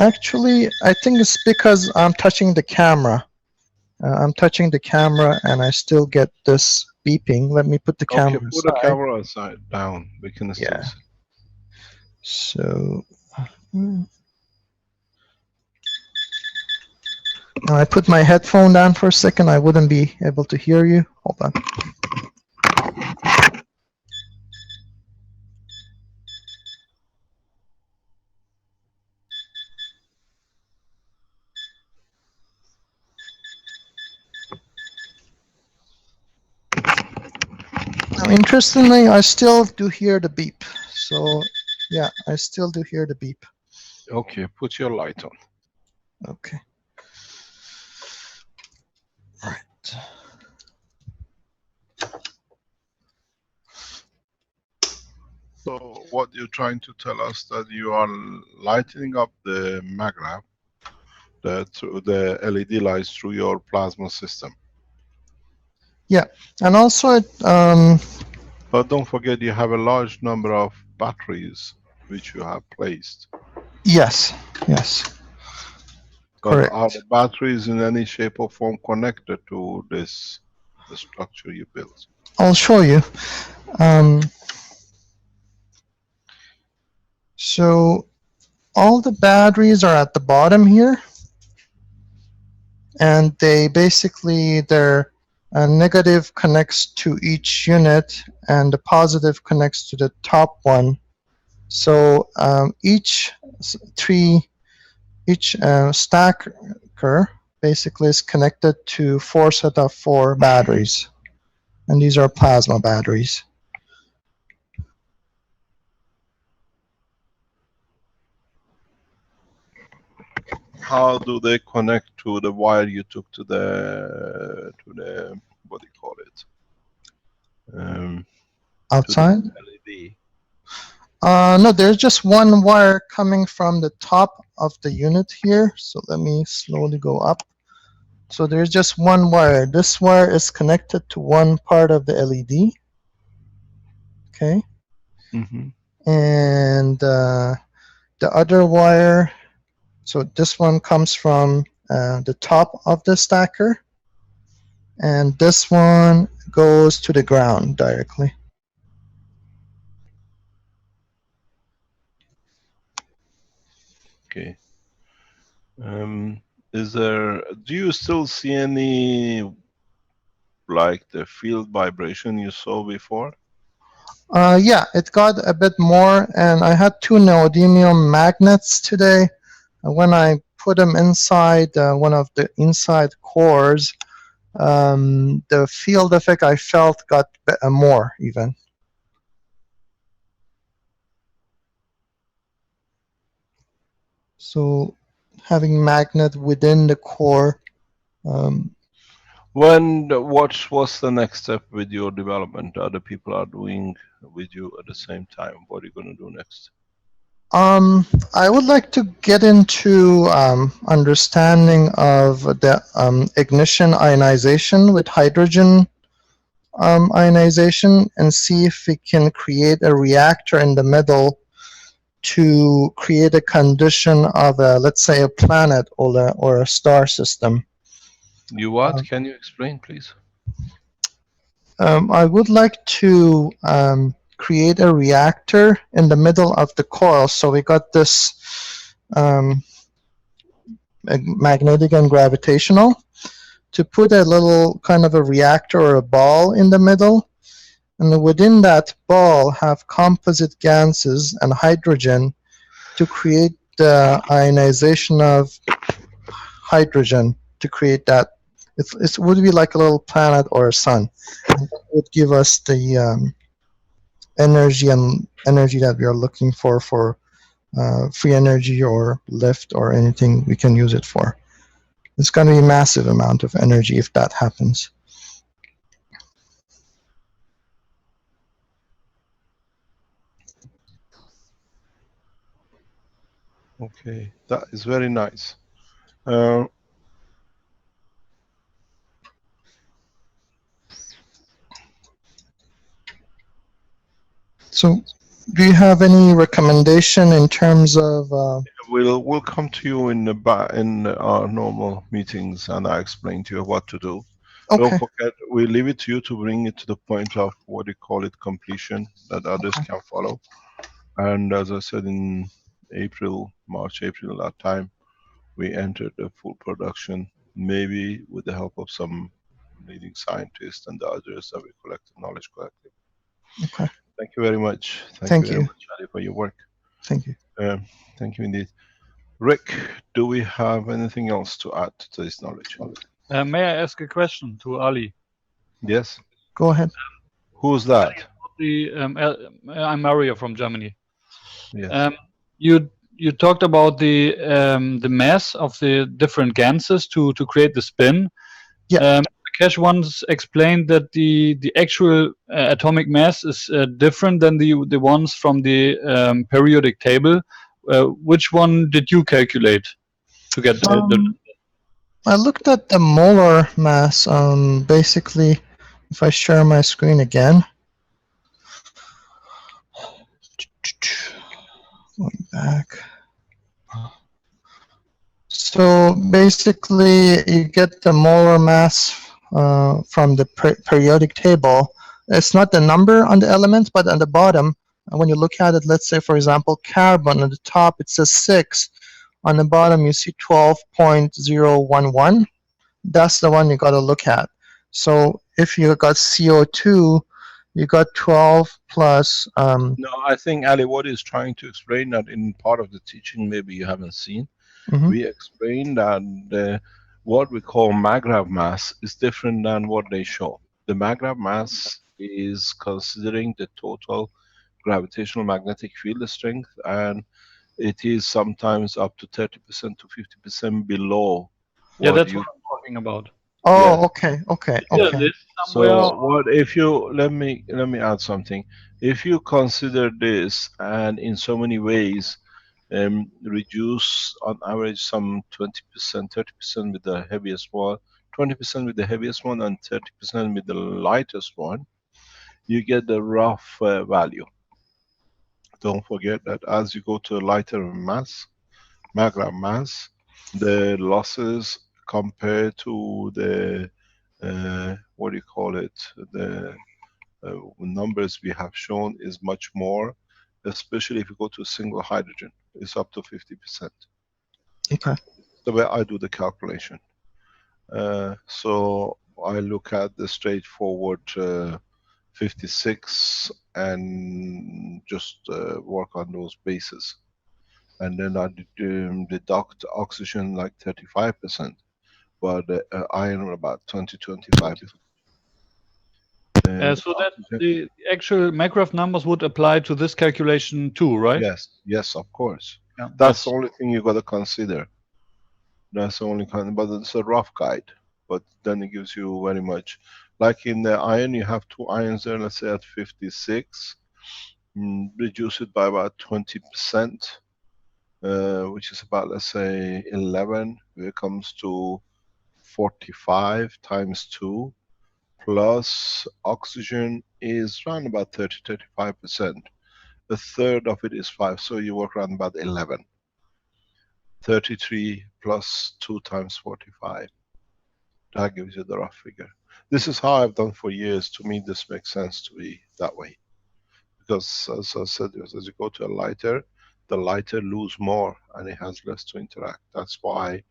actually, I think it's because I'm touching the camera. I'm touching the camera, and I still get this beeping. Let me put the camera Okay, put aside. the camera aside down. We can still Yeah. see. So I put my headphone down for a second. I wouldn't be able to hear you. Hold on. Now, interestingly, I still do hear the beep. So yeah, I still do hear the beep. Okay, put your light on. Okay. Right. So what you're trying to tell us that you are lighting up the maglev, the LED lights through your plasma system. Yeah, and also but don't forget you have a large number of batteries which you have placed. Yes. But Correct. are the batteries in any shape or form connected to this, the structure you built? I'll show you. So all the batteries are at the bottom here, and they basically, their negative connects to each unit, and the positive connects to the top one. So each stacker basically is connected to 4 set of 4 batteries, and these are plasma batteries. How do they connect to the wire you took to the what do you call it? Outside? To the LED. No, there's just one wire coming from the top of the unit here. So let me slowly go up. So there's just one wire. This wire is connected to one part of the LED. Okay. Mm-hmm. And the other wire, so this one comes from the top of the stacker. And this one goes to the ground directly. Okay. Do you still see any, like the field vibration you saw before? Yeah, it got a bit more, and I had 2 neodymium magnets today. When I put them inside one of the inside cores, the field effect I felt got more even. So having magnet within the core. What's the next step with your development? Other people are doing with you at the same time. What are you going to do next? I would like to get into understanding of the ignition ionization with hydrogen ionization, and see if we can create a reactor in the middle to create a condition of let's say a planet or a star system. You what? Can you explain, please? I would like to create a reactor in the middle of the coil. So we got this magnetic and gravitational, to put a little kind of a reactor or a ball in the middle, and within that ball have composite gases and hydrogen to create the ionization of hydrogen to create that. It would be like a little planet or a sun. And it would give us the energy and energy that we are looking for free energy or lift or anything we can use it for. It's going to be a massive amount of energy if that happens. Okay, that is very nice. So, do you have any recommendation in terms of? We'll come to you in our normal meetings, and I explain to you what to do. Okay. Don't forget, we leave it to you to bring it to the point of what you call it completion that others can follow. And as I said in March, April, that time, we entered the full production, maybe with the help of some leading scientists and the others that we collected knowledge collective. Okay. Thank you very much. Thank you very you. much, Ali, for your work. Thank you. Thank you indeed. Rick, do we have anything else to add to this knowledge? May I ask a question to Ali? Yes. Go ahead. Who's that? I'm Mario from Germany. Yes. You talked about the mass of the different ganses to create the spin. Yeah. Keshe once explained that the actual atomic mass is different than the ones from the periodic table. Which one did you calculate to get the I looked at the molar mass. Basically, if I share my screen again, going back. So basically, you get the molar mass from the periodic table. It's not the number on the elements, but on the bottom, when you look at it, let's say, for example, carbon on the top, it says 6. On the bottom, you see 12.011. That's the one you got to look at. So if you got CO2, you got 12 plus. No, I think Ali, what is trying to explain that in part of the teaching, maybe you haven't seen. We explained that what we call maggrav mass is different than what they show. The maggrav mass is considering the total gravitational magnetic field strength, and it is sometimes up to 30% to 50% below. Yeah, that's what I'm talking about. Oh, okay. So what if you let me add something. If you consider this and in so many ways reduce on average some 20%, 30% with the heaviest one, 20% with the heaviest one, and 30% with the lightest one, you get the rough value. Don't forget that as you go to a lighter mass, maggrav mass, the losses compared to the what do you call it? The numbers we have shown is much more, especially if you go to single hydrogen. It's up to 50%. Okay. The way I do the calculation. So I look at the straightforward 56 and just work on those bases. And then I deduct oxygen like 35%, but iron about 20-25%. So that the actual maggrav numbers would apply to this calculation too, right? Yes, of course. Yeah, that's the only thing you got to consider. That's the only kind, but it's a rough guide. But then it gives you very much, like in the iron, you have 2 ions there. Let's say at 56, reduce it by about 20%, which is about, let's say 11. It comes to 45 times 2. Plus oxygen is around about 30-35%. A third of it is 5, so you work around about 11. 33 plus 2 times 45. That gives you the rough figure. This is how I've done for years. To me, this makes sense to be that way. Because as I said, as you go to a lighter, the lighter lose more and it has less to interact. That's why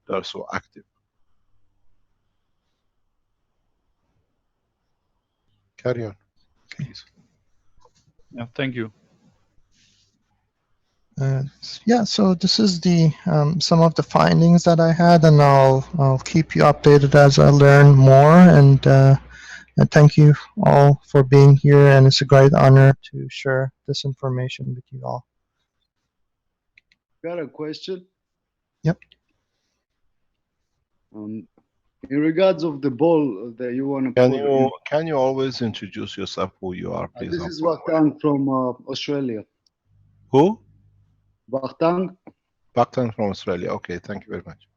they're so active. Carry on, please. Yeah, thank you. Yeah, so this is the some of the findings that I had, and I'll keep you updated as I learn more. And thank you all for being here, and it's a great honor to share this information with you all. Got a question? Yep. In regards of the ball that you want to put Can you always introduce yourself, who you are, please? this is Waktang from Australia. Who? Waktang. Bakhtan from Australia. Okay, thank you very much.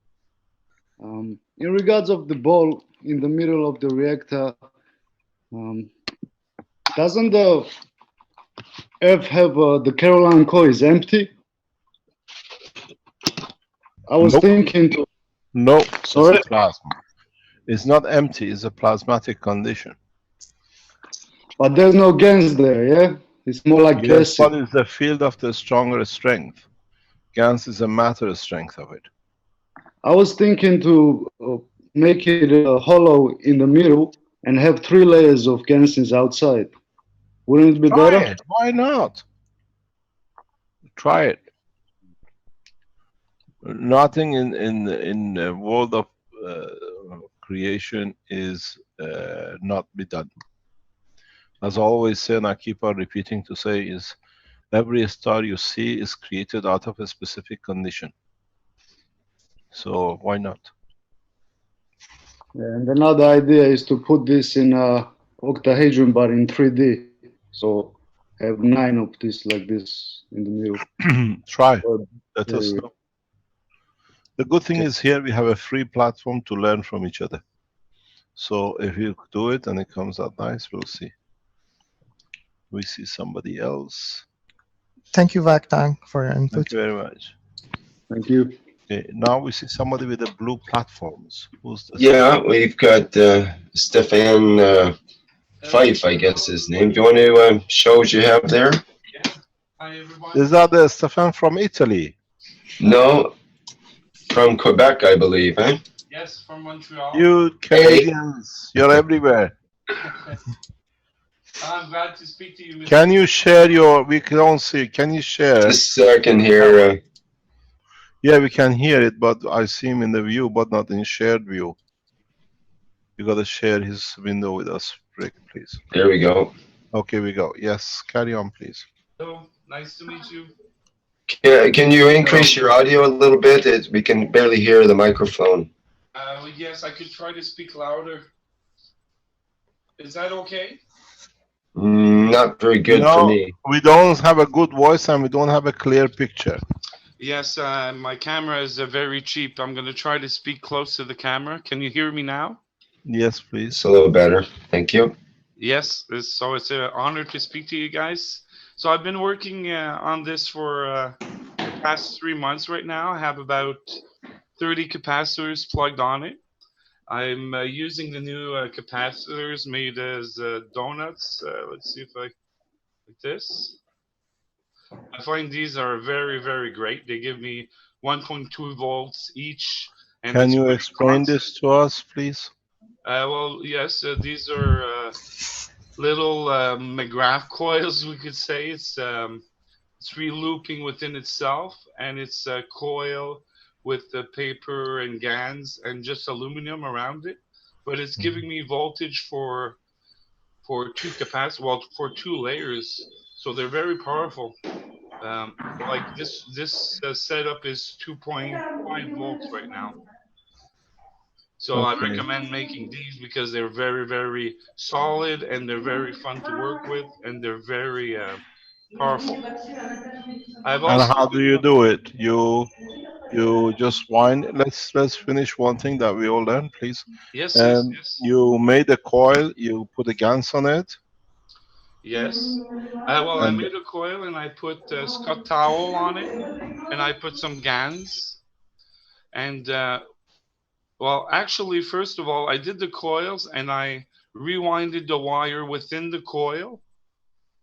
In regards of the ball in the middle of the reactor, doesn't the F have the Caroline core is empty? I was thinking to. No, sorry? it's a plasma. It's not empty, it's a plasmatic condition. But there's no GANs there, yeah? It's more like Yes, gases. but it's the field of the stronger strength. GANs is a matter strength of it. I was thinking to make it hollow in the middle and have 3 layers of gansons outside. Wouldn't it be Try better? it. Why not? Try it. Nothing in the world of creation is not be done. As I always say, and I keep on repeating to say, is every star you see is created out of a specific condition. So why not? And another idea is to put this in a octahedron, but in 3D. So have 9 of this like this in the middle. Try. Let us know. The good thing is here we have a free platform to learn from each other. So if you do it and it comes out nice, we'll see. We see somebody else. Thank you, Waktang, for your input. Thank you very much. Thank you. Okay, now we see somebody with the blue platforms. Who's this? Yeah, we've got Stefan Fife, I guess his name. Do you want to show what you have there? Is that the Stefan from Italy? No, from Quebec, I believe, eh? Yes, from Montreal. You Canadians, you're everywhere. I'm glad to speak to you, Mr. Can you share your, we don't see, can you share? Just so I can hear. Yeah, we can hear it, but I see him in the view, but not in shared view. You gotta share his window with us, Rick, please. There we go. Okay, we go. Yes, carry on, please. Hello, nice to meet you. Can you increase your audio a little bit? We can barely hear the microphone. Yes, I could try to speak louder. Is that okay? Not very good for me. We don't have a good voice and we don't have a clear picture. Yes, my camera is very cheap. I'm going to try to speak close to the camera. Can you hear me now? Yes, please. It's a little better. Thank you. Yes, so it's an honor to speak to you guys. So I've been working on this for the past 3 months right now. I have about 30 capacitors plugged on it. I'm using the new capacitors made as donuts. Let's see if I like this. I find these are very, very great. They give me 1.2 volts each. And Can you explain this to us, please? Well, yes, these are little McGrath coils, we could say. It's re-looping within itself, and it's a coil with the paper and GANs and just aluminum around it. But it's giving me voltage for 2 capacitors, well, for 2 layers. So they're very powerful. Like this setup is 2.5 volts right now. So I recommend making these because they're very, very solid and they're very fun to work with and they're very powerful. And how do you do it? You just wind. Let's finish one thing that we all learned, please. Yes, yes. You made a coil. You put the GANs on it. Yes. Well, I made a coil and I put Scott towel on it, and I put some GANs. And well, actually, first of all, I did the coils and I rewinded the wire within the coil.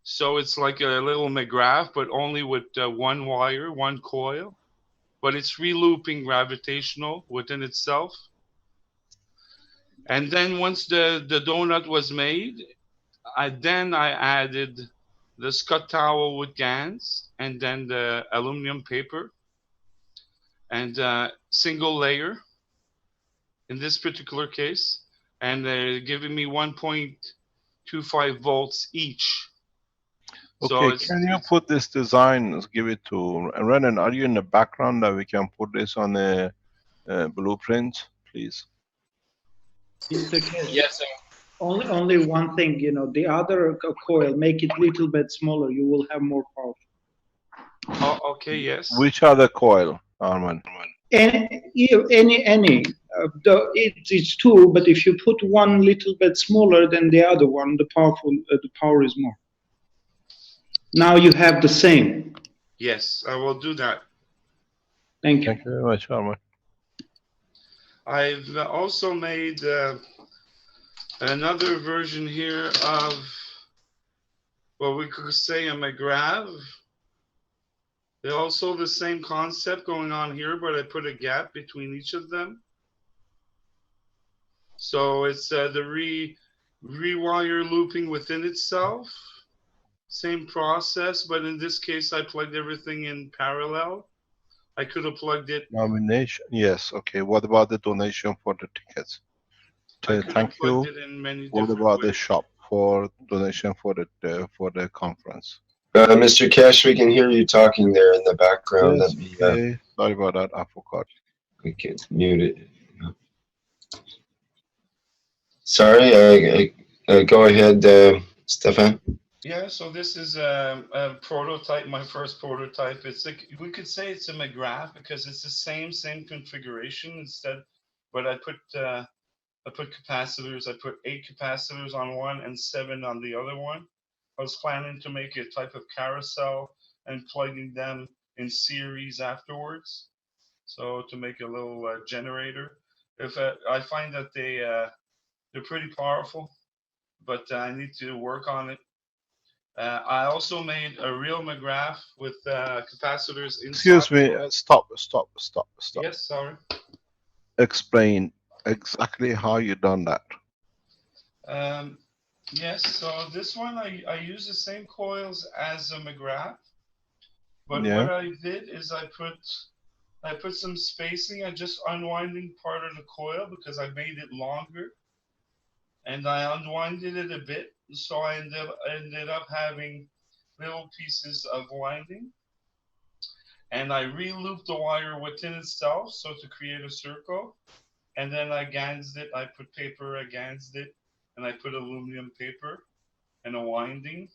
So it's like a little McGrath, but only with 1 wire, 1 coil. But it's re-looping gravitational within itself. And then once the donut was made, I added the Scott towel with GANs and then the aluminum paper, and single layer in this particular case, and they're giving me 1.25 volts each. So Okay, it's, can you put this design, give it to Renan? Are you in the background that we can put this on a blueprint, please? Mr. Keshe, Yes, sir. only one thing, you know, the other coil, make it little bit smaller. You will have more power. oh, okay, yes. Which other coil, Arman? Any. It's two, but if you put one little bit smaller than the other one, the power is more. Now you have the same. Yes, I will do that. Thank you. Thank you very much, Arman. I've also made another version here of what we could say a McGrath. They're also the same concept going on here, but I put a gap between each of them. So it's the rewire looping within itself. Same process, but in this case, I plugged everything in parallel. I could have plugged it. Nomination, yes. Okay, what about the donation for the tickets? Thank you. It in many What different about the ways. shop for donation for the conference? Mr. Keshe, we can hear you talking there in the background. Yes, Let me, okay. Sorry about that. I forgot. we can mute it. Sorry, go ahead, Stefan. Yeah, so this is a prototype, my first prototype. It's like, we could say it's a McGrath because it's the same configuration instead, but I put capacitors. I put 8 capacitors on one and 7 on the other one. I was planning to make a type of carousel and plugging them in series afterwards. So to make a little generator. If I find that they're pretty powerful, but I need to work on it. I also made a real McGrath with capacitors inside. Excuse me. Stop. Yes, sorry. Explain exactly how you done that. Yes, so this one I use the same coils as a McGrath, but Yeah. what I did is I put some spacing. I just unwinding part of the coil because I made it longer, and I unwinded it a bit, so I ended up having little pieces of winding, and I re-looped the wire within itself, so to create a circle, and then I gansed it. I put paper against it, and I put aluminum paper and a winding.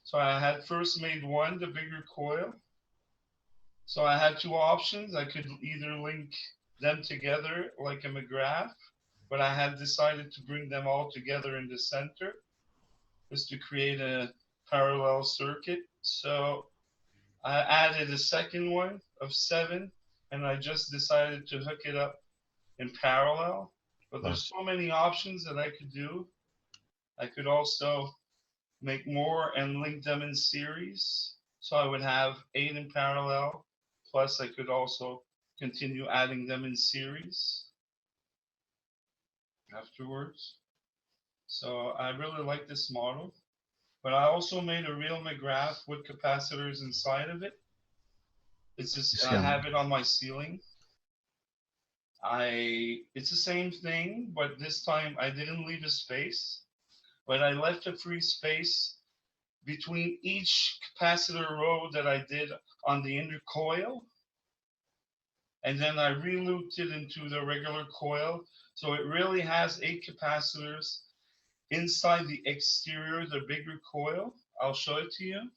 So I had first made one, the bigger coil. So I had 2 options. I could either link them together like a McGrath, but I had decided to bring them all together in the center, just to create a parallel circuit. So I added a second one of 7, and I just decided to hook it up in parallel. But there's so many options that I could do. I could also make more and link them in series. So I would have 8 in parallel, plus I could also continue adding them in series afterwards. So I really like this model. But I also made a real McGrath with capacitors inside of it. It's just, I have it on my ceiling. It's the same thing, but this time I didn't leave a space, but I left a free space between each capacitor row that I did on the inner coil. And then I re-looped it into the regular coil. So it really has 8 capacitors inside the exterior, the bigger coil. I'll show it to you.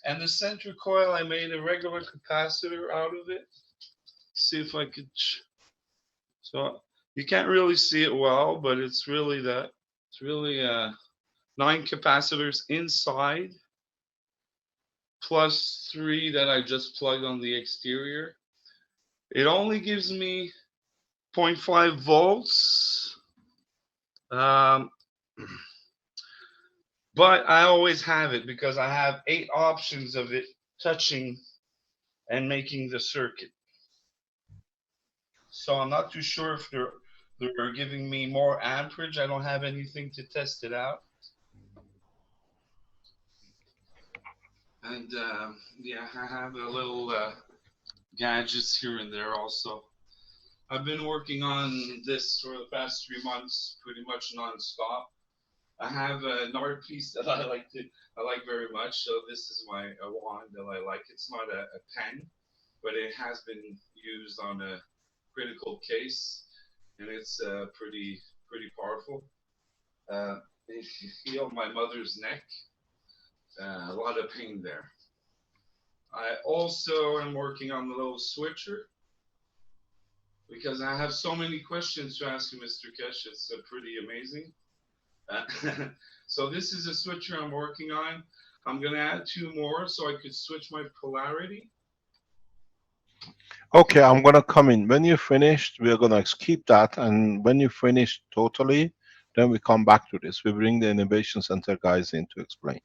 And the center coil, I made a regular capacitor out of it. See if I could. So you can't really see it well, but it's really 9 capacitors inside, plus 3 that I just plugged on the exterior. It only gives me 0.5 volts. But I always have it because I have 8 options of it touching and making the circuit. So I'm not too sure if they're giving me more amperage. I don't have anything to test it out. And yeah, I have a little gadgets here and there also. I've been working on this for the past 3 months, pretty much non-stop. I have an art piece that I like very much. So this is my wand that I like. It's not a pen, but it has been used on a critical case, and it's pretty powerful. If you feel my mother's neck, a lot of pain there. I also am working on the little switcher because I have so many questions to ask you, Mr. Keshe. It's pretty amazing. So this is a switcher I'm working on. I'm going to add 2 more so I could switch my polarity. Okay, I'm gonna come in. When you're finished, we're gonna keep that, and when you finish totally, then we come back to this. We bring the Innovation Center guys in to explain.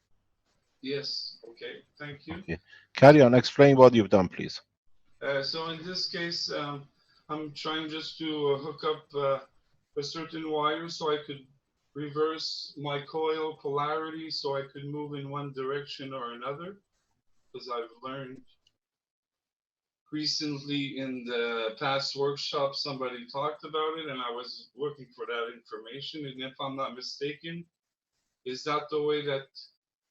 Yes, okay, thank you. Okay. Carry on, explain what you've done, please. So in this case, I'm trying just to hook up a certain wire so I could reverse my coil polarity so I could move in one direction or another, because I've learned recently in the past workshop somebody talked about it and I was looking for that information, and if I'm not mistaken, is that the way that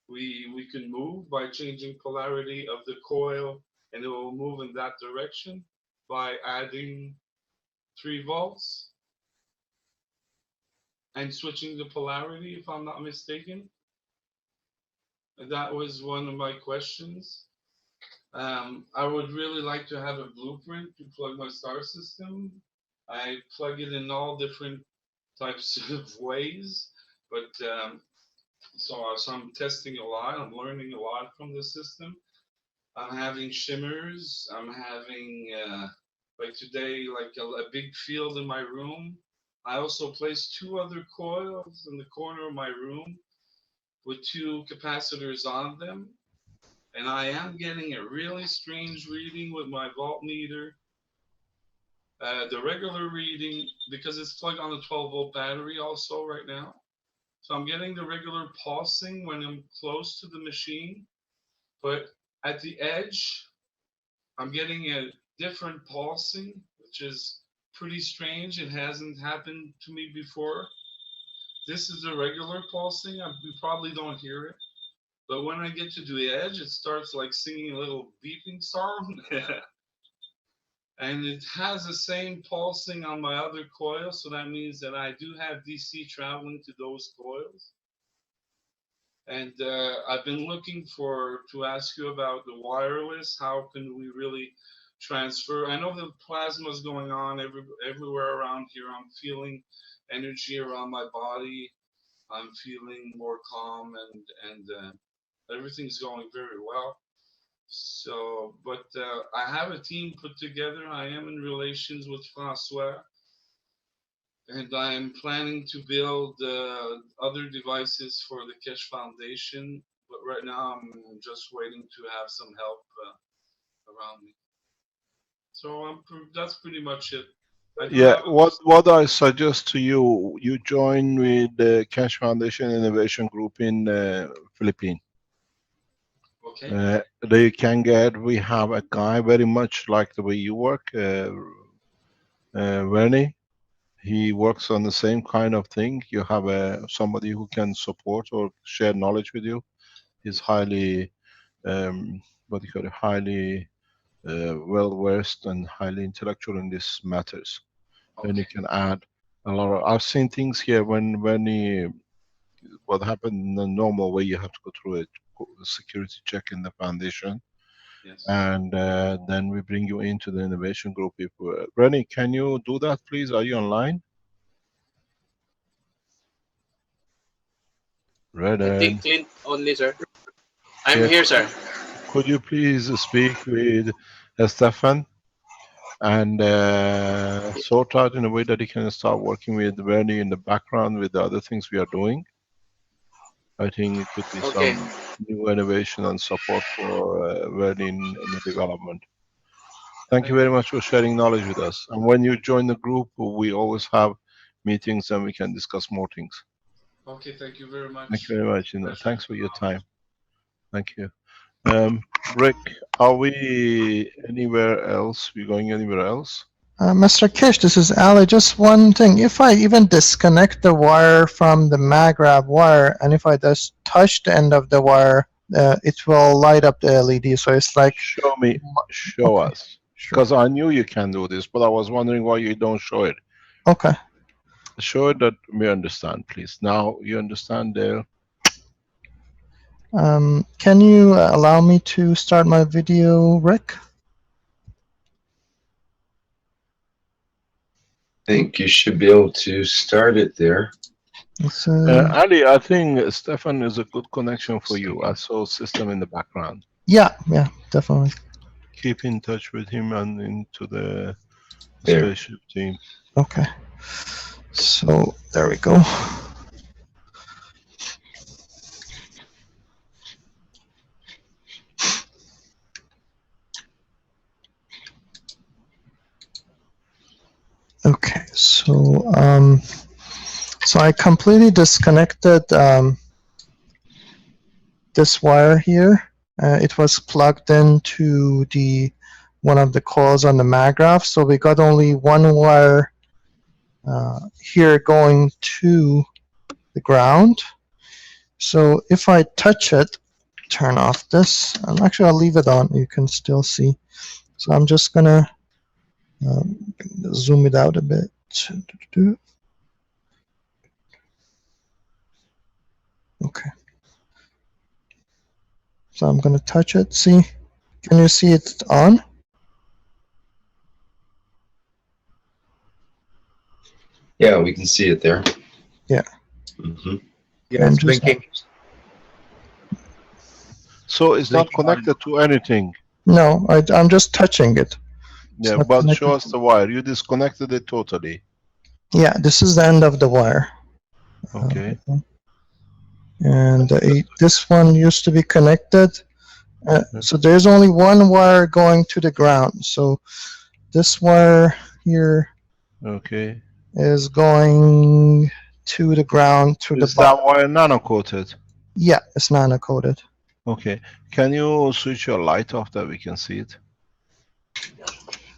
we can move, by changing polarity of the coil, and it will move in that direction by adding 3 volts and switching the polarity, if I'm not mistaken? That was one of my questions. I would really like to have a blueprint to plug my star system. I plug it in all different types of ways, but so I'm testing a lot. I'm learning a lot from the system. I'm having shimmers. I'm having like today, like a big field in my room. I also placed 2 other coils in the corner of my room with 2 capacitors on them. And I am getting a really strange reading with my voltmeter. The regular reading, because it's plugged on a 12-volt battery also right now. So I'm getting the regular pulsing when I'm close to the machine. But at the edge, I'm getting a different pulsing, which is pretty strange. It hasn't happened to me before. This is the regular pulsing. You probably don't hear it. But when I get to the edge, it starts like singing a little beeping song. And it has the same pulsing on my other coil. So that means that I do have DC traveling to those coils. And I've been looking to ask you about the wireless. How can we really transfer? I know the plasma is going on everywhere around here. I'm feeling energy around my body. I'm feeling more calm, and everything's going very well. So, but I have a team put together. I am in relations with Francois, and I am planning to build other devices for the Keshe Foundation. But right now, I'm just waiting to have some help around me. So that's pretty much it. Yeah, what I suggest to you, you join with the Keshe Foundation Innovation Group in Philippines. Okay. They can get, we have a guy very much like the way you work, Vernie. He works on the same kind of thing. You have somebody who can support or share knowledge with you. He's highly, what do you call it, highly well versed and highly intellectual in these matters. Okay. And you can add a lot of, I've seen things here when what happened in the normal way, you have to go through a security check in the foundation. Yes. And then we bring you into the innovation group. Rennie, can you do that, please? Are you online? I think Clint only, sir. I'm here, sir. Could you please speak with Stefan and sort out in a way that he can start working with Vernie in the background with the other things we are doing? I think it could be some new innovation and support for Vernie in the development. Thank you very much for sharing knowledge with us. And when you join the group, we always have meetings and we can discuss more things. Okay, thank you very much. Thank you very much. Thanks for your time. Thank you. Rick, are we anywhere else? We going anywhere else? Mr. Kish, this is Ali. Just one thing. If I even disconnect the wire from the MagRab wire, and if I just touch the end of the wire, it will light up the LED. So it's like. Show me. Show Okay, us. Because I knew you can do this, but I was wondering why you don't show it. Okay. Show it that we understand, please. Now you understand there. Can you allow me to start my video, Rick? I think you should be able to start it there. Ali, I think Stefan is a good connection for you. I saw system in the background. Yeah, definitely. Keep in touch with him and into the There. spaceship team. Okay. So there we go. Okay, so I completely disconnected this wire here. It was plugged into one of the coils on the MagRaf, so we got only one wire here going to the ground. So if I touch it, turn off this, and actually I'll leave it on, you can still see. So I'm just gonna zoom it out a bit. Okay. So I'm gonna touch it, see? Can you see it on? Yeah, we can see it there. Yeah. Mm-hmm. Yeah, it's blinking. So it's not connected to anything. No, I'm just touching it. Yeah, not but connected. show us the wire. You disconnected it totally. Yeah, this is the end of the wire. Okay. And this one used to be connected. So there's only one wire going to the ground. So this wire here Okay. is going to the ground through Is the that bottom. wire nano-coated? Yeah, it's nano-coated. Okay. Can you switch your light off that we can see it?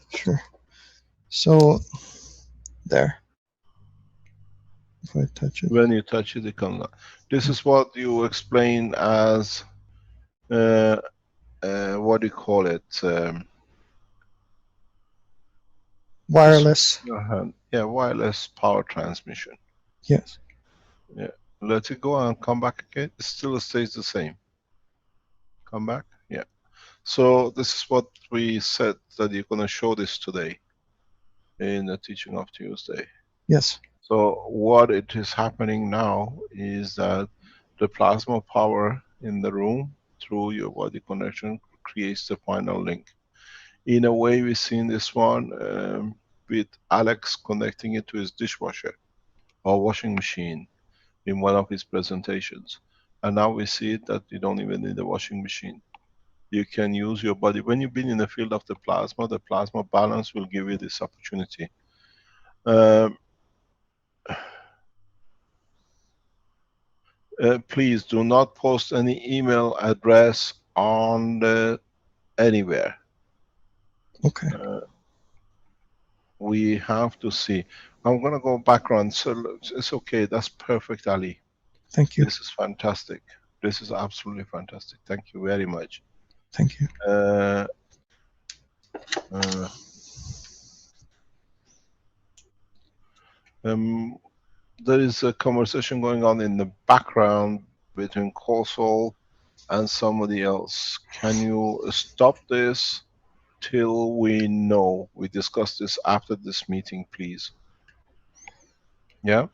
Sure. So there. If I touch it. When you touch it, it comes out. This is what you explain as what do you call it? Wireless. Yeah, wireless power transmission. Yes. Yeah. Let it go and come back again. It still stays the same. Come back. Yeah. So this is what we said that you're going to show this today in the teaching of Tuesday. Yes. So what it is happening now is that the plasma power in the room through your body connection creates the final link. In a way, we've seen this one with Alex connecting it to his dishwasher or washing machine in one of his presentations. And now we see that you don't even need a washing machine. You can use your body. When you've been in the field of the plasma balance will give you this opportunity. Please do not post any email address on anywhere. Okay. We have to see. I'm going to go background. So it's okay. That's perfect, Ali. Thank you. This is fantastic. This is absolutely fantastic. Thank you very much. Thank you. There is a conversation going on in the background between Kosol and somebody else. Can you stop this till we know? We discuss this after this meeting, please. Yeah?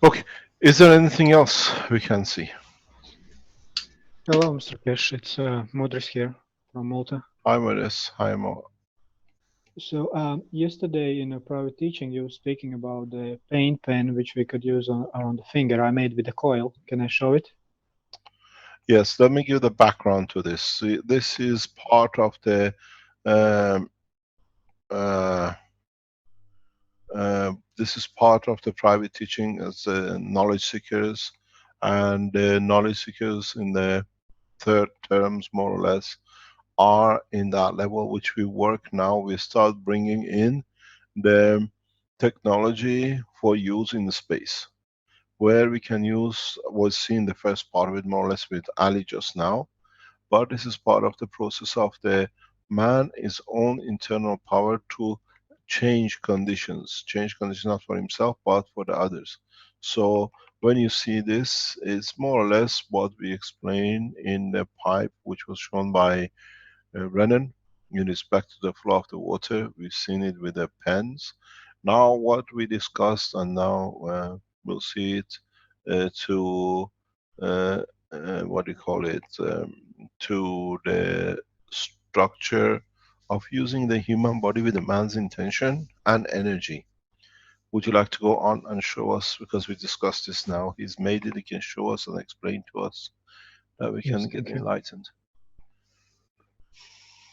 Okay. Is there anything else we can see? Hello, Mr. Keshe. It's Modris here from Malta. Hi, Modris. Hi, Mo. So yesterday in a private teaching, you were speaking about the paint pen, which we could use around the finger. I made with a coil. Can I show it? Yes, let me give the background to this. See, this is part of the this is part of the private teaching as knowledge seekers, and the knowledge seekers in the third terms, more or less, are in that level which we work now. We start bringing in the technology for use in the space, where we can use what's seen the first part of it more or less with Ali just now. But this is part of the process of the man, his own internal power to change conditions not for himself but for the others. So when you see this, it's more or less what we explained in the pipe which was shown by Renan in respect to the flow of the water. We've seen it with the pens. Now what we discussed, and now we'll see it to what do you call it, to the structure of using the human body with a man's intention and energy. Would you like to go on and show us, because we discussed this now, he's made it, he can show us and explain to us that we Yes, can get thank you. enlightened.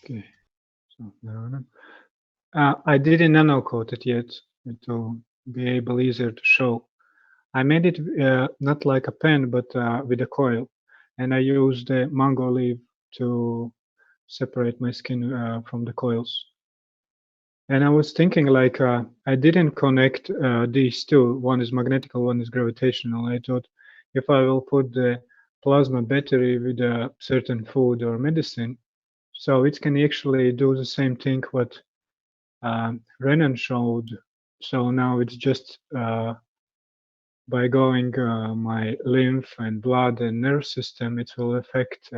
Okay, so I didn't nano coat it yet to be able easier to show. I made it not like a pen, but with a coil, and I used the mango leaf to separate my skin from the coils. And I was thinking, like, I didn't connect these two. One is magnetical, one is gravitational. I thought if I will put the plasma battery with a certain food or medicine, so it can actually do the same thing what Renan showed. So now it's just by going my lymph and blood and nerve system, it will affect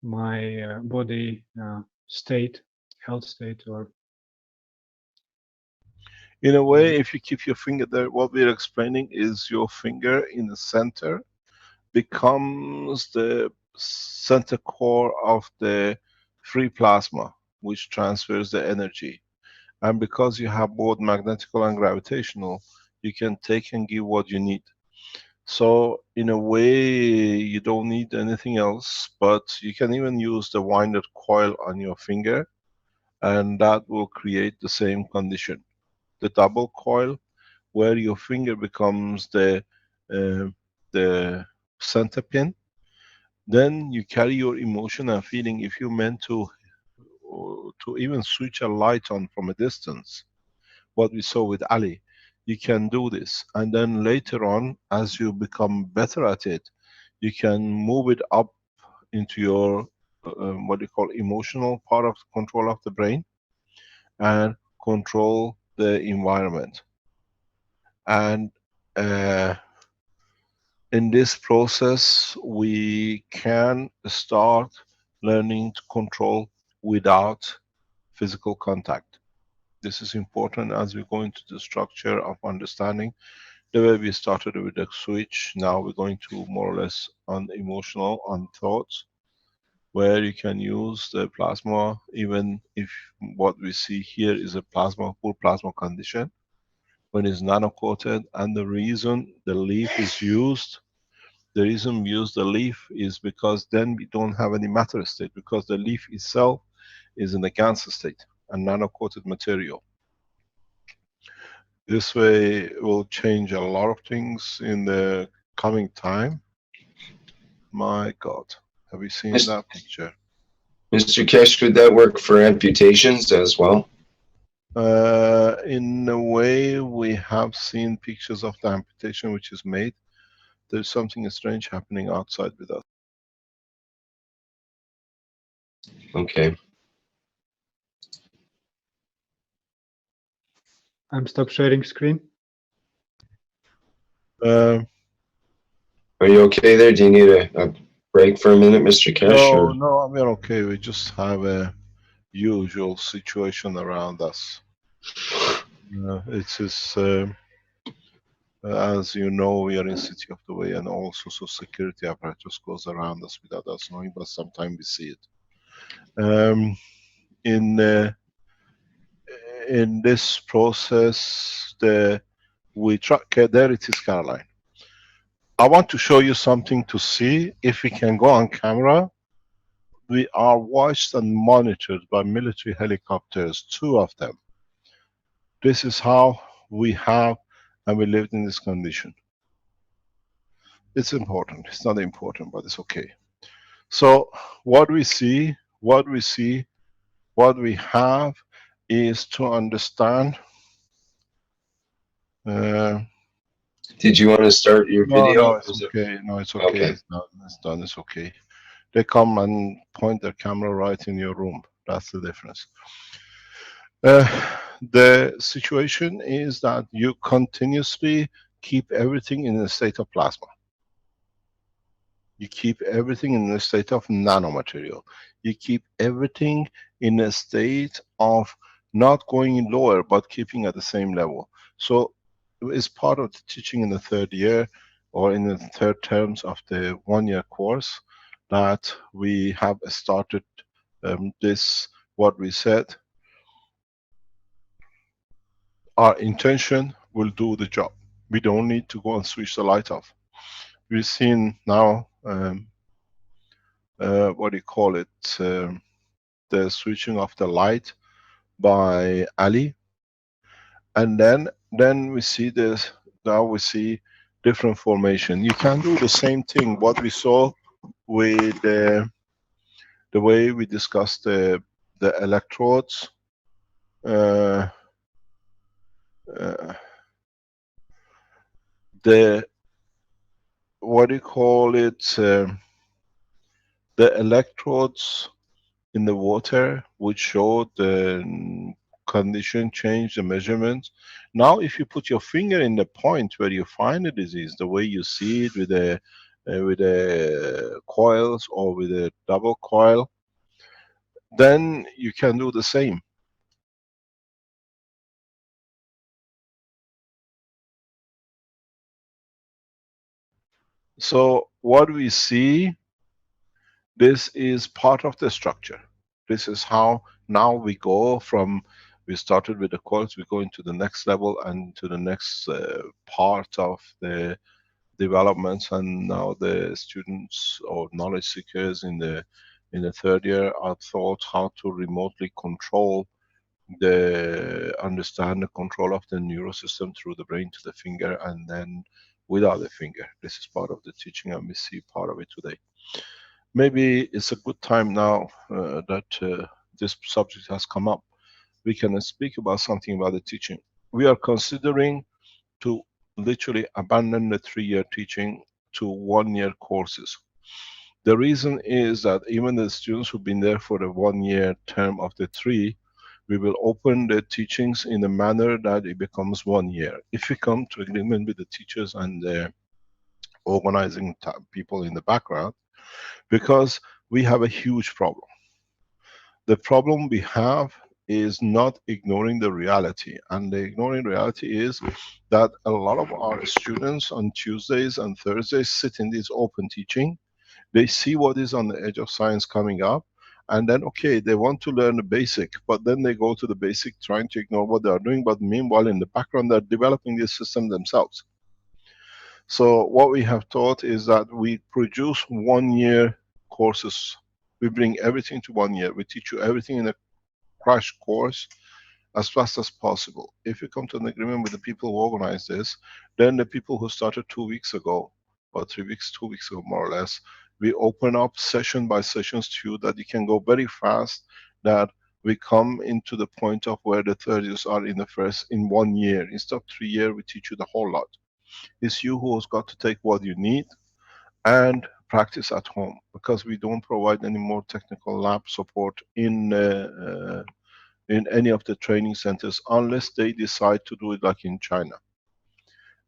my body state, health state, or in a way, if you keep your finger there, what we're explaining is your finger in the center becomes the center core of the free plasma, which transfers the energy. And because you have both magnetical and gravitational, you can take and give what you need. So in a way, you don't need anything else, but you can even use the winded coil on your finger, and that will create the same condition. The double coil, where your finger becomes the center pin, then you carry your emotion and feeling. If you meant to even switch a light on from a distance, what we saw with Ali, you can do this, and then later on, as you become better at it, you can move it up into your what you call emotional part of control of the brain, and control the environment. And in this process, we can start learning to control without physical contact. This is important as we go into the structure of understanding. The way we started with the switch, now we're going to more or less on emotional, on thoughts, where you can use the plasma, even if what we see here is a plasma, full plasma condition, when it's nano-coated. And the reason the leaf is used, the reason we use the leaf is because then we don't have any matter state, because the leaf itself is in a gans state, a nano-coated material. This way will change a lot of things in the coming time. My God, have you seen that picture? Mr. Keshe, would that work for amputations as well? In a way, we have seen pictures of the amputation which is made. There's something strange happening outside with us. Okay. I'm stop sharing screen. Are you okay there? Do you need a break for a minute, Mr. Keshe? No, no, we're okay. We just have a usual situation around us. It is, as you know, we are in City of the Way, and all sorts of security apparatus goes around us without us knowing, but sometimes we see it. In this process, we try. Okay, there it is, Caroline. I want to show you something to see if we can go on camera. We are watched and monitored by military helicopters, 2 of them. This is how we have, and we lived in this condition. It's important. It's not important, but it's okay. So what we see, what we have is to understand. Did you want to start your No, video? no, it's okay. No, it's okay. Okay. It's done. It's done. It's okay. They come and point their camera right in your room. That's the difference. The situation is that you continuously keep everything in a state of plasma. You keep everything in a state of nanomaterial. You keep everything in a state of not going lower, but keeping at the same level. So it's part of the teaching in the third year or in the third terms of the 1-year course that we have started this, what we said, our intention will do the job. We don't need to go and switch the light off. We've seen now, what do you call it, the switching of the light by Ali, and then we see this. Now we see different formation. You can do the same thing. What we saw with the way we discussed the electrodes. The what do you call it? The electrodes in the water which show the condition change, the measurements. Now if you put your finger in the point where you find the disease, the way you see it with the coils or with a double coil, then you can do the same. So what we see, this is part of the structure. This is how now we go from, we started with the coils, we go into the next level and to the next part of the developments, and now the students or knowledge seekers in the third year are taught how to remotely control understand the control of the neural system through the brain to the finger and then without the finger. This is part of the teaching and we see part of it today. Maybe it's a good time now that this subject has come up. We can speak about something about the teaching. We are considering to literally abandon the 3-year teaching to 1-year courses. The reason is that even the students who've been there for the 1-year term of the 3, we will open the teachings in a manner that it becomes 1 year. If we come to agreement with the teachers and the organizing people in the background, because we have a huge problem. The problem we have is not ignoring the reality, and the ignoring reality is that a lot of our students on Tuesdays and Thursdays sit in this open teaching. They see what is on the edge of science coming up, and then okay, they want to learn the basic, but then they go to the basic trying to ignore what they are doing, but meanwhile in the background they're developing this system themselves. So what we have taught is that we produce 1-year courses. We bring everything to 1 year. We teach you everything in a crash course as fast as possible. If you come to an agreement with the people who organize this, then the people who started 2 weeks ago, or 3 weeks, 2 weeks ago more or less, we open up session by sessions to you that you can go very fast, that we come into the point of where the third years are in 1 year. Instead of 3 years, we teach you the whole lot. It's you who's got to take what you need and practice at home, because we don't provide any more technical lab support in any of the training centers unless they decide to do it like in China.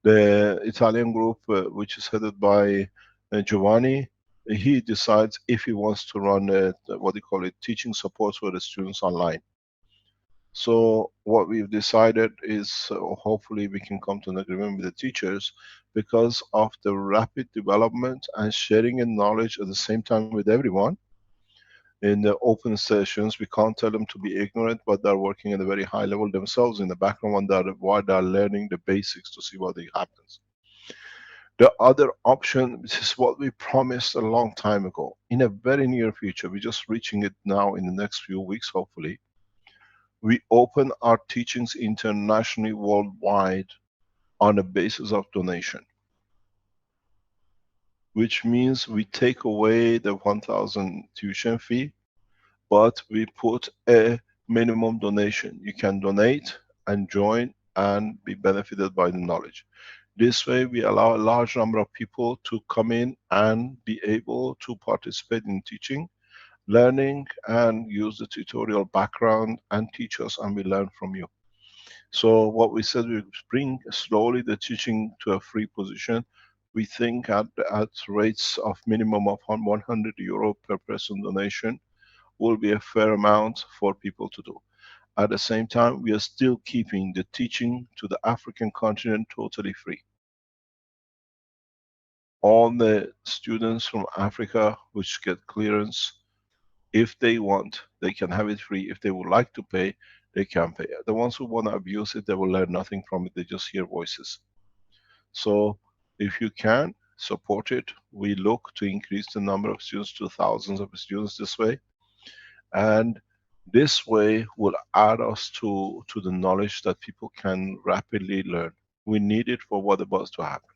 The Italian group, which is headed by Giovanni, he decides if he wants to run what they call it, teaching support for the students online. So what we've decided is hopefully we can come to an agreement with the teachers, because of the rapid development and sharing of knowledge at the same time with everyone. In the open sessions, we can't tell them to be ignorant, but they're working at a very high level themselves in the background while they're learning the basics to see what happens. The other option, which is what we promised a long time ago, in a very near future, we're just reaching it now in the next few weeks, hopefully. We open our teachings internationally, worldwide, on a basis of donation. which means we take away the 1,000 tuition fee, but we put a minimum donation. You can donate and join and be benefited by the knowledge. This way we allow a large number of people to come in and be able to participate in teaching, learning, and use the tutorial background and teach us, and we learn from you. So what we said, we bring slowly the teaching to a free position. We think at rates of minimum of 100 euro per person donation will be a fair amount for people to do. At the same time, we are still keeping the teaching to the African continent totally free. All the students from Africa which get clearance, if they want, they can have it free. If they would like to pay, they can pay. The ones who want to abuse it, they will learn nothing from it, they just hear voices. So if you can support it, we look to increase the number of students to thousands of students this way. And this way will add us to the knowledge that people can rapidly learn. We need it for what about to happen.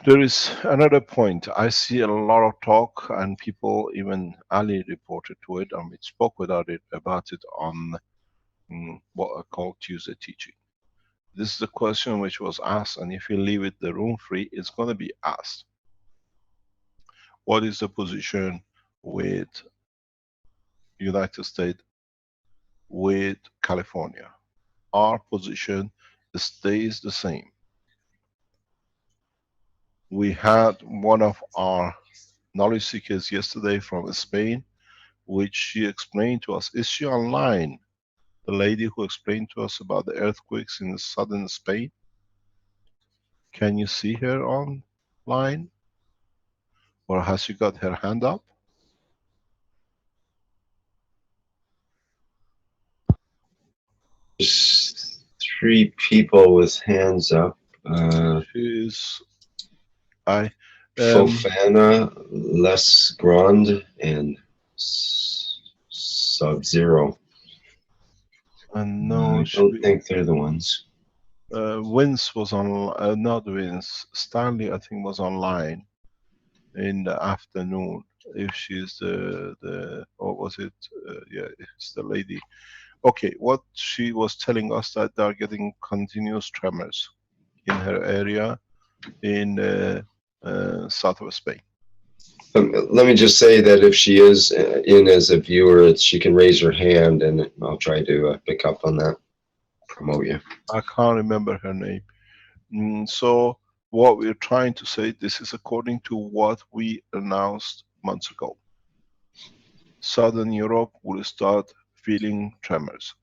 There is another point. I see a lot of talk, and people, even Ali reported to it, and we spoke about it on what I call Tuesday teaching. This is a question which was asked, and if you leave it the room free, it's going to be asked. What is the position with United States, with California? Our position stays the same. We had one of our knowledge seekers yesterday from Spain, which she explained to us. Is she online? The lady who explained to us about the earthquakes in southern Spain. Can you see her online? Or has she got her hand up? There's 3 people with hands up. She's Fofana, Les Grand, and Sub-Zero. And no, I don't think they're the ones. Vince was on, not Vince, Stanley I think was online in the afternoon. If she's the or was it, yeah, it's the lady. Okay, what she was telling us that they are getting continuous tremors in her area in the south of Spain. Let me just say that if she is in as a viewer, she can raise her hand and I'll try to pick up on that, promote you. I can't remember her name. So what we're trying to say, this is according to what we announced months ago. Southern Europe will start feeling tremors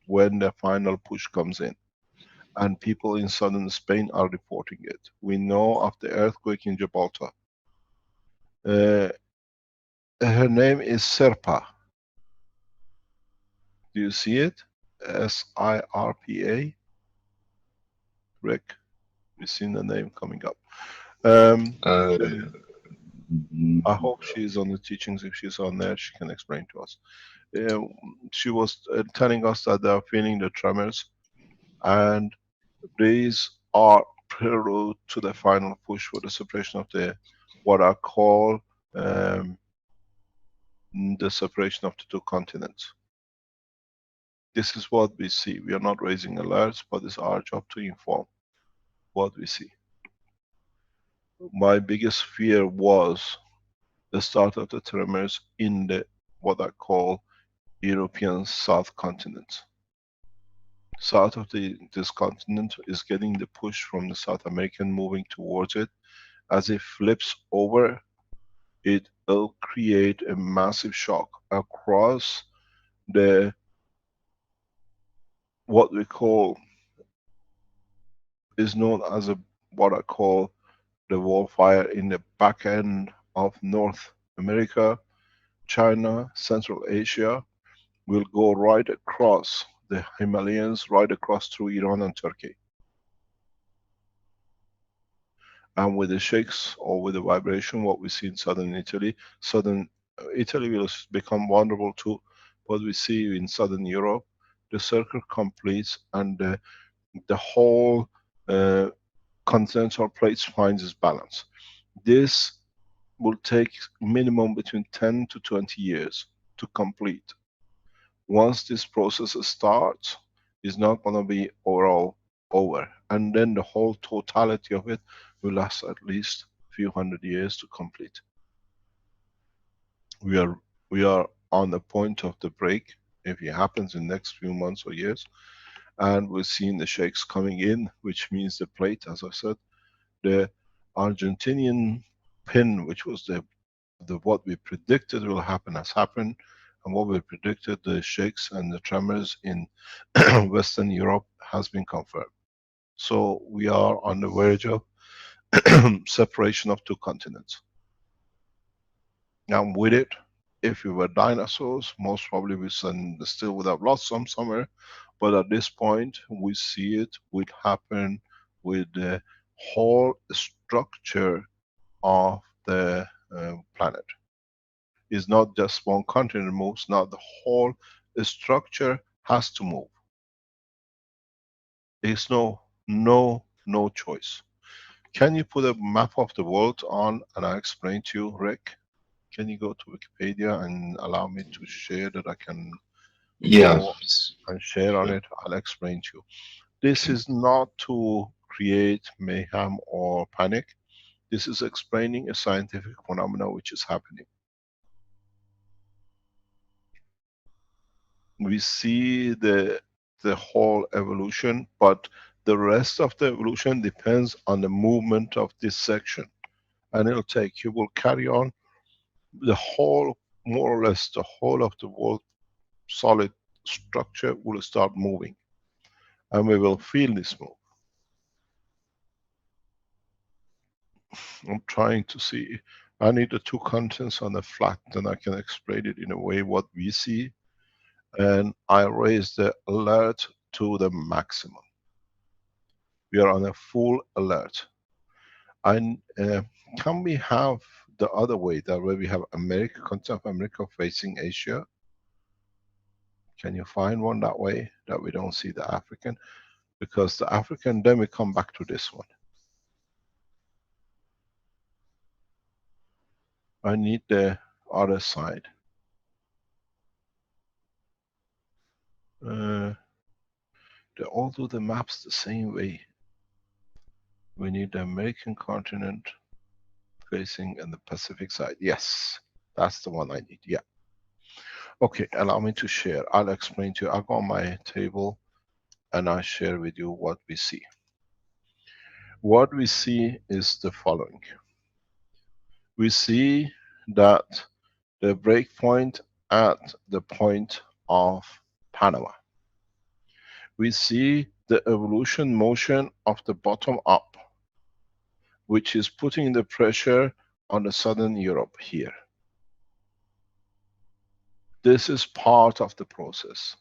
when the final push comes in. And people in southern Spain are reporting it. We know of the earthquake in Gibraltar. Her name is Sirpa. Do you see it? S-I-R-P-A. Rick, we've seen the name coming up. I hope she's on the teachings. If she's on there, she can explain to us. She was telling us that they are feeling the tremors, and these are prelude to the final push for the separation of the, what I call the separation of the 2 continents. This is what we see. We are not raising alerts, but it's our job to inform what we see. My biggest fear was the start of the tremors in the, what I call, European South continent. South of this continent is getting the push from the South American moving towards it. As it flips over, it will create a massive shock across the, what we call, is known as a, what I call, the wall fire in the back end of North America, China, Central Asia, will go right across the Himalayas, right across through Iran and Turkey. And with the shakes or with the vibration, what we see in southern Italy will become vulnerable too. What we see in southern Europe, the circle completes, and the whole continental plates finds its balance. This will take minimum between 10 to 20 years to complete. Once this process starts, it's not going to be overall over. And then the whole totality of it will last at least a few hundred years to complete. We are on the point of the break, if it happens in the next few months or years. And we're seeing the shakes coming in, which means the plate, as I said, the Argentinian pin, which was the what we predicted will happen, has happened. And what we predicted, the shakes and the tremors in Western Europe, has been confirmed. So we are on the verge of separation of two continents. Now with it, if we were dinosaurs, most probably we still would have lost some somewhere. But at this point, we see it would happen with the whole structure of the planet. It's not just one continent moves, now the whole structure has to move. There's no choice. Can you put a map of the world on and I explain to you, Rick? Can you go to Wikipedia and allow me to share that I can go and share on it? I'll explain to you. This is not to create mayhem or panic. This is explaining a scientific phenomenon which is happening. We see the whole evolution, but the rest of the evolution depends on the movement of this section. And it'll take, you will carry on the whole, more or less the whole of the world solid structure will start moving. And we will feel this move. I'm trying to see, I need the two continents on the flat, then I can explain it in a way what we see. And I raise the alert to the maximum. We are on a full alert. And can we have the other way, that way we have America, continent of America facing Asia? Can you find one that way, that we don't see the African? Because the African, then we come back to this one. I need the other side. They all do the maps the same way. We need the American continent facing and the Pacific side. Yes, that's the one I need, yeah. Okay, allow me to share. I'll explain to you. I'll go on my table and I'll share with you what we see. What we see is the following. We see that the breakpoint at the point of Panama. We see the evolution motion of the bottom up, which is putting the pressure on the southern Europe here. This is part of the process.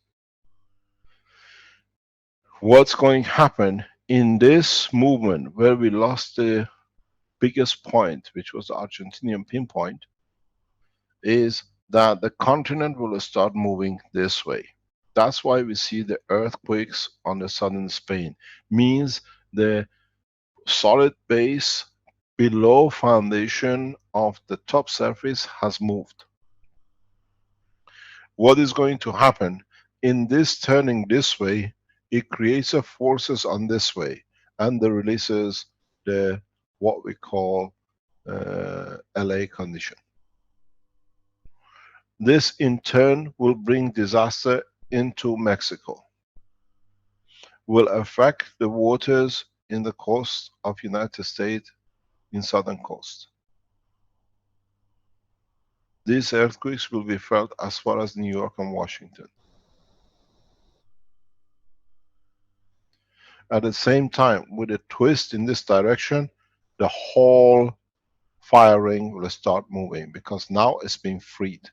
What's going to happen in this movement where we lost the biggest point, which was the Argentinian pinpoint, is that the continent will start moving this way. That's why we see the earthquakes on the southern Spain. Means the solid base below foundation of the top surface has moved. What is going to happen in this turning this way, it creates a forces on this way and the releases the what we call LA condition. This in turn will bring disaster into Mexico, will affect the waters in the coast of United States in southern coast. These earthquakes will be felt as far as New York and Washington. At the same time, with a twist in this direction, the whole fire ring will start moving because now it's been freed.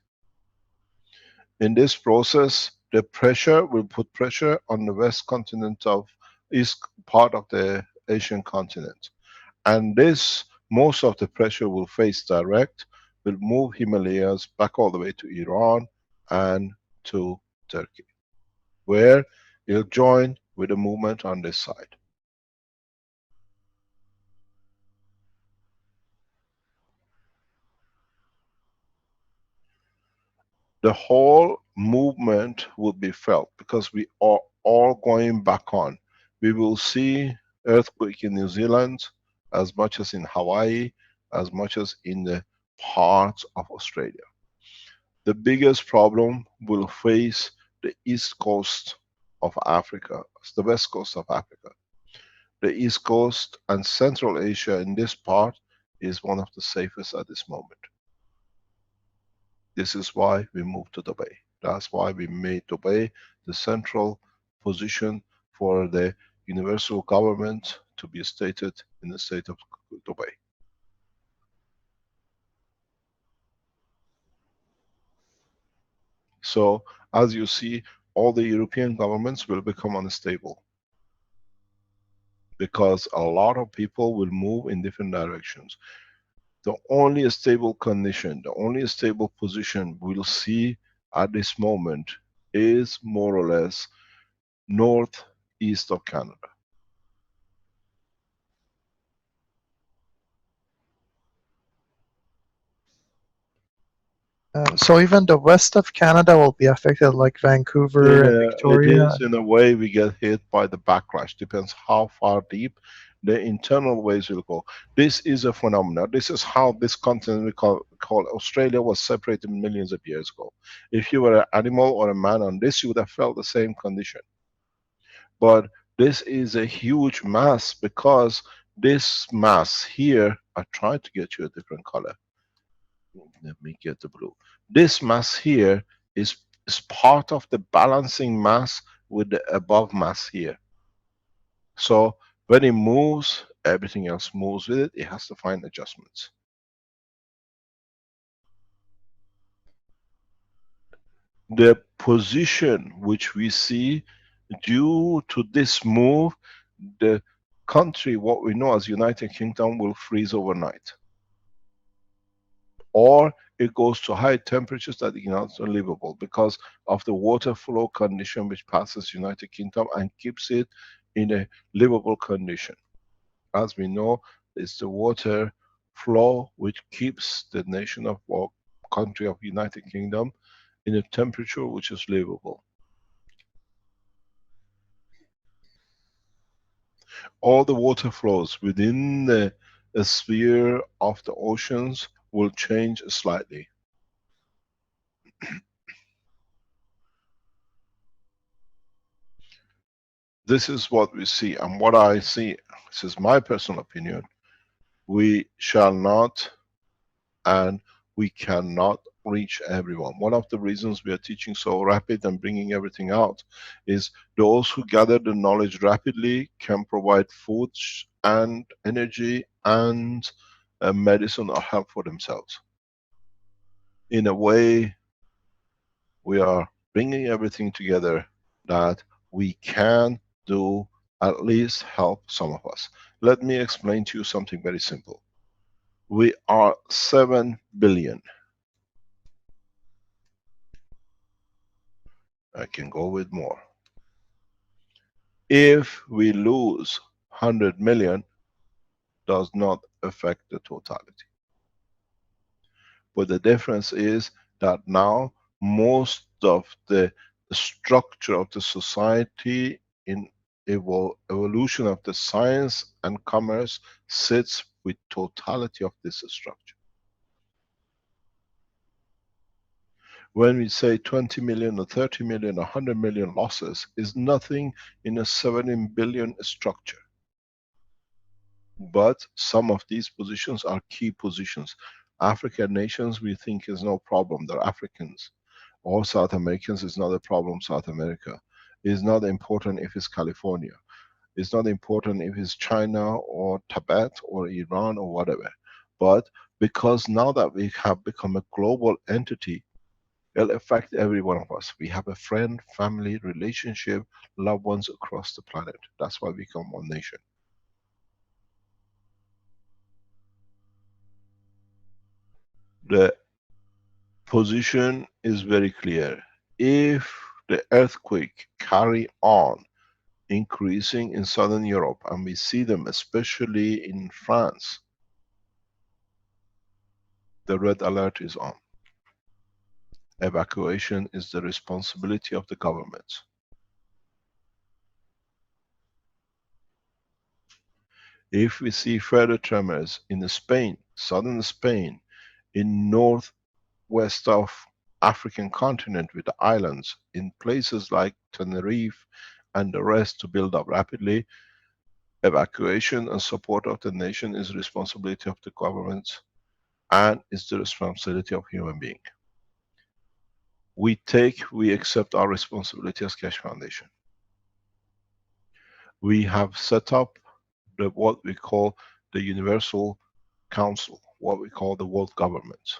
In this process, the pressure will put pressure on the west continent of east part of the Asian continent. And this, most of the pressure will face direct, will move Himalayas back all the way to Iran and to Turkey, where it'll join with the movement on this side. the whole movement will be felt because we are all going back on. We will see earthquake in New Zealand as much as in Hawaii, as much as in the parts of Australia. The biggest problem will face the east coast of Africa, the west coast of Africa. The east coast and Central Asia in this part is one of the safest at this moment. This is why we moved to Dubai. That's why we made Dubai the central position for the universal government to be stated in the state of Dubai. So, as you see, all the European governments will become unstable because a lot of people will move in different directions. The only stable condition, the only stable position we'll see at this moment is more or less northeast of Canada. So even the west of Canada will be affected, like Vancouver and It Victoria. is in a way we get hit by the backlash. Depends how far deep the internal waves will go. This is a phenomenon. This is how this continent we call Australia was separated millions of years ago. If you were an animal or a man on this, you would have felt the same condition. But this is a huge mass because this mass here, I tried to get you a different color. Let me get the blue. This mass here is part of the balancing mass with the above mass here. So when it moves, everything else moves with it. It has to find adjustments. The position which we see due to this move, the country, what we know as United Kingdom, will freeze overnight. Or it goes to high temperatures that are not livable because of the water flow condition which passes United Kingdom and keeps it in a livable condition. As we know, it's the water flow which keeps the nation of or country of United Kingdom in a temperature which is livable. All the water flows within the sphere of the oceans will change slightly. This is what we see, and what I see, this is my personal opinion, we shall not and we cannot reach everyone. One of the reasons we are teaching so rapid and bringing everything out is those who gather the knowledge rapidly can provide food and energy and medicine or help for themselves. In a way, we are bringing everything together that we can do, at least help some of us. Let me explain to you something very simple. We are 7 billion. I can go with more. If we lose 100 million, does not affect the totality. But the difference is that now most of the structure of the society in evolution of the science and commerce sits with totality of this structure. When we say 20 million or 30 million or 100 million losses, is nothing in a 17 billion structure. But some of these positions are key positions. African nations we think is no problem, they're Africans. Or South Americans is not a problem, South America. It's not important if it's California. It's not important if it's China or Tibet or Iran or whatever. But because now that we have become a global entity, it'll affect every one of us. We have a friend, family, relationship, loved ones across the planet. That's why we become one nation. The position is very clear. If the earthquake carry on increasing in Southern Europe, and we see them especially in France, the red alert is on. Evacuation is the responsibility of the governments. If we see further tremors in Spain, southern Spain, in northwest of African continent with the islands, in places like Tenerife and the rest to build up rapidly, evacuation and support of the nation is responsibility of the governments and is the responsibility of human being. We accept our responsibility as Keshe Foundation. We have set up what we call the Universal Council, what we call the world government.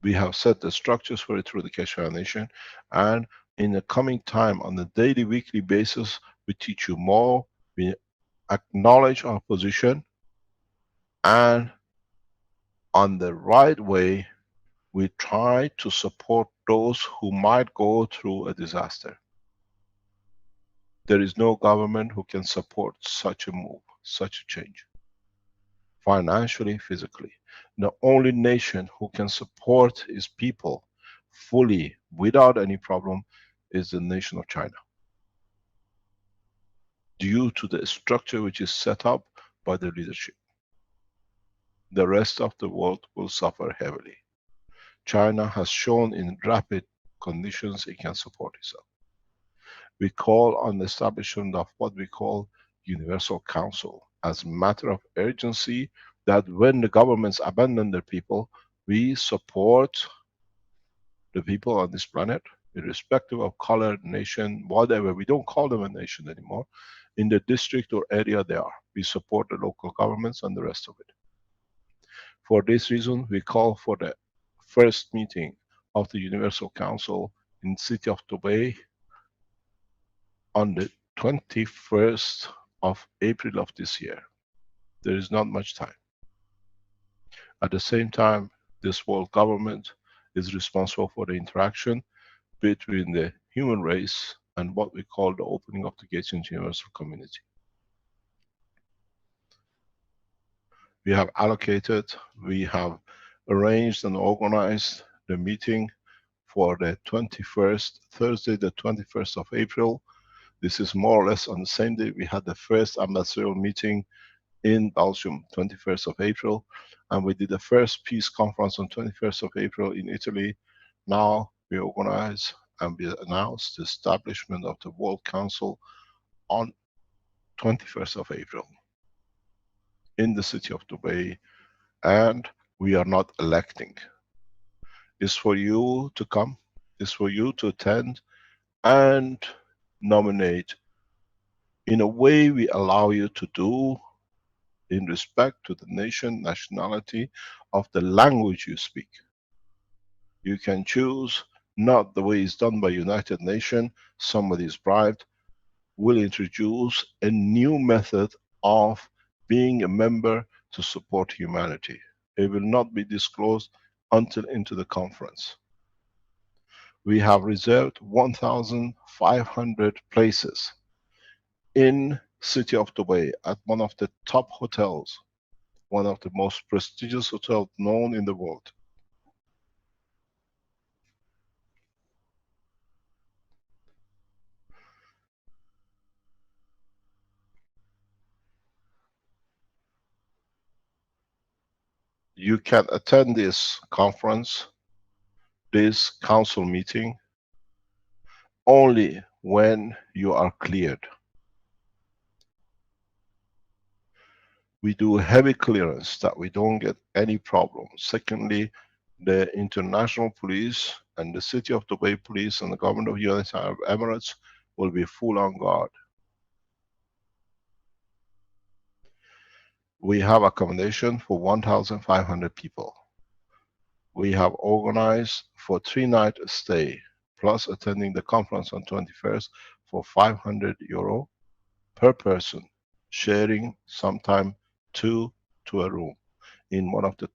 We have set the structures for it through the Keshe Foundation, and in the coming time, on a daily, weekly basis, we teach you more, we acknowledge our position, and on the right way, we try to support those who might go through a disaster. There is no government who can support such a move, such a change. Financially, physically. The only nation who can support its people fully, without any problem, is the nation of China. Due to the structure which is set up by the leadership. The rest of the world will suffer heavily. China has shown in rapid conditions it can support itself. We call on the establishment of what we call Universal Council as a matter of urgency, that when the governments abandon their people, we support the people on this planet, irrespective of color, nation, whatever. We don't call them a nation anymore. In the district or area they are. We support the local governments and the rest of it. For this reason, we call for the first meeting of the Universal Council in the city of Dubai on the 21st of April of this year. There is not much time. At the same time, this world government is responsible for the interaction between the human race and what we call the opening of the gates into universal community. We have allocated, we have arranged and organized the meeting for the 21st, Thursday the 21st of April. This is more or less on the same day we had the first ambassadorial meeting in Belgium, 21st of April, and we did the first peace conference on 21st of April in Italy. Now we organize and we announce the establishment of the World Council on 21st of April in the city of Dubai, and we are not electing. It's for you to come, it's for you to attend and nominate in a way we allow you to do in respect to the nation, nationality of the language you speak. You can choose not the way it's done by United Nations, somebody is bribed. We'll introduce a new method of being a member to support humanity. It will not be disclosed until into the conference. We have reserved 1,500 places in city of Dubai at one of the top hotels, one of the most prestigious hotels known in the world. You can attend this conference, this council meeting, only when you are cleared. We do heavy clearance that we don't get any problem. Secondly, the international police and the city of Dubai police and the government of United Arab Emirates will be full on guard. We have accommodation for 1,500 people. We have organized for 3-night stay, plus attending the conference on 21st for €500 per person, sharing sometime 2 to a room in one of the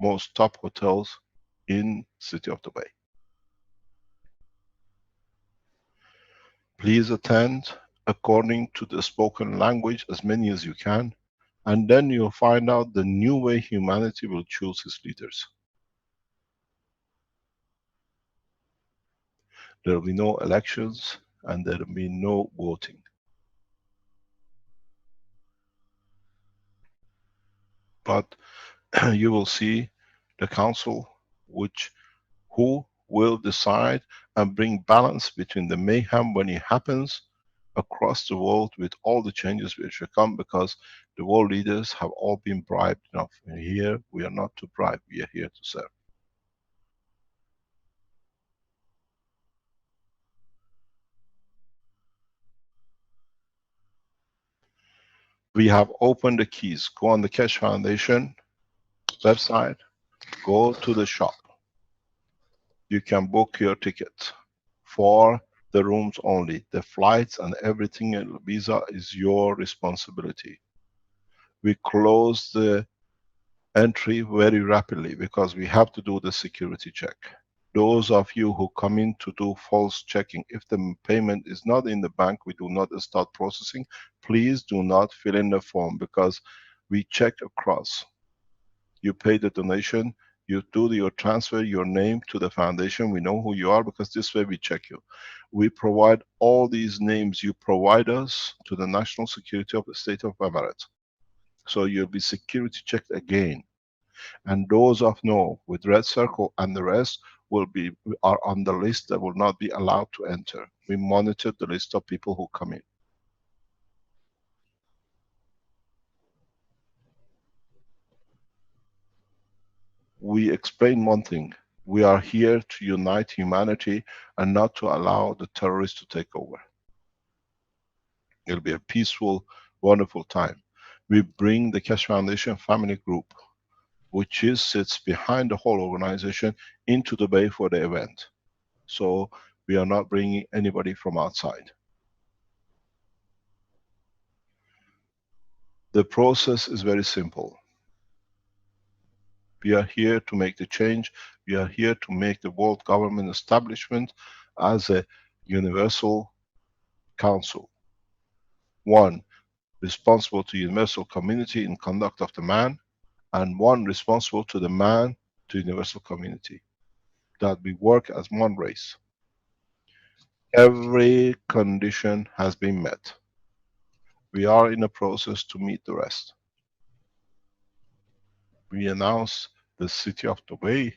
most top hotels in city of Dubai. Please attend according to the spoken language, as many as you can, and then you'll find out the new way humanity will choose its leaders. There will be no elections and there will be no voting. But you will see the council who will decide and bring balance between the mayhem when it happens across the world with all the changes which will come, because the world leaders have all been bribed enough. And here we are not to bribe, we are here to serve. We have opened the keys. Go on the Keshe Foundation website, go to the shop. You can book your ticket for the rooms only. The flights and everything and visa is your responsibility. We close the entry very rapidly because we have to do the security check. Those of you who come in to do false checking, if the payment is not in the bank, we do not start processing. Please do not fill in the form, because we check across. You pay the donation, you do your transfer, your name to the foundation, we know who you are, because this way we check you. We provide all these names you provide us to the National Security of the State of Emirates. So you'll be security checked again. And those of no with red circle and the rest are on the list that will not be allowed to enter. We monitor the list of people who come in. We explain one thing: we are here to unite humanity and not to allow the terrorists to take over. It'll be a peaceful, wonderful time. We bring the Keshe Foundation family group, which sits behind the whole organization, into the bay for the event. So we are not bringing anybody from outside. The process is very simple. We are here to make the change. We are here to make the world government establishment as a universal council. One responsible to universal community in conduct of the man, and one responsible to the man to universal community. That we work as one race. Every condition has been met. We are in a process to meet the rest. We announce the city of Dubai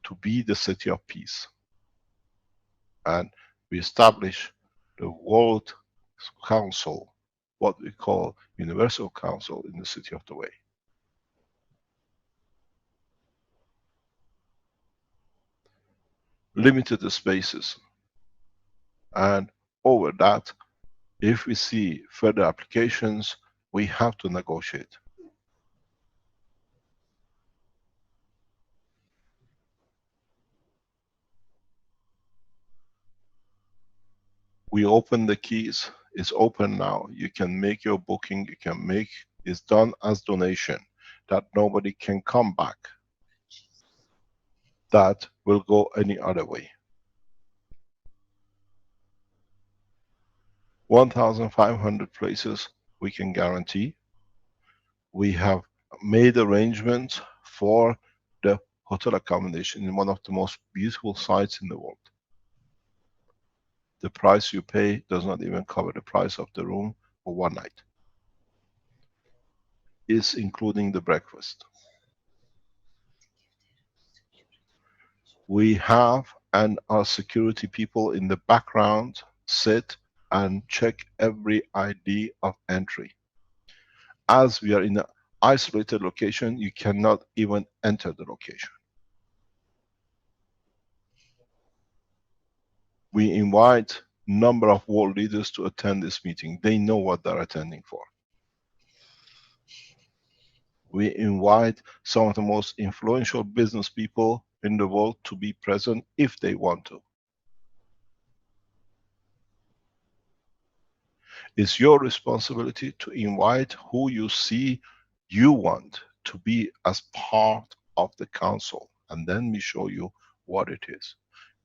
to be the city of peace. And we establish the World Council, what we call Universal Council, in the city of Dubai. Limited spaces. And over that, if we see further applications, we have to negotiate. We open the keys. It's open now. You can make your booking. You can make. It's done as donation. That nobody can come back. That will go any other way. 1,500 places we can guarantee. We have made arrangements for the hotel accommodation in one of the most beautiful sites in the world. The price you pay does not even cover the price of the room for one night. It's including the breakfast. We have, and our security people in the background sit and check every ID of entry. As we are in an isolated location, you cannot even enter the location. We invite number of world leaders to attend this meeting. They know what they're attending for. We invite some of the most influential business people in the world to be present if they want to. It's your responsibility to invite who you see you want to be as part of the council, and then we show you what it is.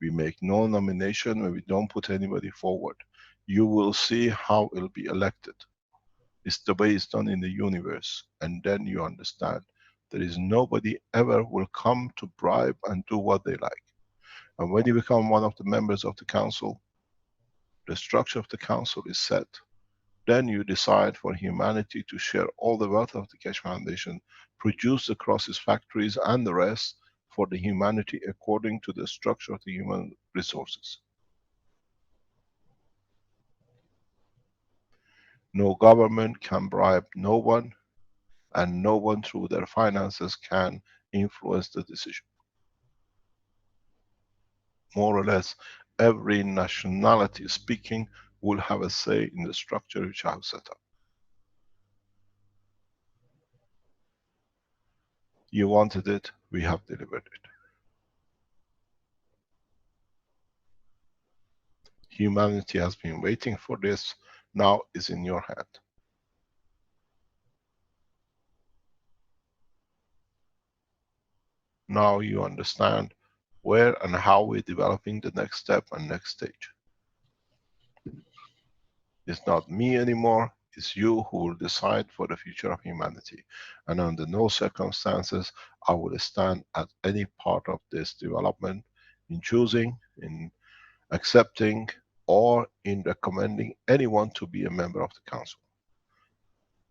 We make no nomination when we don't put anybody forward. You will see how it'll be elected. It's the way it's done in the universe, and then you understand there is nobody ever will come to bribe and do what they like. And when you become one of the members of the council, the structure of the council is set. Then you decide for humanity to share all the wealth of the Keshe Foundation, produce across its factories and the rest for the humanity according to the structure of the human resources. No government can bribe no one, and no one through their finances can influence the decision. More or less, every nationality speaking will have a say in the structure which I have set up. You wanted it, we have delivered it. Humanity has been waiting for this, now is in your hand. Now you understand where and how we're developing the next step and next stage. It's not me anymore, it's you who will decide for the future of humanity. And under no circumstances I will stand at any part of this development in choosing, in accepting, or in recommending anyone to be a member of the council.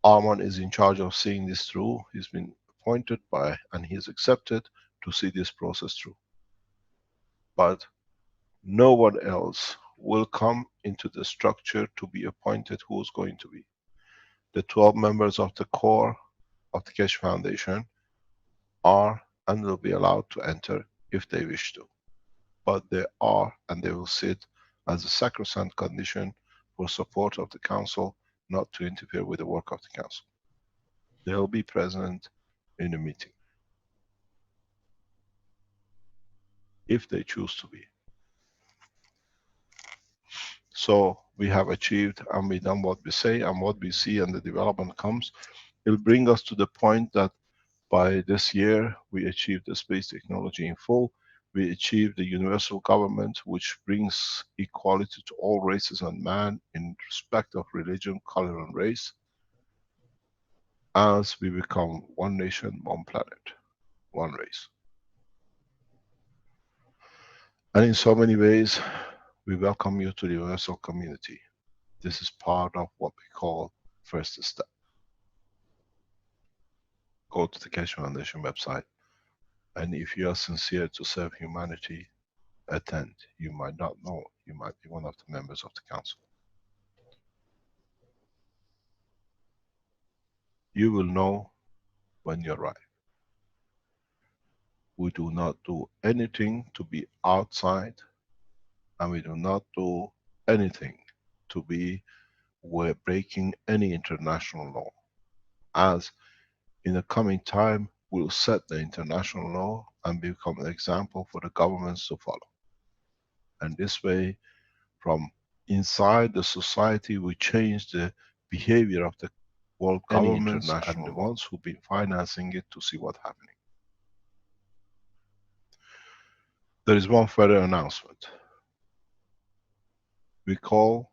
Arman is in charge of seeing this through. He's been appointed by and he's accepted to see this process through. But no one else will come into the structure to be appointed who's going to be. The 12 members of the core of the Keshe Foundation are and will be allowed to enter if they wish to. But they are and they will sit as a sacrosanct condition for support of the council, not to interfere with the work of the council. They'll be present in the meeting if they choose to be. So we have achieved and we done what we say, and what we see, and the development comes. It'll bring us to the point that by this year we achieved the space technology in full. We achieved the universal government, which brings equality to all races and man in respect of religion, color and race. As we become one nation, one planet, one race. And in so many ways, we welcome you to the universal community. This is part of what we call first step. Go to the Keshe Foundation website, and if you are sincere to serve humanity, attend. You might not know, you might be one of the members of the council. You will know when you arrive. We do not do anything to be outside, and we do not do anything to be breaking any international law. As in the coming time, we'll set the international law and become an example for the governments to follow. And this way, from inside the society, we change the behavior of the world governments and the ones who've been financing it to see what's happening. There is one further announcement. We call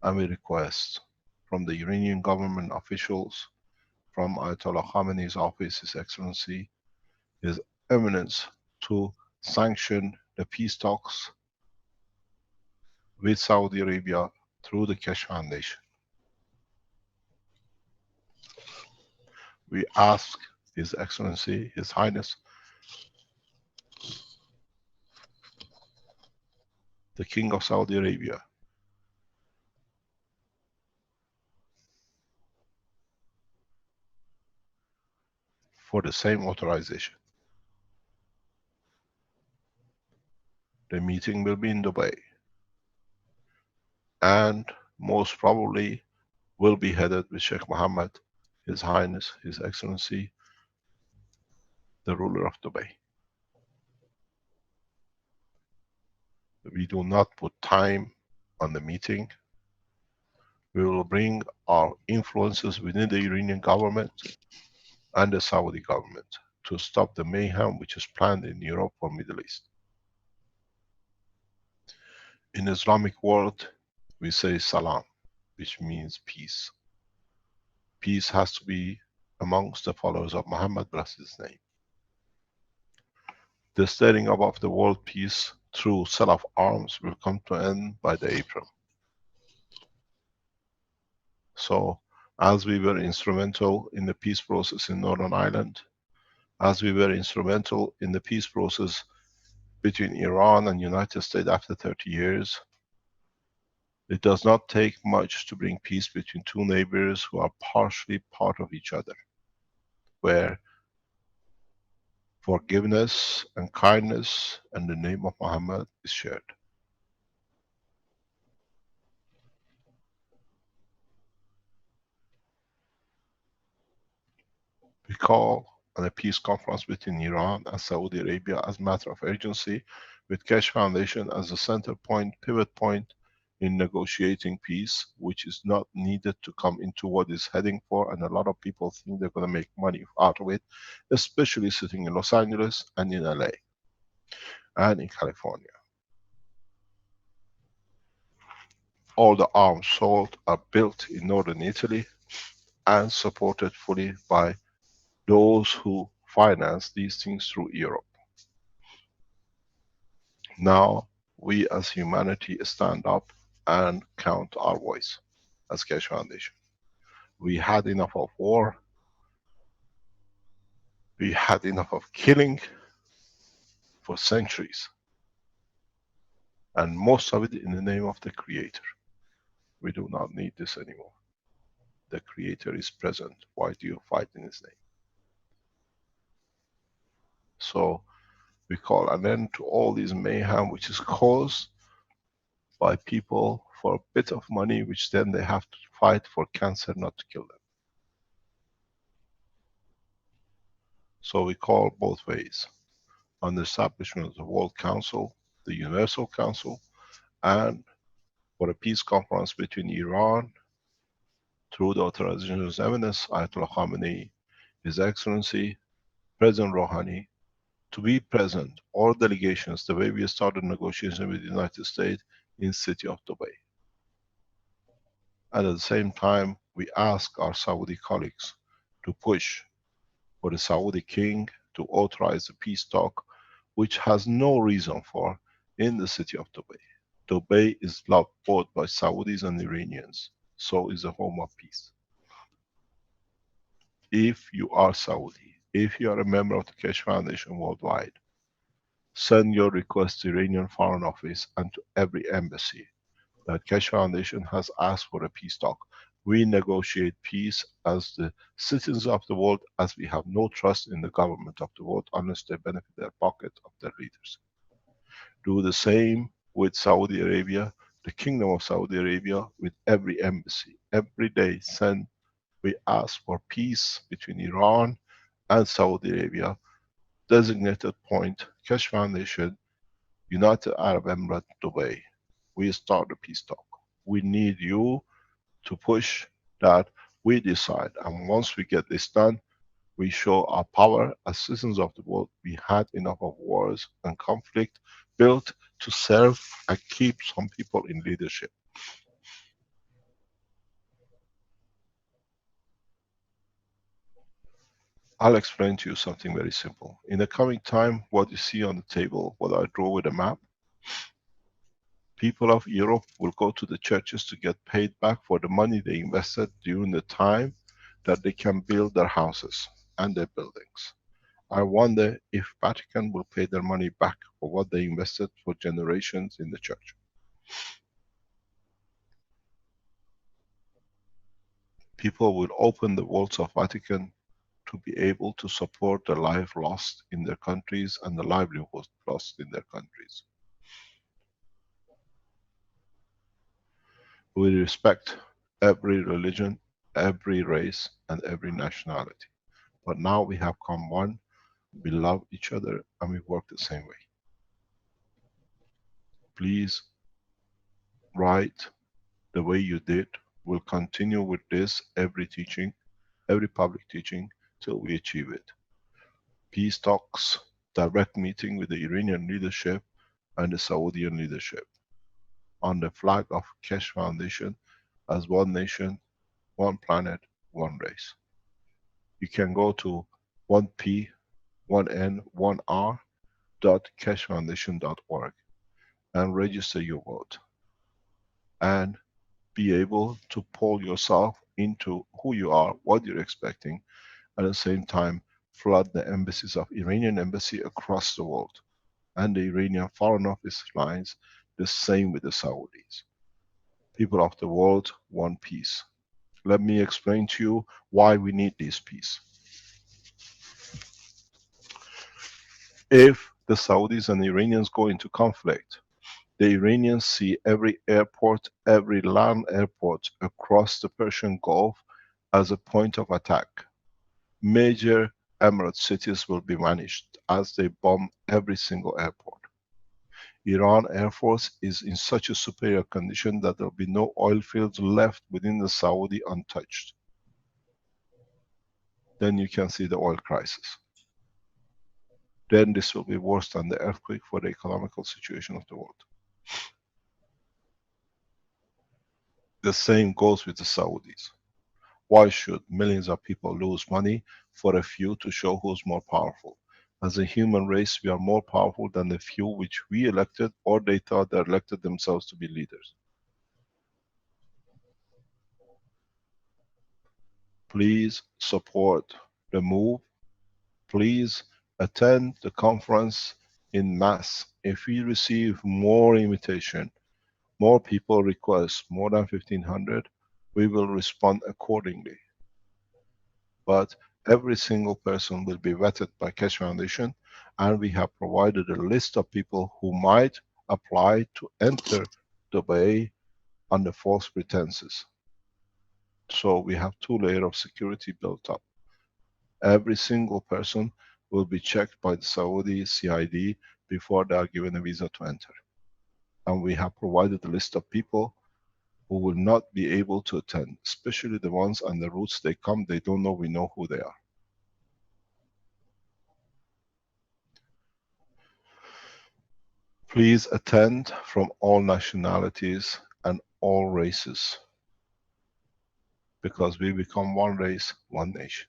and we request from the Iranian government officials, from Ayatollah Khamenei's office, His Excellency, His Eminence, to sanction the peace talks with Saudi Arabia through the Keshe Foundation. We ask His Excellency, His Highness, the King of Saudi Arabia, for the same authorization. The meeting will be in Dubai, and most probably will be headed with Sheikh Mohammed, His Highness, His Excellency, the ruler of Dubai. We do not put time on the meeting. We will bring our influences within the Iranian government and the Saudi government to stop the mayhem which is planned in Europe or Middle East. In the Islamic world, we say salam, which means peace. Peace has to be amongst the followers of Muhammad, bless his name. The stirring up of the world peace through sale of arms will come to end by the April. So, as we were instrumental in the peace process in Northern Ireland, as we were instrumental in the peace process between Iran and United States after 30 years, it does not take much to bring peace between two neighbors who are partially part of each other, where forgiveness and kindness and the name of Muhammad is shared. We call on a peace conference between Iran and Saudi Arabia as a matter of urgency, with Keshe Foundation as a center point, pivot point in negotiating peace, which is not needed to come into what is heading for, and a lot of people think they're going to make money out of it, especially sitting in Los Angeles and in LA and in California. All the arms sold are built in northern Italy and supported fully by those who finance these things through Europe. Now, we as humanity stand up and count our voice as Keshe Foundation. We had enough of war. We had enough of killing for centuries. And most of it in the name of the Creator. We do not need this anymore. The Creator is present. Why do you fight in His name? So, we call an end to all this mayhem which is caused by people for a bit of money, which then they have to fight for cancer not to kill them. So we call both ways on the establishment of the World Council, the Universal Council, and for a peace conference between Iran through the authorization of His Eminence Ayatollah Khamenei, His Excellency President Rouhani, to be present, all delegations, the way we started negotiations with the United States in city of Dubai. And at the same time, we ask our Saudi colleagues to push for the Saudi king to authorize the peace talk, which has no reason for, in the city of Dubai. Dubai is loved both by Saudis and Iranians, so is the home of peace. If you are Saudi, if you are a member of the Keshe Foundation worldwide, send your request to Iranian Foreign Office and to every embassy that Keshe Foundation has asked for a peace talk. We negotiate peace as the citizens of the world, as we have no trust in the government of the world unless they benefit their pocket of their leaders. Do the same with Saudi Arabia, the Kingdom of Saudi Arabia, with every embassy. Every day we ask for peace between Iran and Saudi Arabia. Designated point, Keshe Foundation, United Arab Emirates, Dubai. We start the peace talk. We need you to push that we decide. And once we get this done, we show our power as citizens of the world. We had enough of wars and conflict built to serve and keep some people in leadership. I'll explain to you something very simple. In the coming time, what you see on the table, what I draw with a map, people of Europe will go to the churches to get paid back for the money they invested during the time that they can build their houses and their buildings. I wonder if Vatican will pay their money back for what they invested for generations in the church. People will open the vaults of Vatican to be able to support the life lost in their countries and the livelihood lost in their countries. We respect every religion, every race, and every nationality. But now we have come one, we love each other, and we work the same way. Please write the way you did. We'll continue with this every teaching, every public teaching, till we achieve it. Peace talks, direct meeting with the Iranian leadership and the Saudian leadership on the flag of Keshe Foundation as one nation, one planet, one race. You can go to 1p, 1n, 1r.keshefoundation.org and register your vote and be able to pull yourself into who you are, what you're expecting, at the same time flood the embassies of Iranian embassy across the world and the Iranian Foreign Office lines, the same with the Saudis. People of the world want peace. Let me explain to you why we need this peace. If the Saudis and the Iranians go into conflict, the Iranians see every airport, every land airport across the Persian Gulf as a point of attack. Major Emirate cities will be vanished as they bomb every single airport. Iran Air Force is in such a superior condition that there will be no oil fields left within the Saudi untouched. Then you can see the oil crisis. Then this will be worse than the earthquake for the economical situation of the world. The same goes with the Saudis. Why should millions of people lose money for a few to show who's more powerful? As a human race, we are more powerful than the few which we elected, or they thought they elected themselves to be leaders. Please support the move. Please attend the conference in mass. If we receive more invitation, more people request, more than 1500, we will respond accordingly. But every single person will be vetted by Keshe Foundation, and we have provided a list of people who might apply to enter Dubai under false pretenses. So we have 2 layers of security built up. Every single person will be checked by the Saudi CID before they are given a visa to enter. And we have provided a list of people who will not be able to attend, especially the ones on the routes they come, they don't know, we know who they are. Please attend from all nationalities and all races, because we become one race, one nation.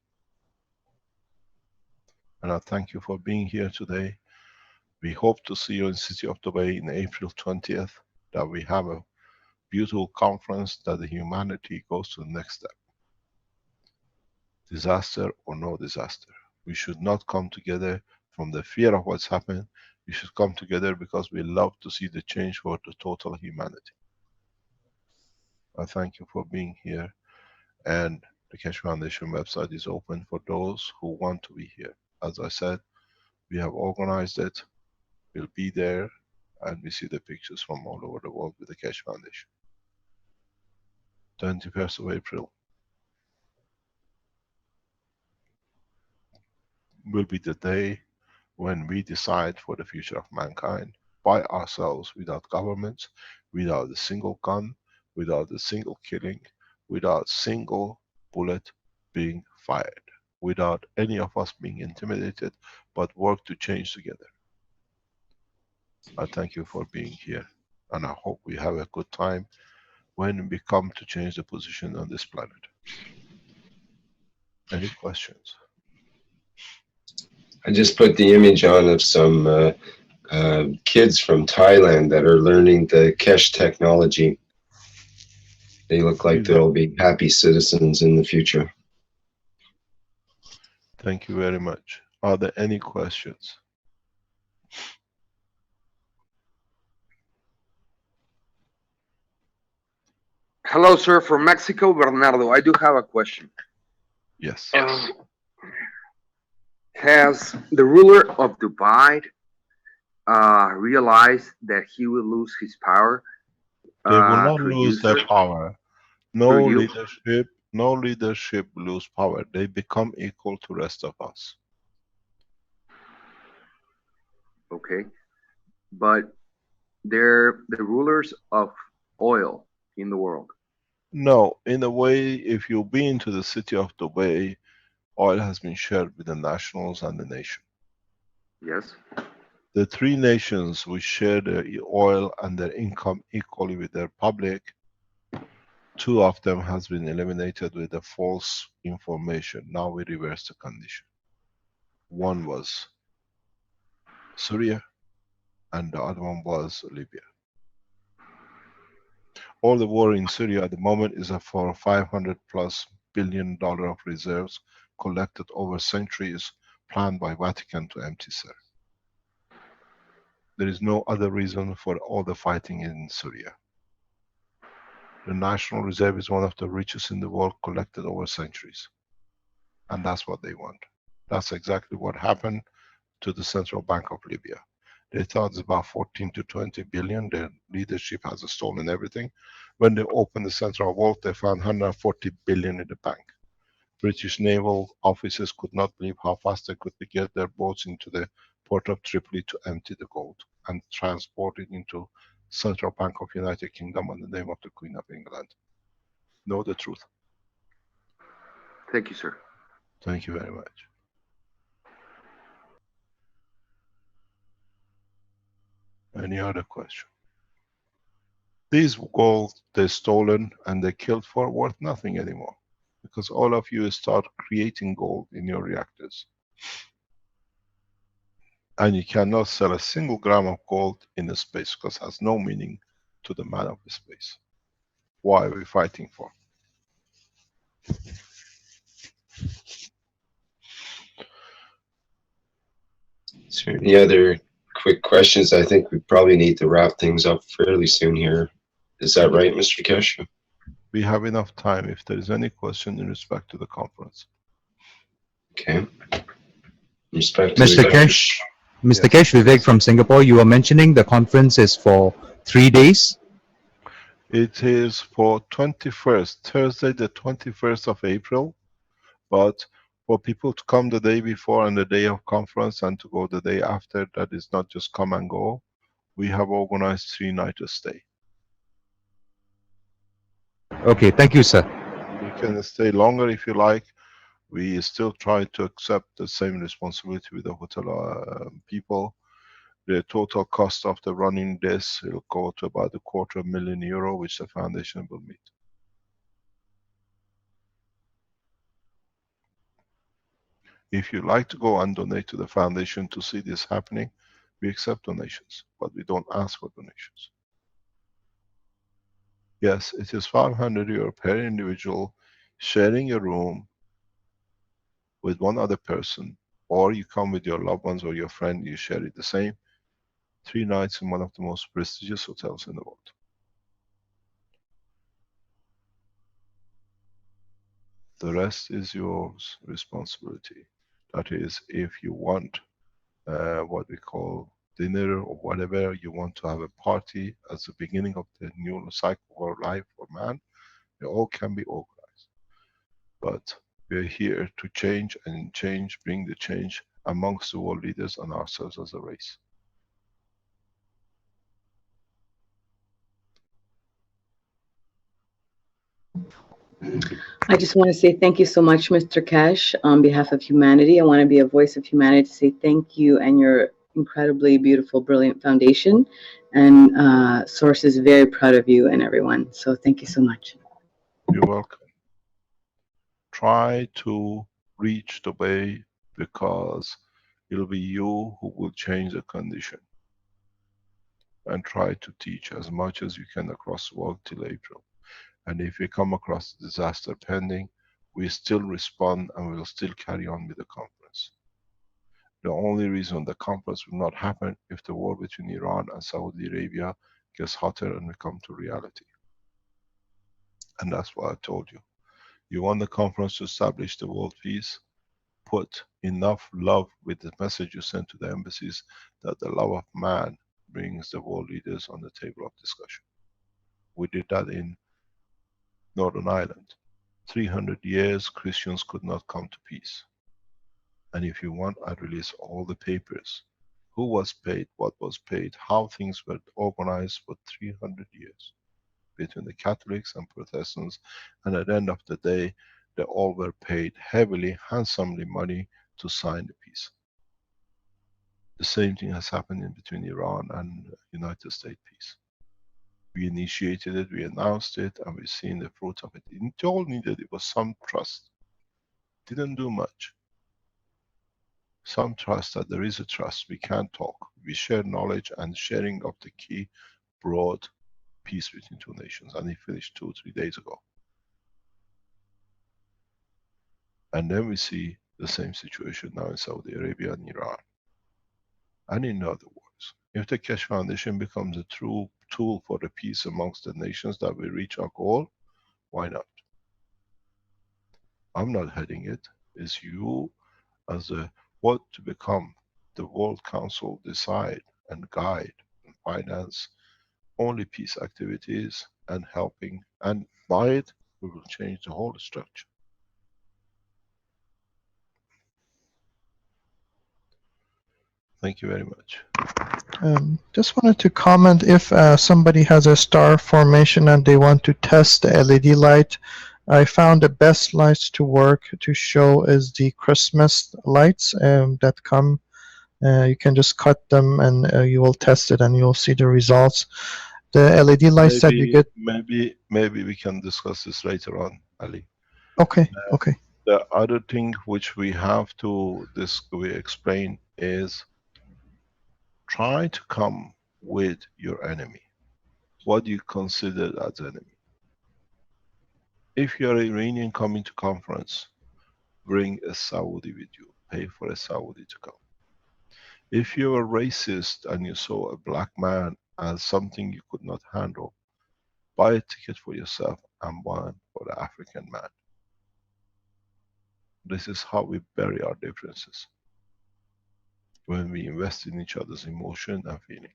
And I thank you for being here today. We hope to see you in City of Dubai in April 20th, that we have a beautiful conference, that the humanity goes to the next step. Disaster or no disaster. We should not come together from the fear of what's happened. We should come together because we love to see the change for the total humanity. I thank you for being here, and the Keshe Foundation website is open for those who want to be here. As I said, we have organized it, we'll be there, and we see the pictures from all over the world with the Keshe Foundation. 21st of April will be the day when we decide for the future of mankind by ourselves, without governments, without a single gun, without a single killing, without single bullet being fired, without any of us being intimidated, but work to change together. I thank you for being here, and I hope we have a good time when we come to change the position on this planet. Any questions? I just put the image on of some kids from Thailand that are learning the Keshe technology. They look like they'll be happy citizens in the future. Thank you very much. Are there any questions? Hello, sir, from Mexico, Bernardo. I do have a question. Yes. Has the ruler of Dubai realized that he will lose his power? They will not through lose you, their sir? power. No Through you? leadership lose power. They become equal to rest of us. Okay. But they're the rulers of oil in the world. No, in a way, if you've been to the city of Dubai, oil has been shared with the nationals and the nation. Yes. The 3 nations which share their oil and their income equally with their public, 2 of them has been eliminated with the false information. Now we reverse the condition. One was Syria, and the other one was Libya. All the war in Syria at the moment is for $500+ billion of reserves collected over centuries, planned by Vatican to empty, sir. There is no other reason for all the fighting in Syria. The National Reserve is one of the richest in the world, collected over centuries. And that's what they want. That's exactly what happened to the Central Bank of Libya. They thought it's about 14 to 20 billion. Their leadership has stolen everything. When they opened the central vault, they found 140 billion in the bank. British naval officers could not believe how fast they could get their boats into the port of Tripoli to empty the gold and transport it into Central Bank of United Kingdom in the name of the Queen of England. Know the truth. Thank you, sir. Thank you very much. Any other question? These gold they're stolen and they killed for worth nothing anymore, because all of you start creating gold in your reactors. And you cannot sell a single gram of gold in the space because it has no meaning to the man of the space. Why are we fighting for? Is there any other quick questions? I think we probably need to wrap things up fairly soon here. Is that right, Mr. Keshe? We have enough time if there is any question in respect to the conference. Okay. Respect to Mr. the Keshe, Mr. Yes. Keshe, Vivek from Singapore, you were mentioning the conference is for 3 days. It is for 21st, Thursday the 21st of April, but for people to come the day before and the day of conference and to go the day after, that is not just come and go. We have organized 3 nights stay. Okay, thank you, sir. You can stay longer if you like. We still try to accept the same responsibility with the hotel people. The total cost of the running this will go to about €250,000, which the foundation will meet. If you like to go and donate to the foundation to see this happening, we accept donations, but we don't ask for donations. Yes, it is €500 per individual, sharing a room with one other person, or you come with your loved ones or your friend, you share it the same. 3 nights in one of the most prestigious hotels in the world. The rest is yours responsibility. That is, if you want what we call dinner or whatever, you want to have a party as the beginning of the new cycle of life for man, it all can be organized. But we're here to change, and change, bring the change amongst the world leaders and ourselves as a race. I just want to say thank you so much, Mr. Keshe. On behalf of humanity, I want to be a voice of humanity to say thank you and your incredibly beautiful, brilliant foundation. And Source is very proud of you and everyone. So thank you so much. You're welcome. Try to reach the way, because it'll be you who will change the condition. And try to teach as much as you can across the world till April. And if we come across disaster pending, we still respond and we'll still carry on with the conference. The only reason the conference will not happen if the war between Iran and Saudi Arabia gets hotter and we come to reality. And that's what I told you. You want the conference to establish the world peace? Put enough love with the message you send to the embassies that the love of man brings the world leaders on the table of discussion. We did that in Northern Ireland. 300 years Christians could not come to peace. And if you want, I release all the papers. Who was paid, what was paid, how things were organized for 300 years between the Catholics and Protestants, and at the end of the day, they all were paid heavily, handsomely money to sign the peace. The same thing has happened in between Iran and United States peace. We initiated it, we announced it, and we've seen the fruit of it. It all needed, it was some trust. Didn't do much. Some trust that there is a trust. We can talk. We share knowledge, and sharing of the key brought peace between two nations. And it finished 2-3 days ago. And then we see the same situation now in Saudi Arabia and Iran. And in other words, if the Keshe Foundation becomes a true tool for the peace amongst the nations that we reach our goal, why not? I'm not heading it. It's you as a what to become. The World Council decide and guide and finance only peace activities and helping, and by it we will change the whole structure. Thank you very much. Just wanted to comment, if somebody has a star formation and they want to test the LED light, I found the best lights to work to show is the Christmas lights that come. You can just cut them and you will test it and you'll see the results. The LED lights that you get. Maybe we can discuss this later on, Ali. Okay, okay. The other thing which we have to explain is try to come with your enemy. What do you consider as enemy? If you're an Iranian coming to conference, bring a Saudi with you. Pay for a Saudi to come. If you're a racist and you saw a black man as something you could not handle, buy a ticket for yourself and one for the African man. This is how we bury our differences. When we invest in each other's emotion and feeling.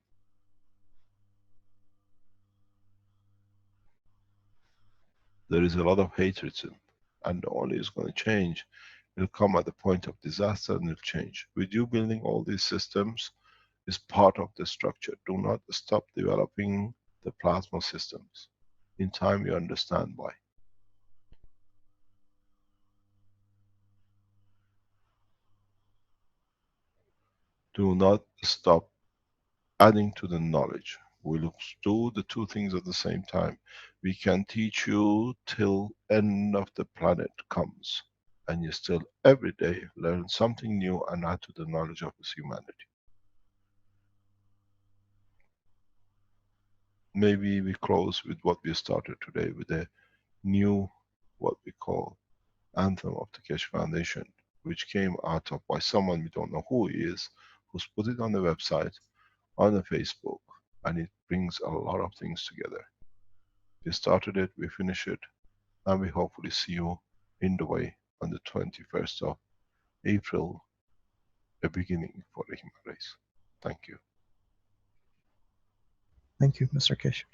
There is a lot of hatred, and the only is going to change. It'll come at the point of disaster and it'll change. With you building all these systems is part of the structure. Do not stop developing the plasma systems. In time you understand why. Do not stop adding to the knowledge. We'll do the two things at the same time. We can teach you till end of the planet comes, and you still every day learn something new and add to the knowledge of this humanity. Maybe we close with what we started today, with a new, what we call, anthem of the Keshe Foundation, which came out of by someone we don't know who he is, who's put it on the website, on the Facebook, and it brings a lot of things together. We started it, we finish it, and we hopefully see you in the way on the 21st of April, a beginning for the human race. Thank you. Thank you, Mr. Keshe.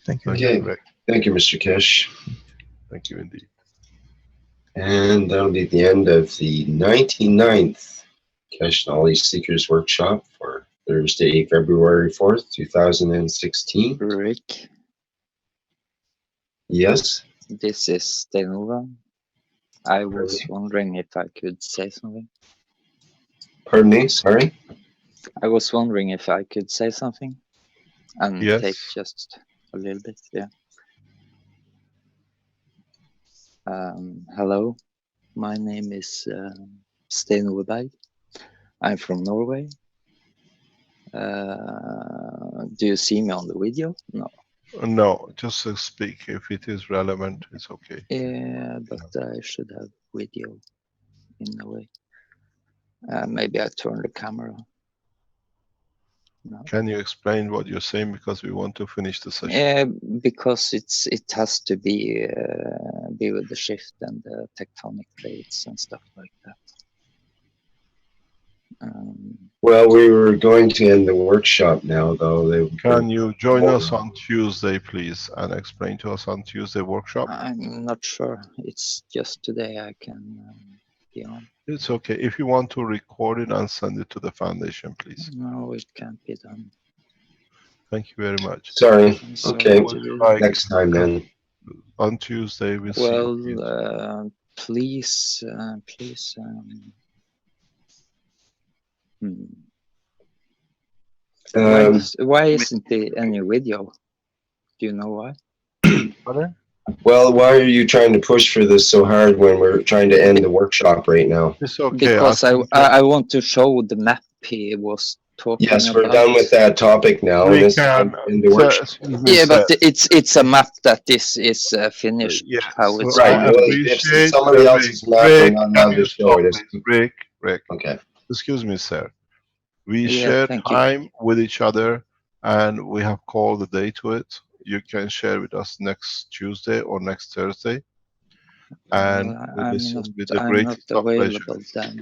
Thank you. Okay, thank you, Mr. Keshe. Thank you indeed. And that'll be the end of the 99th Keshe Knowledge Seekers Workshop for Thursday, February 4th, 2016. Rick? Yes? This is Stenova. I was wondering if I could say something. Pardon me, sorry? I was wondering if I could say something and Yes. take just a little bit, yeah. Hello, my name is Sten Woodberg. I'm from Norway. Do you see me on the video? No. No, just speak. If it is relevant, it's okay. Yeah, but I should have video in a way. Maybe I turn the camera. No. Can you explain what you're saying, because we want to finish the session? Yeah, because it has to be with the shift and the tectonic plates and stuff like that. Well, we were going to end the workshop now, though. Can you join us on Tuesday, please, and explain to us on Tuesday workshop? I'm not sure. It's just today I can be on. It's okay. If you want to record it and send it to the foundation, please. No, it can't be done. Thank you very much. Sorry. sorry Okay. to do that. Next time then. On Tuesday, we'll see you. Well, please, please. Why isn't there any video? Do you know why? Pardon? Well, why are you trying to push for this so hard when we're trying to end the workshop right now? It's okay. Because I want to show the map he was talking Yes, about. we're done with that topic now. We This can, in the workshop. excuse me, Yeah, but sir. it's a map that is finished. Yes, How it's Right. I Well, appreciate if somebody Rick. else's map, we're Rick, not can allowed to you show stop, it. please? Rick. Okay. Excuse me, sir. We Yeah, share thank you. time with each other, and we have called the day to it. You can share with us next Tuesday or next Thursday, and we listen with the I'm not greatest of pleasure. available then.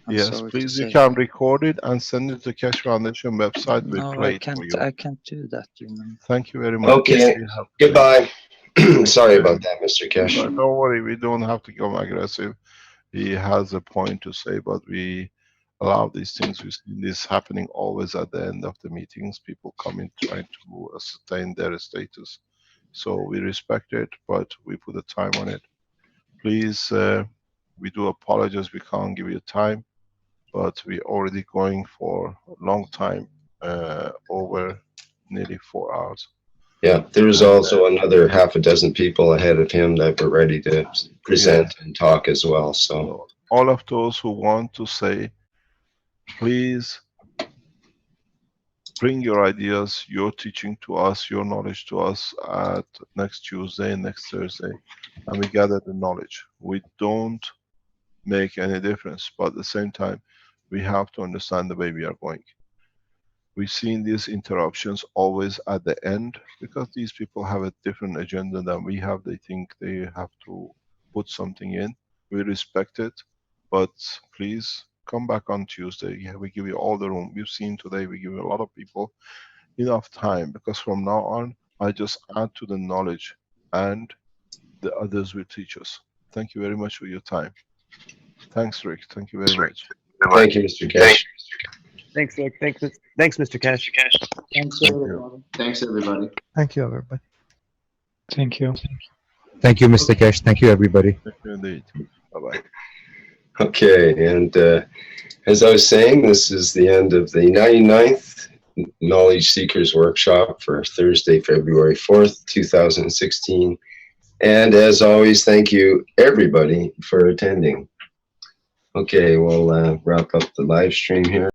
I'm Yes, sorry to please, you say. can record it and send it to Keshe Foundation website. We'll No, play I it for can't. you. I can't do that. You know. Thank you very much. Okay. We have- Goodbye. Sorry about that, Mr. Kesh. Don't worry, we don't have to become aggressive. He has a point to say, but we allow these things. We've seen this happening always at the end of the meetings. People come in trying to ascertain their status. So we respect it, but we put a time on it. Please, we do apologize, we can't give you time, but we're already going for a long time, over nearly 4 hours. Yeah, there was also another half a dozen people ahead of him that were ready to present and talk as well. So all of those who want to say, please bring your ideas, your teaching to us, your knowledge to us at next Tuesday, next Thursday, and we gather the knowledge. We don't make any difference, but at the same time, we have to understand the way we are going. We've seen these interruptions always at the end, because these people have a different agenda than we have. They think they have to put something in. We respect it, but please come back on Tuesday. Yeah, we give you all the room. We've seen today, we give a lot of people enough time, because from now on, I just add to the knowledge and the others will teach us. Thank you very much for your time. Thanks, Rick. Thank you very much. thank you, Mr. Kesh. Thanks, Rick. Thanks, Mr. Kesh. Thanks, everybody. Thanks, everybody. Thank you, everybody. Thank you. Thank you, Mr. Kesh. Thank you, everybody. Thank you indeed. Bye-bye. Okay, and as I was saying, this is the end of the 99th Knowledge Seekers Workshop for Thursday, February 4th, 2016. And as always, thank you everybody for attending. Okay, we'll wrap up the live stream here.